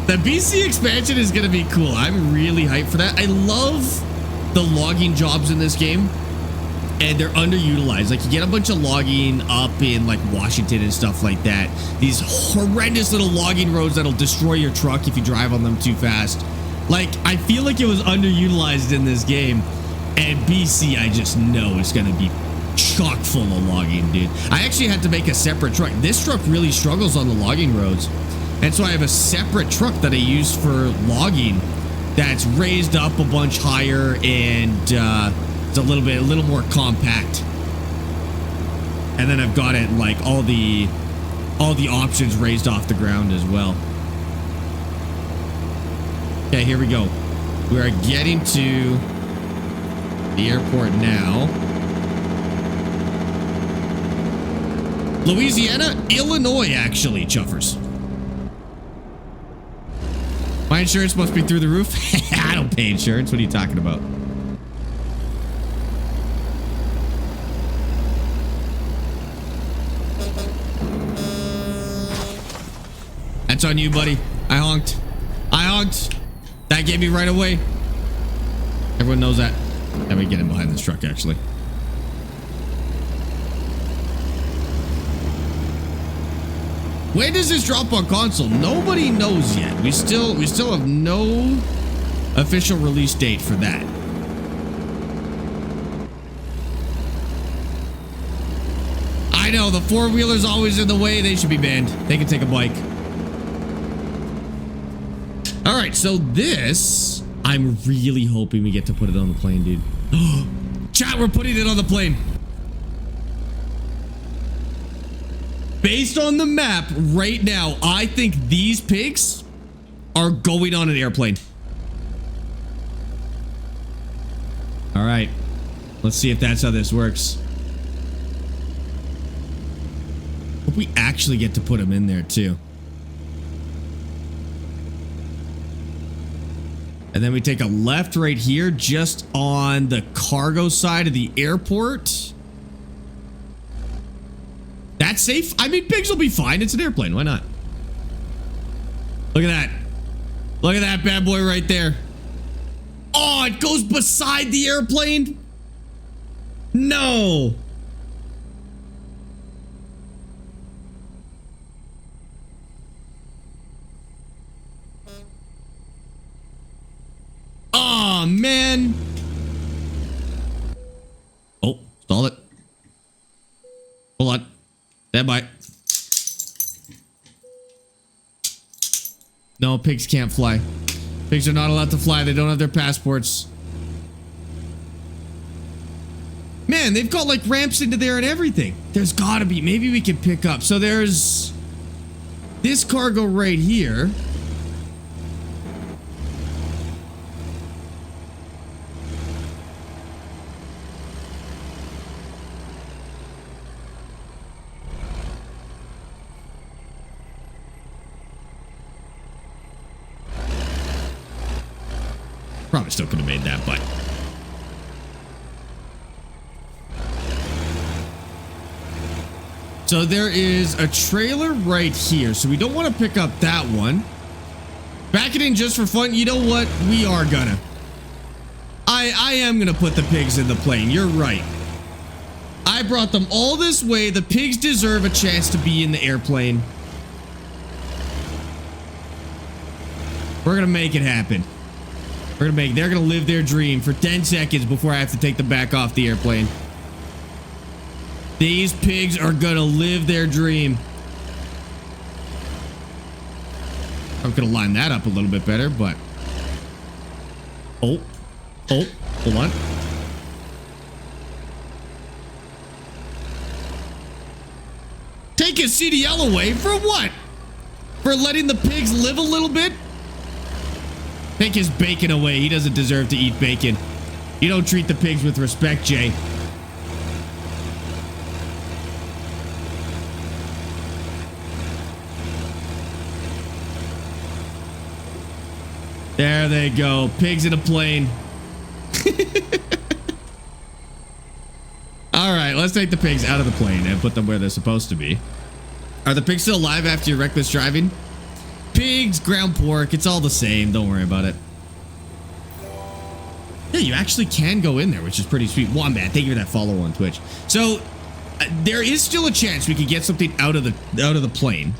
The BC expansion is going to be cool. I'm really hyped for that. I love the logging jobs in this game, and they're underutilized. Like, you get a bunch of logging up in like Washington and stuff like that. These horrendous little logging roads that'll destroy your truck if you drive on them too fast. Like, I feel like it was underutilized in this game, and BC, I just know is going to be chock full of logging, dude. I actually had to make a separate truck. This truck really struggles on the logging roads, and so I have a separate truck that I use for logging that's raised up a bunch higher, and it's a little more compact. And then I've got it like all the options raised off the ground as well. Okay, here we go. We are getting to the airport now. Louisiana, Illinois, actually, chuffers. My insurance must be through the roof. I don't pay insurance. What are you talking about? That's on you, buddy. I honked. That gave me right away. Everyone knows that. Let me get in behind this truck, actually. When does this drop on console? Nobody knows yet. We still have no official release date for that. I know, the four-wheeler's always in the way. They should be banned. They can take a bike. All right, so this, I'm really hoping we get to put it on the plane, dude. Chat, we're putting it on the plane. Based on the map right now, I think these pigs are going on an airplane. All right, Let's see if that's how this works. Hope we actually get to put him in there too. And then we take a left right here just on the cargo side of the airport. That's safe. I mean, pigs will be fine. It's an airplane. Why not? Look at that. Look at that bad boy right there. Oh, it goes beside the airplane? No. Oh, man. Oh, stall it. Hold on. Stand by. No, pigs can't fly. Pigs are not allowed to fly. They don't have their passports. Man, they've got like ramps into there and everything. There's gotta be. Maybe we can pick up. So there's this cargo right here. Probably still could have made that, but so there is a trailer right here, so we don't want to pick up that one. Back it in just for fun. You know what? We are gonna. I am gonna put the pigs in the plane. You're right. I brought them all this way. The pigs deserve a chance to be in the airplane. We're gonna make it happen. They're gonna live their dream for 10 seconds before I have to take them back off the airplane. These pigs are gonna live their dream. I'm gonna line that up a little bit better, but oh, hold on. Take his CDL away for what? For letting the pigs live a little bit? Take his bacon away. He doesn't deserve to eat bacon. You don't treat the pigs with respect, Jay. There they go. Pigs in a plane. All right, let's take the pigs out of the plane and put them where they're supposed to be. Are the pigs still alive after your reckless driving? Pigs, ground pork, it's all the same. Don't worry about it. Yeah, you actually can go in there, which is pretty sweet. Wombat, thank you for that follow on Twitch. So there is still a chance we could get something out of the plane.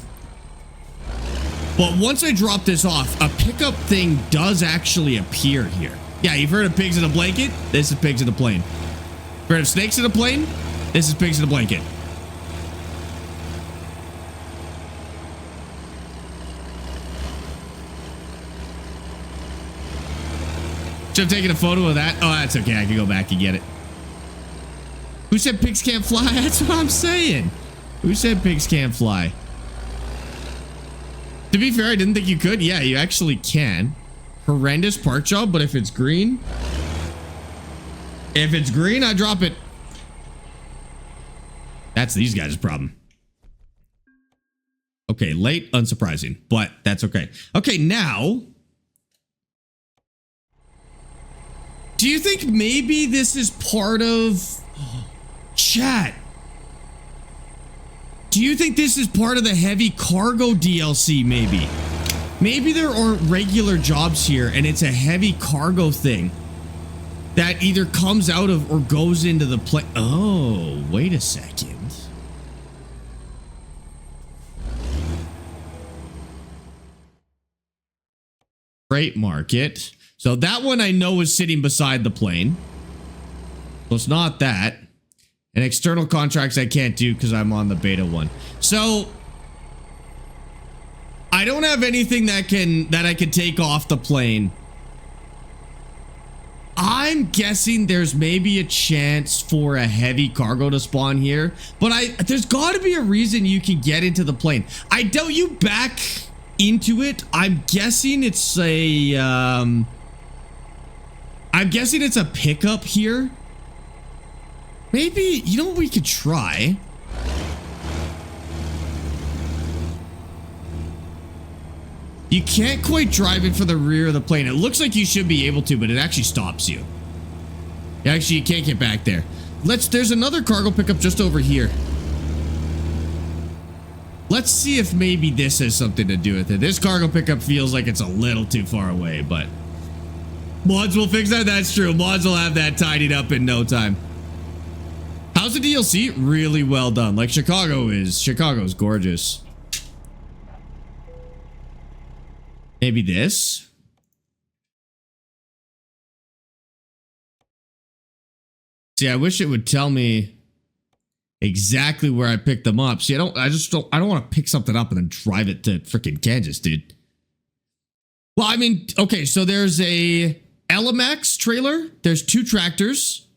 But once I drop this off, a pickup thing does actually appear here. Yeah, you've heard of pigs in a blanket? This is pigs in a plane. Heard of snakes in a plane? This is pigs in a blanket. Should have taken a photo of that. Oh, that's okay. I can go back and get it. Who said pigs can't fly? That's what I'm saying. Who said pigs can't fly? To be fair, I didn't think you could. Yeah, you actually can. Horrendous park job, but if it's green... If it's green, I drop it. That's these guys' problem. Okay, late, unsurprising, but that's okay. Okay, now... Do you think maybe this is part of... Chat. Do you think this is part of the heavy cargo DLC, maybe? Maybe there aren't regular jobs here, and it's a heavy cargo thing that either comes out of or goes into the plane. Oh, wait a second. Freight market. So that one I know is sitting beside the plane. So it's not that. And external contracts I can't do because I'm on the beta one. So I don't have anything that I can take off the plane. I'm guessing there's maybe a chance for a heavy cargo to spawn here, but there's got to be a reason you can get into the plane. I doubt you back into it. I'm guessing it's a pickup here. Maybe, you know what we could try? You can't quite drive it for the rear of the plane. It looks like you should be able to, but it actually stops you. Actually, you can't get back there. There's another cargo pickup just over here. Let's see if maybe this has something to do with it. This cargo pickup feels like it's a little too far away, but mods will fix that. That's true. Mods will have that tidied up in no time. How's the DLC? Really well done. Like Chicago's gorgeous. Maybe this? See, I wish it would tell me exactly where I picked them up. See, I don't want to pick something up and then drive it to freaking Kansas, dude. Well, I mean, okay, so there's a LMX trailer, there's 2 tractors,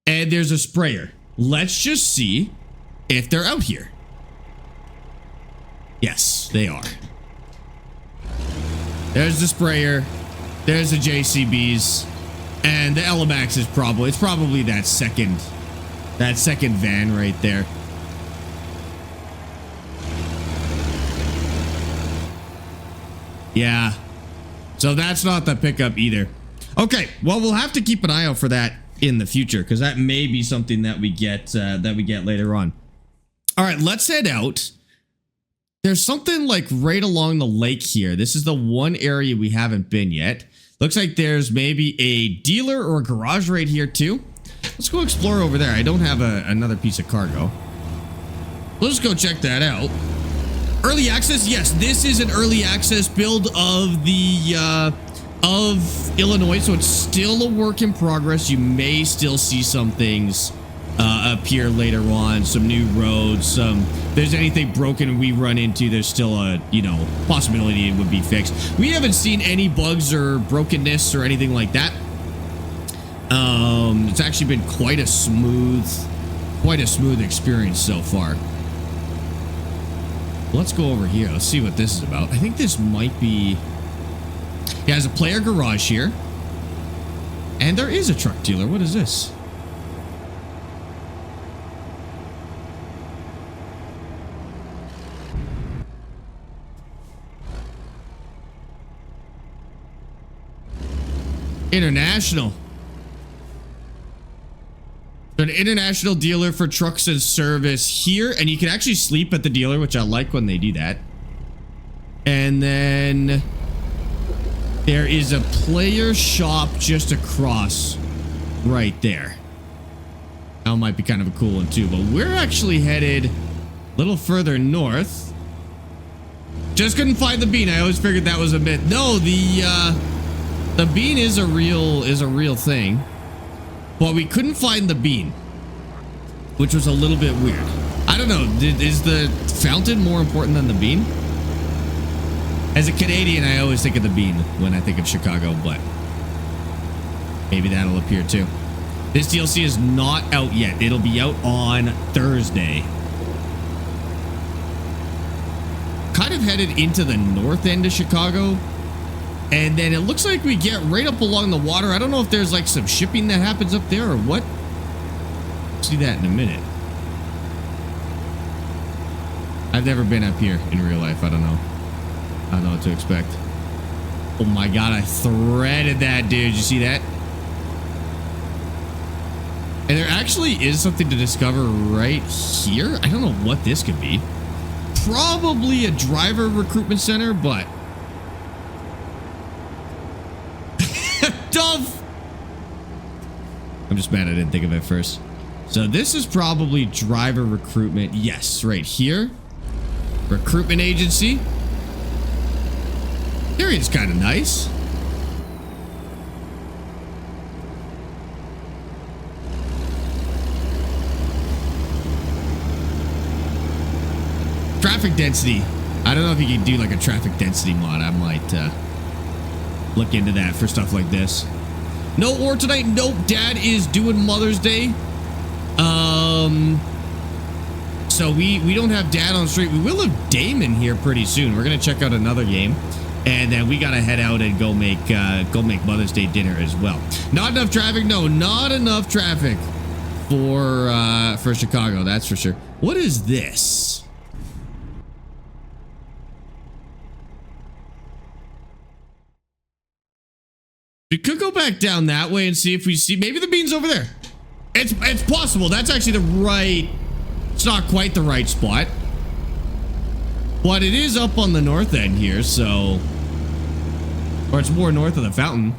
and there's a sprayer. Let's just see if they're out here. Yes, they are. There's the sprayer, there's the JCBs, and the LMX is probably that second van right there. Yeah. So that's not the pickup either. Okay, well, we'll have to keep an eye out for that in the future, because that may be something that we get later on. All right, let's head out. There's something like right along the lake here. This is the one area we haven't been yet. Looks like there's maybe a dealer or a garage right here too. Let's go explore over there. I don't have another piece of cargo. Let's go check that out. Early access? Yes, this is an early access build of the of Illinois, so it's still a work in progress. You may still see some things appear later on, some new roads, if there's anything broken we run into, there's still a, you know, possibility it would be fixed. We haven't seen any bugs or brokenness or anything like that. It's actually been quite a smooth experience so far. Let's go over here. Let's see what this is about. I think this might be... Yeah, there's a player garage here. And there is a truck dealer. What is this? International. An international dealer for trucks and service here, and you can actually sleep at the dealer, which I like when they do that. And then there is a player shop just across right there. That might be kind of a cool one too, but we're actually headed a little further north. Just couldn't find the bean. I always figured that was a myth. No, the bean is a real thing. But we couldn't find the bean, which was a little bit weird. I don't know. Is the fountain more important than the bean? As a Canadian, I always think of the bean when I think of Chicago, but maybe that'll appear too. This DLC is not out yet. It'll be out on Thursday. Kind of headed into the north end of Chicago. And then it looks like we get right up along the water. I don't know if there's like some shipping that happens up there or what. See that in a minute. I've never been up here in real life. I don't know. I don't know what to expect. Oh my god, I threaded that, dude. You see that? And there actually is something to discover right here. I don't know what this could be. Probably a driver recruitment center, but... Dove! I'm just mad I didn't think of it first. So this is probably driver recruitment. Yes, right here. Recruitment agency. Area's kind of nice. Traffic density. I don't know if you can do like a traffic density mod. I might look into that for stuff like this. No ore tonight. Nope. Dad is doing Mother's Day. So we don't have Dad on the street. We will have Damon here pretty soon. We're gonna check out another game, and then we gotta head out and go make Mother's Day dinner as well. Not enough traffic. No, not enough traffic. for Chicago, that's for sure. What is this? We could go back down that way and see if we see maybe the bean's over there. It's possible. That's actually the right. It's not quite the right spot, but it is up on the north end here, so, or it's more north of the fountain.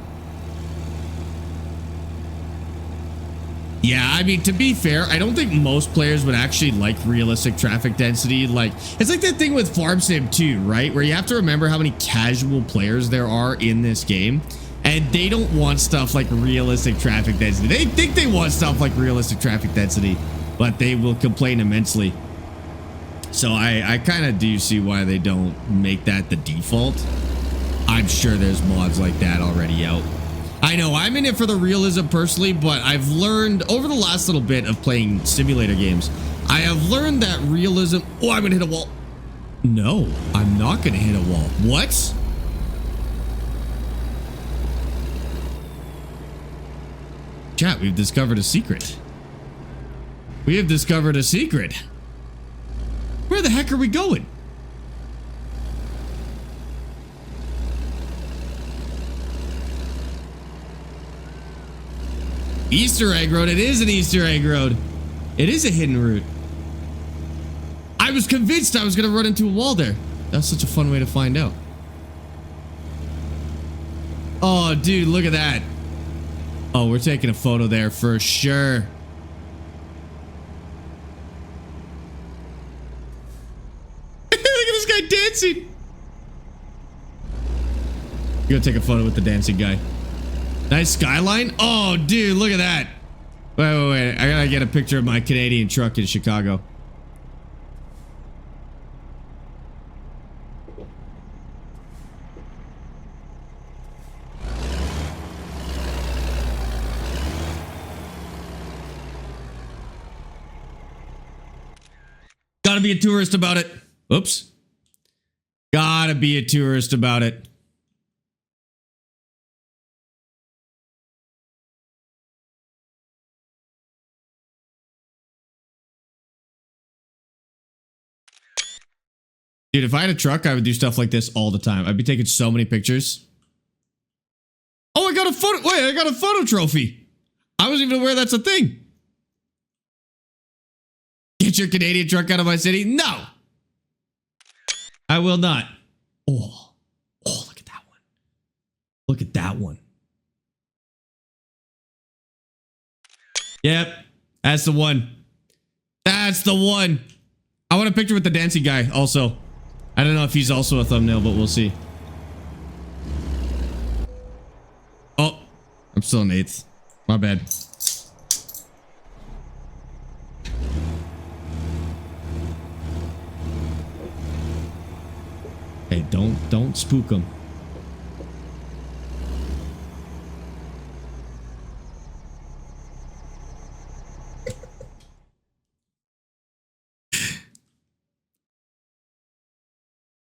Yeah, I mean, to be fair, I don't think most players would actually like realistic traffic density. Like, it's like that thing with Farm Sim 2, right? Where you have to remember how many casual players there are in this game. And they don't want stuff like realistic traffic density. They think they want stuff like realistic traffic density, but they will complain immensely. So I kind of do see why they don't make that the default. I'm sure there's mods like that already out. I know I'm in it for the realism personally, but I've learned over the last little bit of playing simulator games, I have learned that realism. Oh, I'm gonna hit a wall. No, I'm not gonna hit a wall. What? Chat, we've discovered a secret. We have discovered a secret. Where the heck are we going? Easter egg road. It is an Easter egg road. It is a hidden route. I was convinced I was going to run into a wall there. That's such a fun way to find out. Oh, dude, look at that. Oh, we're taking a photo there for sure. Look at this guy dancing. You gotta take a photo with the dancing guy. Nice skyline. Oh, dude, look at that. Wait. I gotta get a picture of my Canadian truck in Chicago. Gotta be a tourist about it. Oops. Gotta be a tourist about it. Dude, if I had a truck, I would do stuff like this all the time. I'd be taking so many pictures. Oh, I got a photo. Wait, I got a photo trophy. I wasn't even aware that's a thing. Get your Canadian truck out of my city? No. I will not. Oh, look at that one. Look at that one. Yep, that's the one. That's the one. I want a picture with the dancing guy also. I don't know if he's also a thumbnail, but we'll see. Oh, I'm still in 8th. My bad. Hey, don't spook him.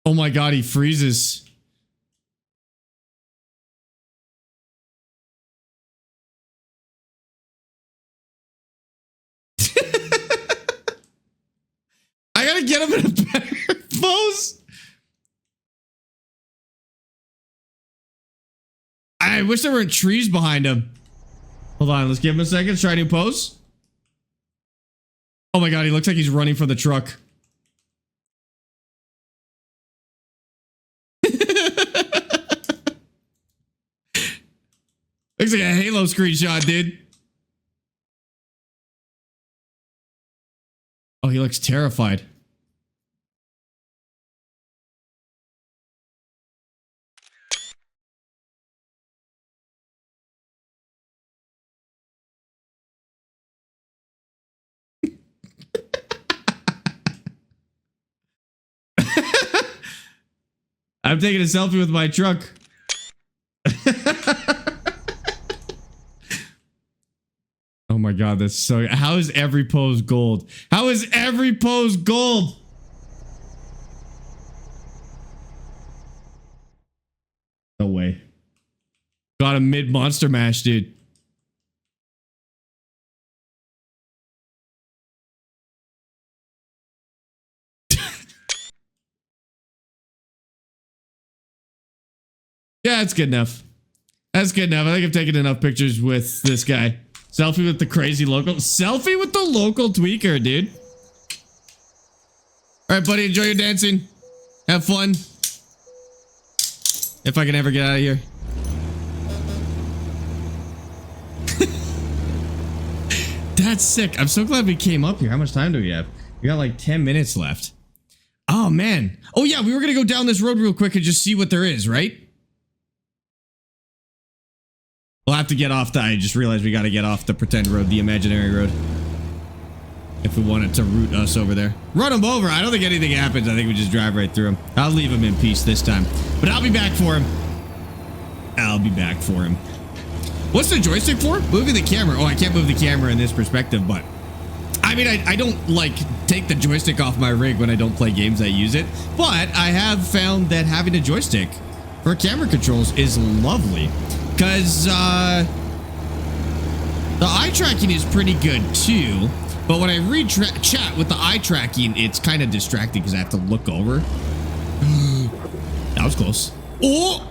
Oh my God, he freezes. I gotta get him in a better pose. I wish there weren't trees behind him. Hold on, let's give him a second. Try a new pose. Oh my God, he looks like he's running from the truck. Looks like a Halo screenshot, dude. Oh, he looks terrified. I'm taking a selfie with my truck. Oh my God, that's so... How is every pose gold? How is every pose gold? No way. Got a mid monster mash, dude. Yeah, it's good enough. That's good enough. I think I've taken enough pictures with this guy. Selfie with the crazy local. Selfie with the local tweaker, dude. All right, buddy. Enjoy your dancing. Have fun. If I can ever get out of here. That's sick. I'm so glad we came up here. How much time do we have? We got like 10 minutes left. Oh, man. Oh, yeah. We were going to go down this road real quick and just see what there is, right? We'll have to get off I just realized we got to get off the pretend road, the imaginary road. If we want it to route us over there. Run him over. I don't think anything happens. I think we just drive right through him. I'll leave him in peace this time. But I'll be back for him. I'll be back for him. What's the joystick for? Moving the camera. Oh, I can't move the camera in this perspective, but... I mean, I don't, like, take the joystick off my rig when I don't play games I use it. But I have found that having a joystick for camera controls is lovely. Because, the eye tracking is pretty good, too. But when I read chat with the eye tracking, it's kind of distracting because I have to look over. That was close. Oh!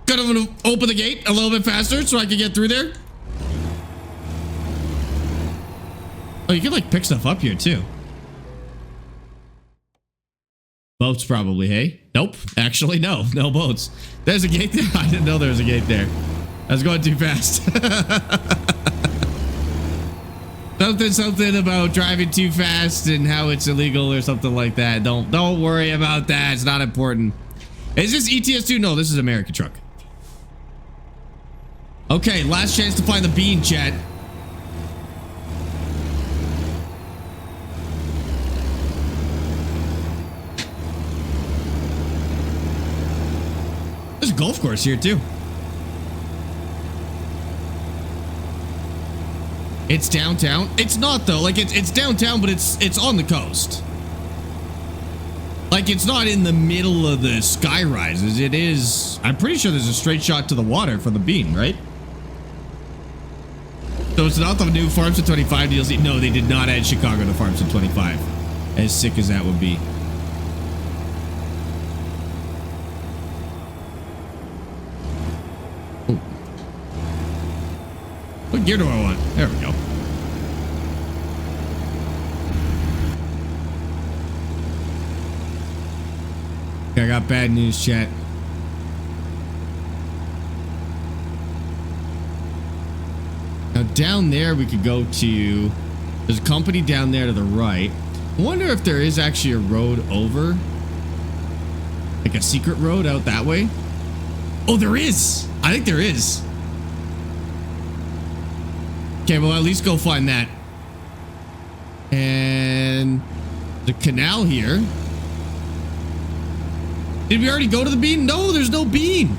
Gonna open the gate a little bit faster so I can get through there. Oh, you can, like, pick stuff up here, too. Boats probably, hey? Nope. Actually, no. No boats. There's a gate there. I didn't know there was a gate there. I was going too fast. Something about driving too fast and how it's illegal or something like that. Don't worry about that. It's not important. Is this ETS2? No, this is American truck. Okay, last chance to find the bean, chat. There's a golf course here too. It's downtown. It's not though. Like it's downtown, but it's on the coast. Like it's not in the middle of the sky rises. It is. I'm pretty sure there's a straight shot to the water from the bean, right? So it's not the new Farms at 25 DLC. No, they did not add Chicago to Farms at 25. As sick as that would be. Ooh. What gear do I want? There we go. I got bad news, chat. Now down there we could go to, there's a company down there to the right. I wonder if there is actually a road over, like a secret road out that way. Oh, there is. I think there is. Okay, well, at least go find that. And the canal here. Did we already go to the bean? No, there's no bean.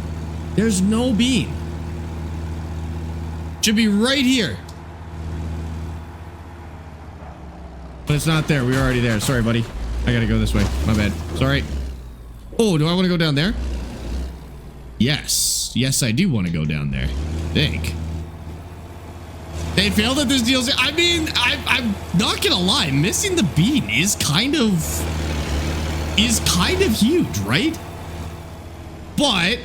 There's no bean. Should be right here. But it's not there. We were already there. Sorry, buddy. I gotta go this way. My bad. Sorry. Oh, do I want to go down there? Yes. Yes, I do want to go down there. I think. They failed at this deal. I mean, I'm not gonna lie. Missing the bean is kind of huge, right? But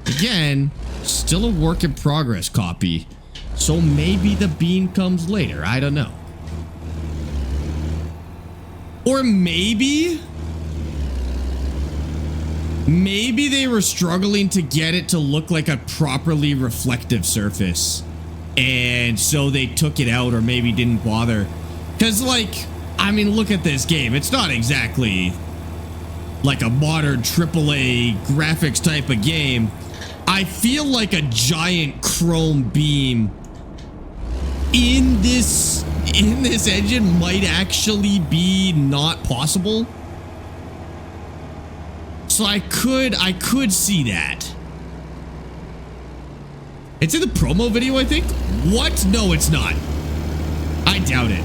again, still a work in progress copy. So maybe the bean comes later. I don't know. Or maybe they were struggling to get it to look like a properly reflective surface. And so they took it out or maybe didn't bother. Because, like, I mean, look at this game. It's not exactly like a modern AAA graphics type of game. I feel like a giant chrome beam in this engine might actually be not possible. So I could see that. It's in the promo video, I think. What? No, it's not. I doubt it.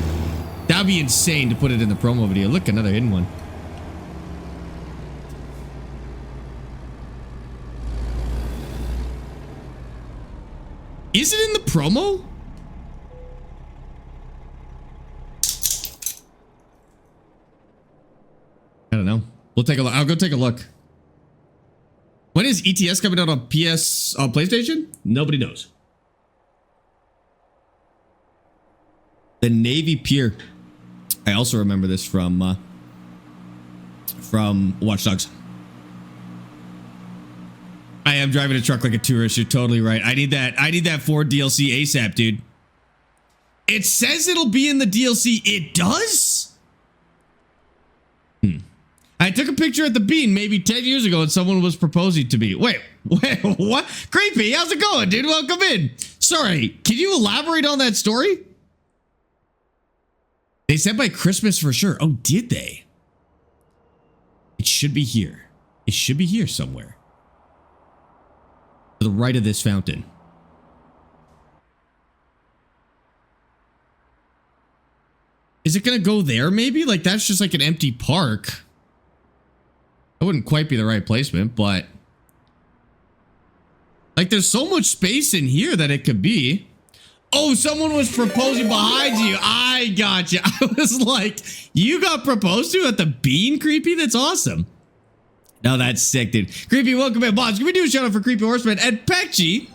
That'd be insane to put it in the promo video. Look, another hidden one. Is it in the promo? I don't know. We'll take a look. I'll go take a look. When is ETS coming out on PlayStation? Nobody knows. The Navy Pier. I also remember this from Watch Dogs. I am driving a truck like a tourist. You're totally right. I need that Ford DLC ASAP, dude. It says it'll be in the DLC. It does? I took a picture at the Bean maybe 10 years ago and someone was proposing to me. Wait, what? Creepy, how's it going, dude? Welcome in. Sorry, can you elaborate on that story? They said by Christmas for sure. Oh, did they? It should be here. It should be here somewhere. To the right of this fountain. Is it gonna go there maybe? Like that's just like an empty park. That wouldn't quite be the right placement, but like there's so much space in here that it could be. Oh, someone was proposing behind you. I got you. I was like, you got proposed to at the Bean, Creepy? That's awesome. No, that's sick, dude. Creepy, welcome in. Boss, can we do a shout out for Creepy Horseman and Peachy?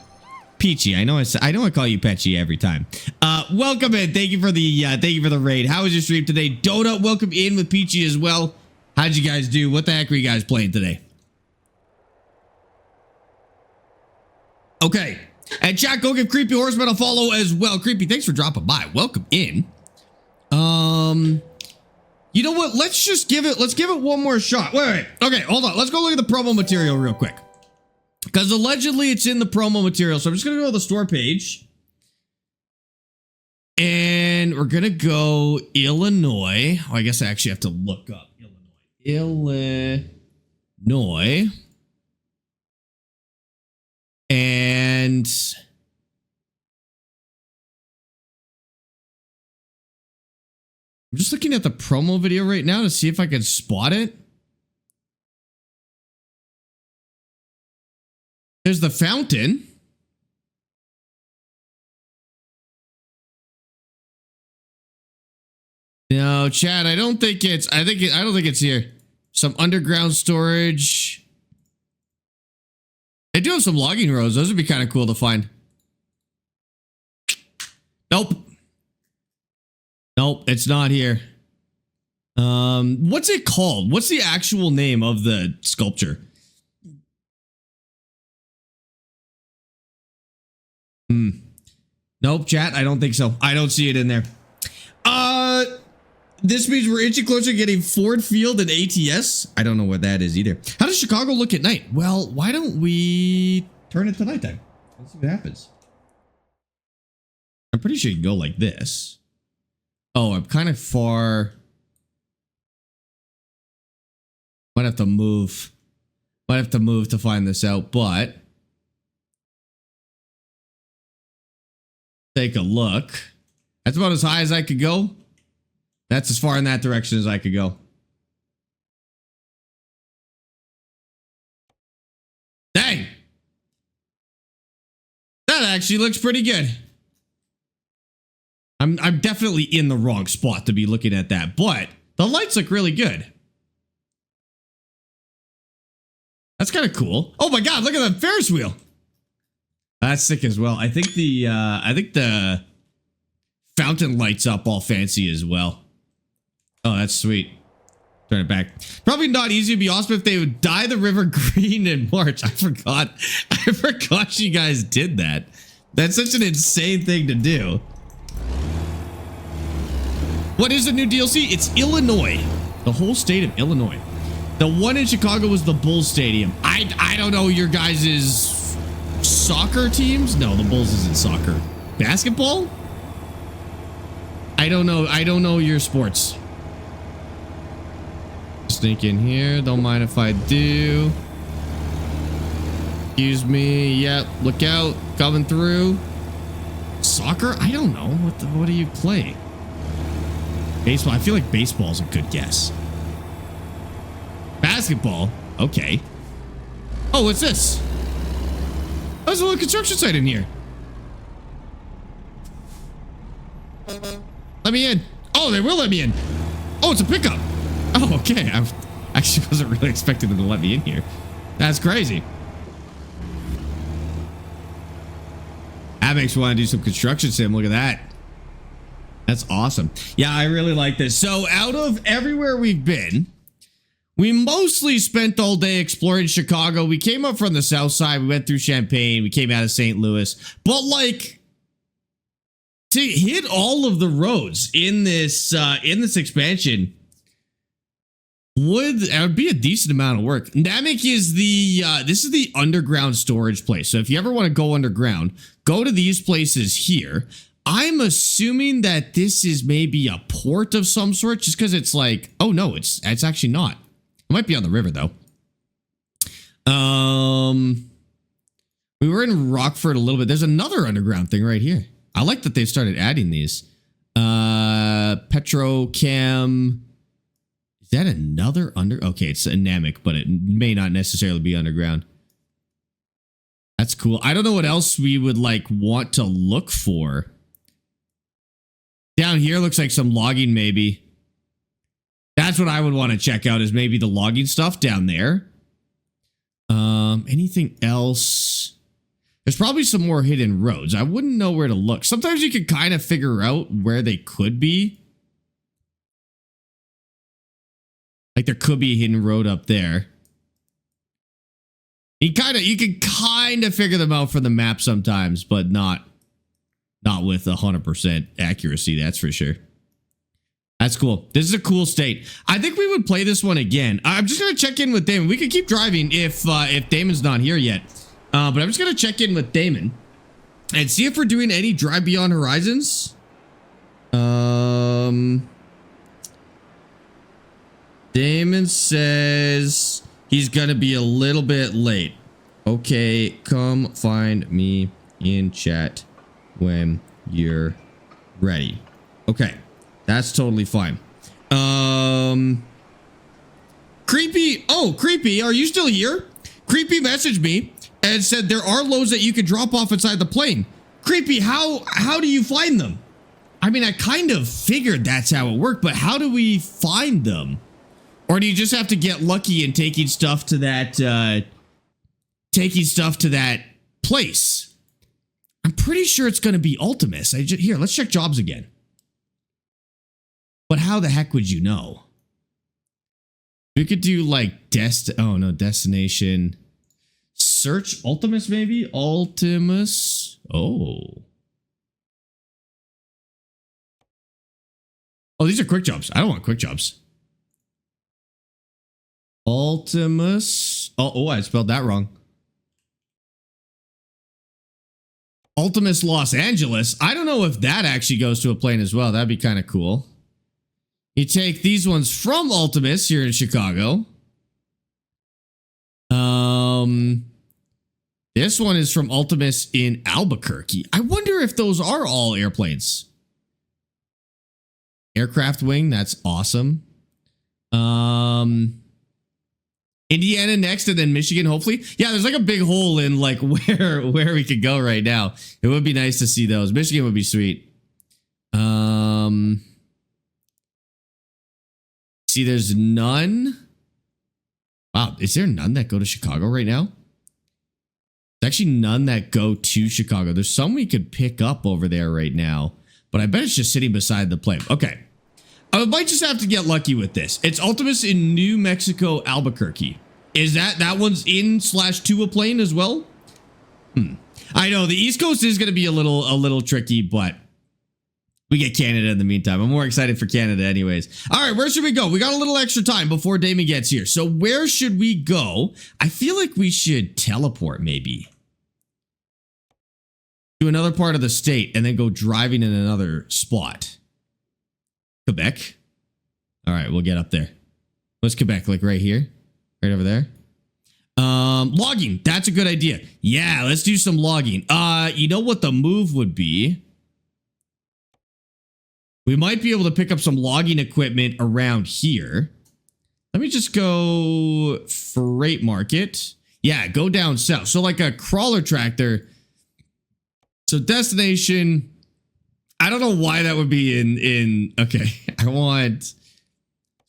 Peachy, I know I call you Peachy every time. Welcome in. Thank you for the raid. How was your stream today? Donut, welcome in with Peachy as well. How'd you guys do? What the heck were you guys playing today? Okay. And chat, go give Creepy Horseman a follow as well. Creepy, thanks for dropping by. Welcome in. You know what? Let's give it one more shot. Wait. Okay, hold on. Let's go look at the promo material real quick. Because allegedly it's in the promo material. So I'm just going to go to the store page. And we're going to go Illinois. Oh, I guess I actually have to look up Illinois. And I'm just looking at the promo video right now to see if I can spot it. There's the fountain. No, Chad, I don't think it's here. Some underground storage. They do have some logging roads. Those would be kind of cool to find. Nope. Nope, it's not here. What's it called? What's the actual name of the sculpture? Nope, chat, I don't think so. I don't see it in there. This means we're inching closer to getting Ford Field and ATS. I don't know what that is either. How does Chicago look at night? Well, why don't we turn it to nighttime? Let's see what happens. I'm pretty sure you can go like this. Oh, I'm kind of far. Might have to move. Might have to move to find this out, but take a look. That's about as high as I could go. That's as far in that direction as I could go. Dang. That actually looks pretty good. I'm definitely in the wrong spot to be looking at that, but the lights look really good. That's kind of cool. Oh my God, look at that Ferris wheel. That's sick as well. I think the fountain lights up all fancy as well. Oh, that's sweet. Turn it back. Probably not easy to be awesome if they would dye the river green in March. I forgot you guys did that. That's such an insane thing to do. What is the new DLC? It's Illinois. The whole state of Illinois. The one in Chicago was the Bulls Stadium. I don't know your guys' soccer teams. No, the Bulls isn't soccer. Basketball? I don't know your sports. Sneak in here. Don't mind if I do. Excuse me. Yep. Look out. Coming through. Soccer? I don't know. What do you play? Baseball. I feel like baseball's a good guess. Basketball. Okay. Oh, what's this? Oh, there's a little construction site in here. Let me in. Oh, they will let me in. Oh, it's a pickup. Oh, okay. I actually wasn't really expecting them to let me in here. That's crazy. That makes me want to do some construction sim. Look at that. That's awesome. Yeah, I really like this. So out of everywhere we've been, we mostly spent all day exploring Chicago. We came up from the south side. We went through Champaign. We came out of St. Louis. But like, to hit all of the roads in this expansion would be a decent amount of work. Namek is this is the underground storage place. So if you ever want to go underground, go to these places here. I'm assuming that this is maybe a port of some sort, just because it's like, oh no, it's actually not. It might be on the river though. We were in Rockford a little bit. There's another underground thing right here. I like that they've started adding these. Petrochem. Is that another okay, it's a Namek, but it may not necessarily be underground. That's cool. I don't know what else we would like want to look for. Down here looks like some logging maybe. That's what I would want to check out, is maybe the logging stuff down there. Anything else? There's probably some more hidden roads. I wouldn't know where to look. Sometimes you can kind of figure out where they could be. Like there could be a hidden road up there. You can kind of figure them out from the map sometimes, but not with 100% accuracy, that's for sure. That's cool. This is a cool state. I think we would play this one again. I'm just gonna check in with Damon. We could keep driving if Damon's not here yet. But I'm just gonna check in with Damon and see if we're doing any Drive Beyond Horizons. Damon says he's gonna be a little bit late. Okay, come find me in chat when you're ready. Okay, that's totally fine. Creepy. Oh, Creepy, are you still here? Creepy messaged me and said there are loads that you can drop off inside the plane. Creepy, how do you find them? I mean, I kind of figured that's how it worked, but how do we find them? Or do you just have to get lucky in taking stuff to that place? I'm pretty sure it's going to be Ultimus. Here, let's check jobs again. But how the heck would you know? We could do like destination. Search Ultimus maybe? Ultimus. Oh, these are quick jobs. I don't want quick jobs. Ultimus. Oh, I spelled that wrong. Ultimus Los Angeles. I don't know if that actually goes to a plane as well. That'd be kind of cool. You take these ones from Ultimus here in Chicago. This one is from Ultimus in Albuquerque. I wonder if those are all airplanes. Aircraft wing. That's awesome. Indiana next, and then Michigan, hopefully. Yeah, there's like a big hole in like where we could go right now. It would be nice to see those. Michigan would be sweet. See, there's none. Wow, is there none that go to Chicago right now? There's actually none that go to Chicago. There's some we could pick up over there right now, but I bet it's just sitting beside the plane. Okay. I might just have to get lucky with this. It's Ultimus in New Mexico, Albuquerque. Is that one's in/to a plane as well? I know the East Coast is going to be a little tricky, but we get Canada in the meantime. I'm more excited for Canada anyways. All right, where should we go? We got a little extra time before Damon gets here. So where should we go? I feel like we should teleport maybe to another part of the state and then go driving in another spot. Quebec. All right, we'll get up there. What's Quebec? Like right here? Right over there? Logging. That's a good idea. Yeah, let's do some logging. You know what the move would be? We might be able to pick up some logging equipment around here. Let me just go freight market. Yeah, go down south. So like a crawler tractor. So destination. I don't know why that would be in okay. I want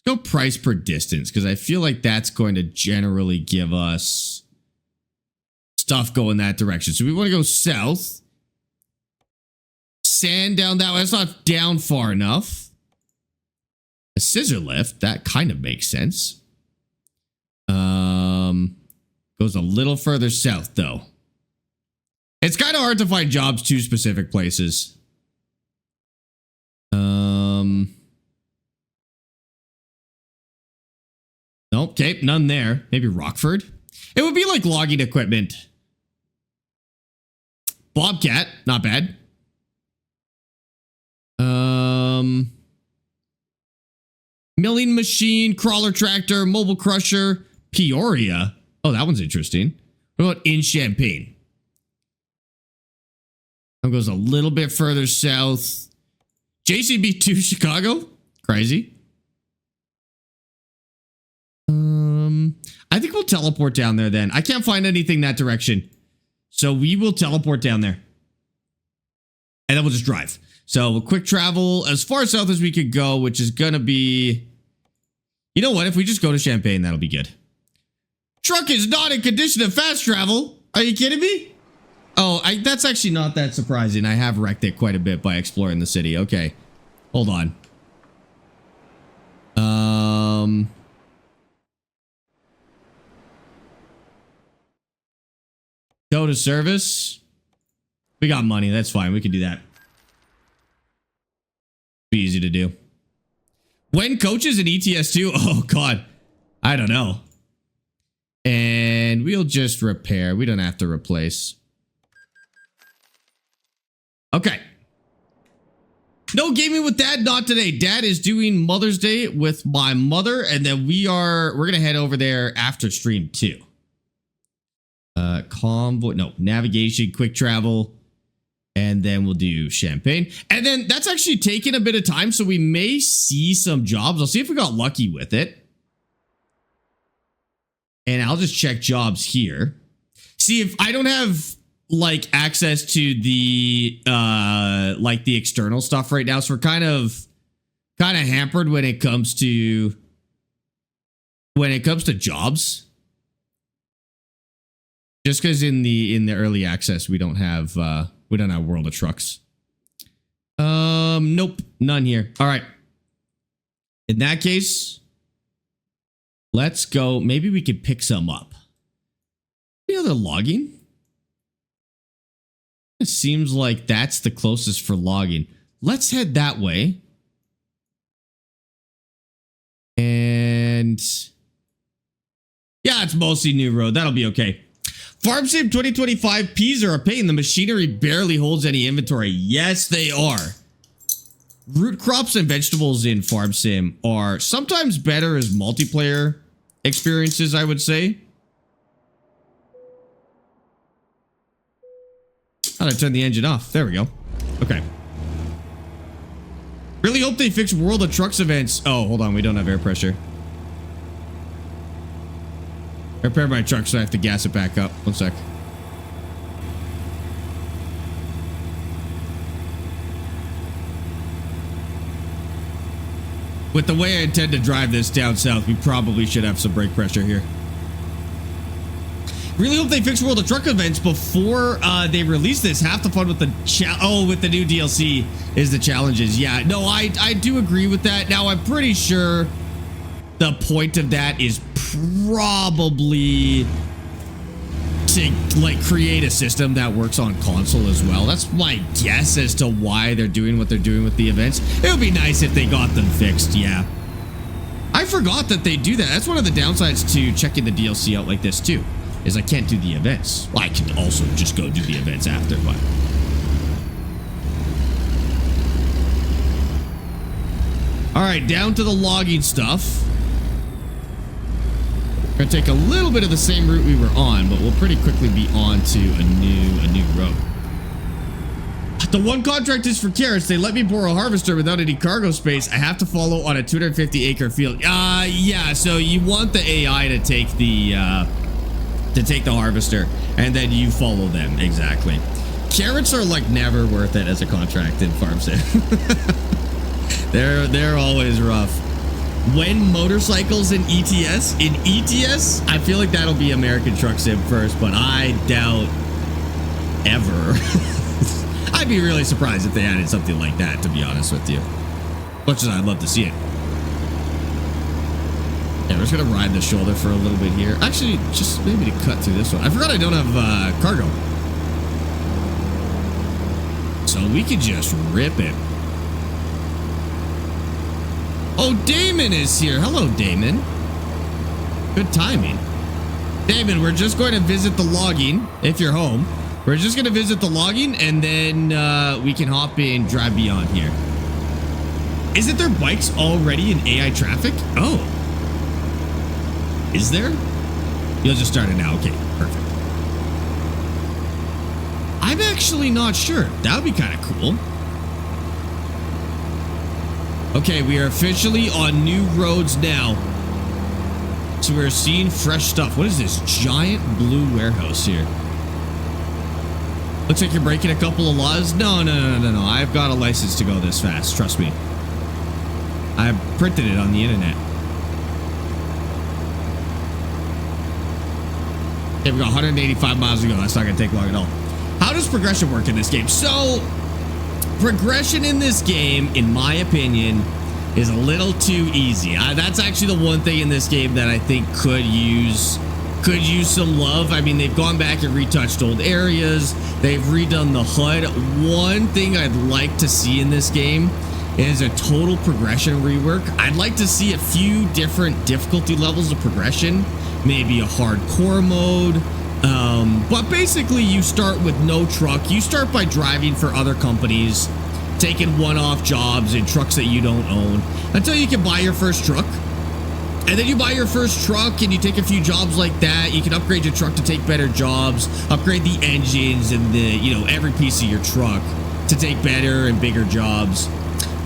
Go price per distance, because I feel like that's going to generally give us stuff going that direction. So we want to go south. Sand down that way. That's not down far enough. A scissor lift. That kind of makes sense. Goes a little further south, though. It's kind of hard to find jobs to specific places. Nope, okay, none there. Maybe Rockford. It would be like logging equipment. Bobcat, not bad. Milling machine, crawler tractor, mobile crusher, Peoria. Oh, that one's interesting. What about in Champaign? That goes a little bit further south. JCB2 Chicago? Crazy. I think we'll teleport down there then. I can't find anything that direction. So we will teleport down there. And then we'll just drive. So we'll quick travel as far south as we could go, which is going to be... You know what? If we just go to Champaign, that'll be good. Truck is not in condition of fast travel. Are you kidding me? Oh, that's actually not that surprising. I have wrecked it quite a bit by exploring the city. Okay. Hold on. Go to service. We got money. That's fine. We can do that. Be easy to do. When coaches in ETS2? Oh, God. I don't know. And we'll just repair. We don't have to replace. Okay. No gaming with Dad, not today. Dad is doing Mother's Day with my mother, and then we're gonna head over there after stream 2. Convoy, no, navigation, quick travel, and then we'll do Champaign. And then that's actually taking a bit of time, so we may see some jobs. I'll see if we got lucky with it. And I'll just check jobs here. See if I don't have like access to the like the external stuff right now, so we're kind of hampered when it comes to jobs. Just because in the early access we don't have World of Trucks. Nope, none here. All right. In that case, let's go. Maybe we could pick some up. Any other logging? It seems like that's the closest for logging. Let's head that way. And yeah, it's mostly new road. That'll be okay. Farm Sim 2025 peas are a pain. The machinery barely holds any inventory. Yes, they are. Root crops and vegetables in Farm Sim are sometimes better as multiplayer experiences, I would say. How'd I turn the engine off? There we go. Okay. Really hope they fix World of Trucks events. Oh, hold on. We don't have air pressure. Repair my truck, so I have to gas it back up. One sec. With the way I intend to drive this down south, we probably should have some brake pressure here. Really hope they fix World of Truck events before they release this. Half the fun with the with the new DLC is the challenges. Yeah, no, I do agree with that. Now, I'm pretty sure the point of that is probably to like create a system that works on console as well. That's my guess as to why they're doing what they're doing with the events. It would be nice if they got them fixed. Yeah, I forgot that they do that. That's one of the downsides to checking the DLC out like this too, is I can't do the events. Well, I can also just go do the events after, but all right, down to the logging stuff. We're gonna take a little bit of the same route we were on, but we'll pretty quickly be on to a new road. The one contract is for carrots. They let me borrow a harvester without any cargo space. I have to follow on a 250-acre field. Yeah. So you want the AI to take the harvester, and then you follow them. Exactly. Carrots are like never worth it as a contract in Farm Sim. They're always rough. when motorcycles in ETS, I feel like that'll be American Truck Sim first, but I doubt ever. I'd be really surprised if they added something like that, to be honest with you. Much as I'd love to see it. Yeah, we're just gonna ride the shoulder for a little bit here. Actually, just maybe to cut through this one. I forgot I don't have cargo. So we could just rip it. Oh, Damon is here. Hello, Damon. Good timing. Damon, we're just going to visit the logging. If you're home, we're just going to visit the logging, and then we can hop in, drive beyond here. Isn't there bikes already in AI traffic? Oh. Is there? You'll just start it now. Okay, perfect. I'm actually not sure. That would be kind of cool. Okay, we are officially on new roads now. So we're seeing fresh stuff. What is this giant blue warehouse here? Looks like you're breaking a couple of laws. No. I've got a license to go this fast. Trust me. I printed it on the internet. Okay, we got 185 miles to go. That's not going to take long at all. How does progression work in this game? So, progression in this game, in my opinion, is a little too easy. That's actually the one thing in this game that I think could use some love. I mean, they've gone back and retouched old areas. They've redone the HUD. One thing I'd like to see in this game is a total progression rework. I'd like to see a few different difficulty levels of progression, maybe a hardcore mode. But basically you start with no truck. You start by driving for other companies, taking one-off jobs in trucks that you don't own until you can buy your first truck. And then you buy your first truck and you take a few jobs like that. You can upgrade your truck to take better jobs, upgrade the engines and every piece of your truck to take better and bigger jobs.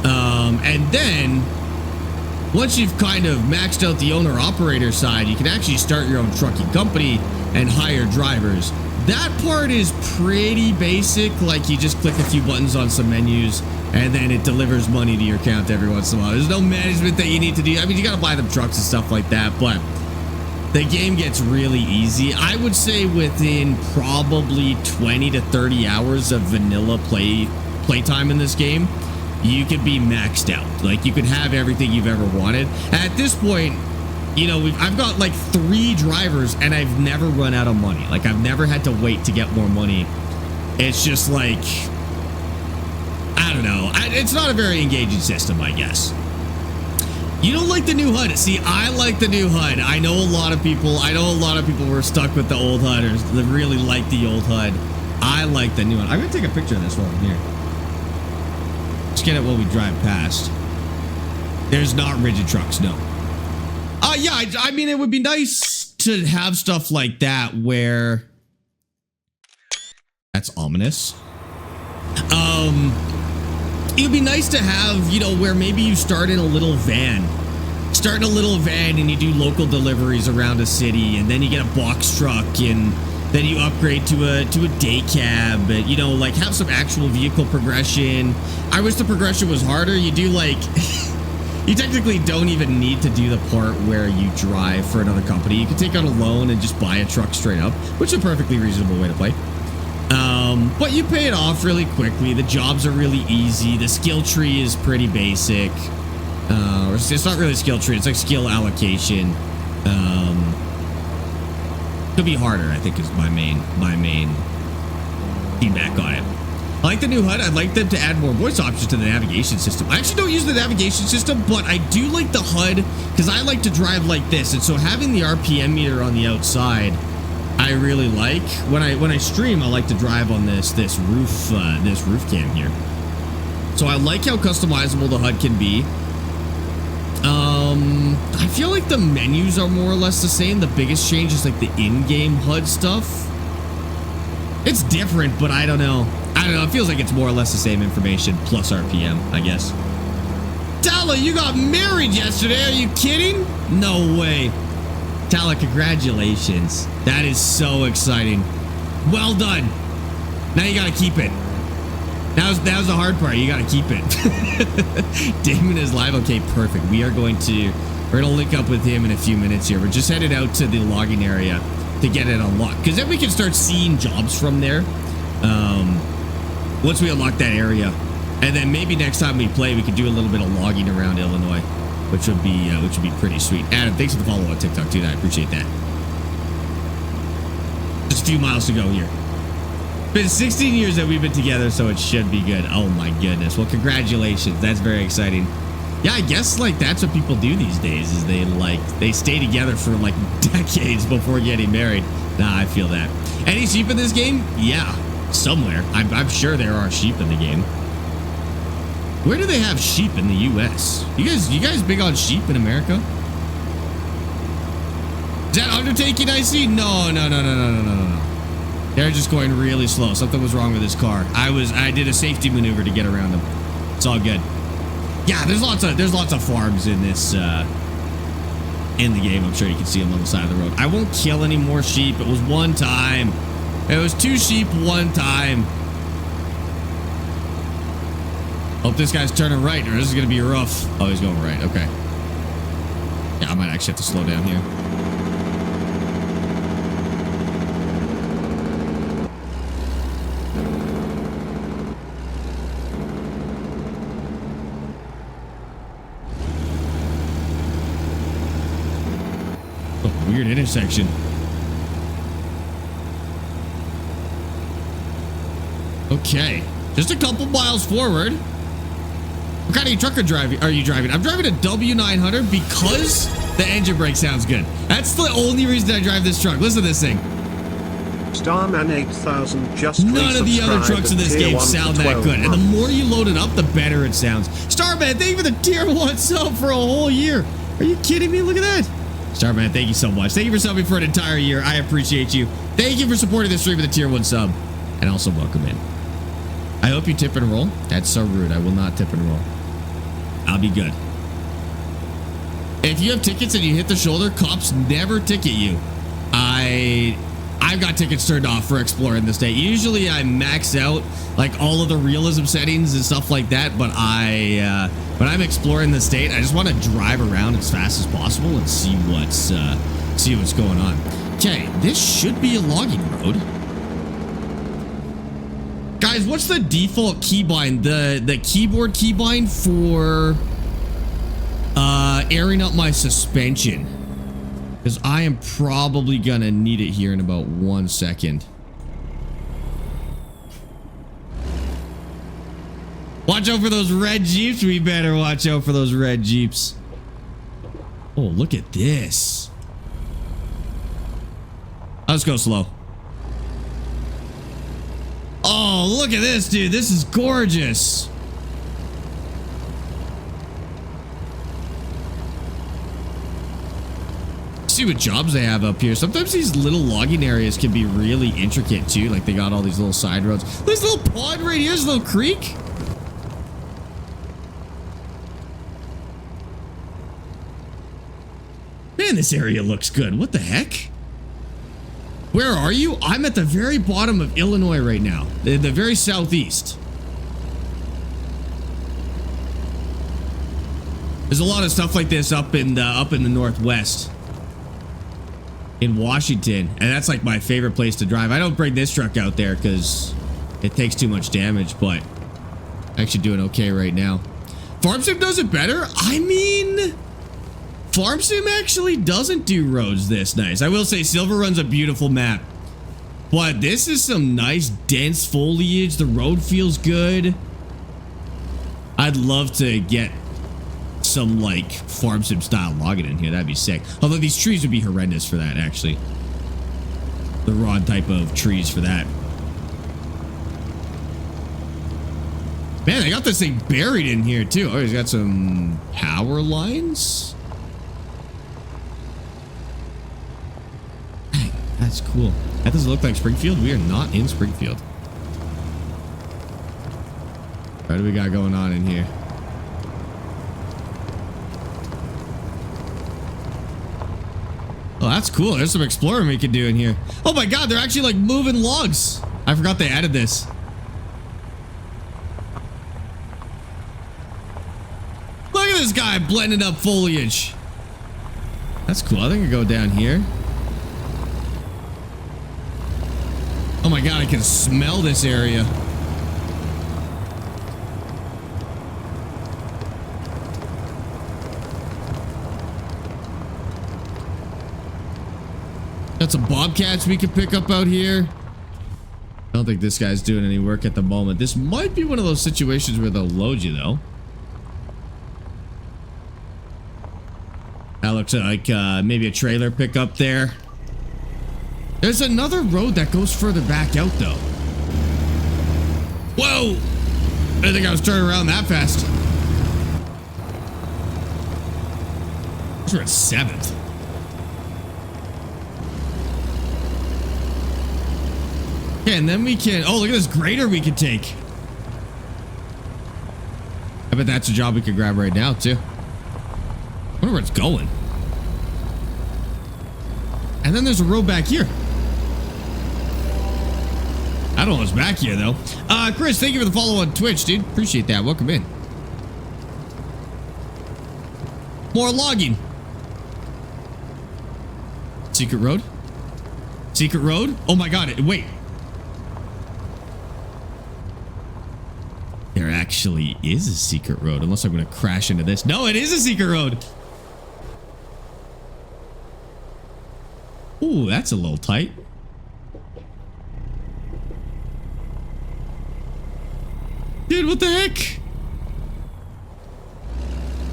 And then once you've kind of maxed out the owner operator side, you can actually start your own trucking company and hire drivers. That part is pretty basic. Like you just click a few buttons on some menus and then it delivers money to your account every once in a while. There's no management that you need to do. I mean, you got to buy them trucks and stuff like that, but the game gets really easy. I would say within probably 20 to 30 hours of vanilla playtime in this game, you could be maxed out. Like you could have everything you've ever wanted. At this point, I've got like 3 drivers and I've never run out of money. Like I've never had to wait to get more money. It's just like, I don't know. It's not a very engaging system, I guess. You don't like the new HUD. See, I like the new HUD. I know a lot of people were stuck with the old HUD or they really like the old HUD. I like the new one. I'm going to take a picture of this one here. Let's get it while we drive past. There's not rigid trucks, no. Yeah, I mean, it would be nice to have stuff like that where... That's ominous. It would be nice to have, where maybe you start in a little van. Start in a little van and you do local deliveries around a city, and then you get a box truck, and then you upgrade to a day cab, and, like have some actual vehicle progression. I wish the progression was harder. You do like... You technically don't even need to do the part where you drive for another company. You can take out a loan and just buy a truck straight up, which is a perfectly reasonable way to play. But you pay it off really quickly. The jobs are really easy. The skill tree is pretty basic. It's not really a skill tree. It's like skill allocation. Could be harder, I think, is my main feedback on it. I like the new HUD. I'd like them to add more voice options to the navigation system. I actually don't use the navigation system, but I do like the HUD because I like to drive like this. And so having the RPM meter on the outside, I really like. When I stream, I like to drive on this roof cam here. So I like how customizable the HUD can be. I feel like the menus are more or less the same. The biggest change is like the in-game HUD stuff. It's different, but I don't know. It feels like it's more or less the same information plus RPM, I guess. Tala, you got married yesterday. Are you kidding? No way. Tala, congratulations. That is so exciting. Well done. Now you got to keep it. That was the hard part. You got to keep it. Damon is live. Okay, perfect. We're going to link up with him in a few minutes here. We're just headed out to the logging area to get it unlocked, because then we can start seeing jobs from there. Once we unlock that area, and then maybe next time we play, we could do a little bit of logging around Illinois, which would be pretty sweet. Adam, thanks for the follow on TikTok too. I appreciate that. Just a few miles to go here. It's been 16 years that we've been together, so it should be good. Oh my goodness. Well, congratulations. That's very exciting. Yeah, I guess like that's what people do these days, is they stay together for like decades before getting married. Nah, I feel that. Any sheep in this game? Yeah, somewhere. I'm sure there are sheep in the game. Where do they have sheep in the U.S.? You guys big on sheep in America? Is that undertaking I see? No. They're just going really slow. Something was wrong with this car. I did a safety maneuver to get around them. It's all good. Yeah, there's lots of farms in this in the game. I'm sure you can see them on the side of the road. I won't kill any more sheep. It was one time. It was 2 sheep one time. Hope this guy's turning right, or this is gonna be rough. Oh, he's going right. Okay. Yeah, I might actually have to slow down here. Oh, weird intersection. Okay, just a couple miles forward. What kind of truck are you driving? I'm driving a W900 because the engine brake sounds good. That's the only reason I drive this truck. Listen to this thing. Starman 8000 just none of the other trucks in this game sound that good. And the more you load it up, the better it sounds. Starman, thank you for the tier 1 sub for a whole year. Are you kidding me? Look at that. Starman, thank you so much. Thank you for subbing for an entire year. I appreciate you. Thank you for supporting the stream with a tier 1 sub. And also welcome in. I hope you tip and roll. That's so rude. I will not tip and roll. I'll be good. If you have tickets and you hit the shoulder, cops never ticket you. I've got tickets turned off for exploring the state. Usually I max out like all of the realism settings and stuff like that, but when I'm exploring the state, I just want to drive around as fast as possible and see what's going on. Okay, this should be a logging road. Guys, what's the default keybind? The keyboard keybind for airing up my suspension? Because I am probably gonna need it here in about 1 second. Watch out for those red Jeeps. We better watch out for those red Jeeps. Oh, look at this. Let's go slow. Oh, look at this, dude. This is gorgeous. See what jobs they have up here. Sometimes these little logging areas can be really intricate too. Like they got all these little side roads. This little pond right here, this little creek. Man, this area looks good. What the heck? Where are you? I'm at the very bottom of Illinois right now. The very southeast. There's a lot of stuff like this up in the northwest. In Washington. And that's like my favorite place to drive. I don't bring this truck out there because it takes too much damage, but I'm actually doing okay right now. Farm Sim does it better? I mean, Farm Sim actually doesn't do roads this nice. I will say Silver Run's a beautiful map, but this is some nice dense foliage. The road feels good. I'd love to get some like Farm Sim style logging in here. That'd be sick. Although these trees would be horrendous for that, actually. The raw type of trees for that. Man, they got this thing buried in here too. Oh, he's got some power lines. Dang, that's cool. That doesn't look like Springfield. We are not in Springfield. What do we got going on in here? Oh, that's cool. There's some exploring we can do in here. Oh my god, they're actually like moving logs. I forgot they added this. at this guy blending up foliage. That's cool. I think I go down here. Oh my God, I can smell this area. Got some bobcats we can pick up out here. I don't think this guy's doing any work at the moment. This might be one of those situations where they'll load you, though. That looks like maybe a trailer pickup there. There's another road that goes further back out, though. Whoa! I didn't think I was turning around that fast. We're at 7th. Okay, and then we can... Oh, look at this grader we can take. I bet that's a job we could grab right now, too. I wonder where it's going. And then there's a road back here. I don't know what's back here, though. Chris, thank you for the follow on Twitch, dude. Appreciate that. Welcome in. More logging. Secret road? Secret road? Oh my God, wait. There actually is a secret road, unless I'm going to crash into this. No, it is a secret road. Ooh, that's a little tight. Dude, what the heck?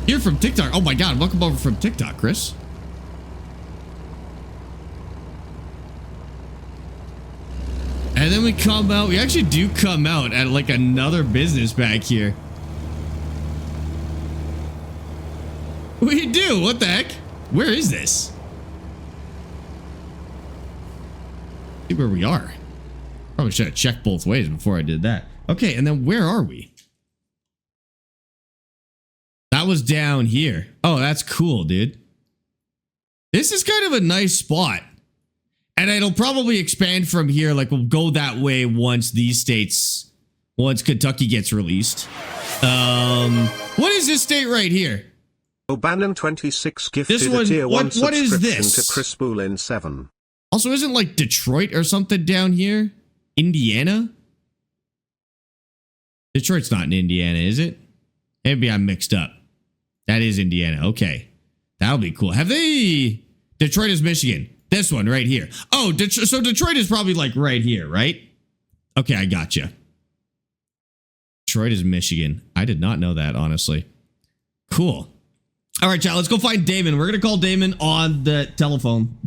You're from TikTok. Oh my God, welcome over from TikTok, Chris. And then we come out. We actually do come out at like another business back here. We do. What the heck? Where is this? See where we are. Probably should have checked both ways before I did that. Okay, and then where are we? That was down here. Oh, that's cool, dude. This is kind of a nice spot. And it'll probably expand from here. Like, we'll go that way once these states, once Kentucky gets released. What is this state right here? O'Bannon 26 gifted This one, a tier 1 what is subscription this? to Chris Boolin 7. Also, isn't like Detroit or something down here? Indiana? Detroit's not in Indiana, is it? Maybe I'm mixed up. That is Indiana. Okay. That'll be cool. Have they... Detroit is Michigan. This one right here. Oh, so Detroit is probably like right here, right? Okay, I gotcha. Detroit is Michigan. I did not know that, honestly. Cool. All right, chat, let's go find Damon. We're going to call Damon on the telephone.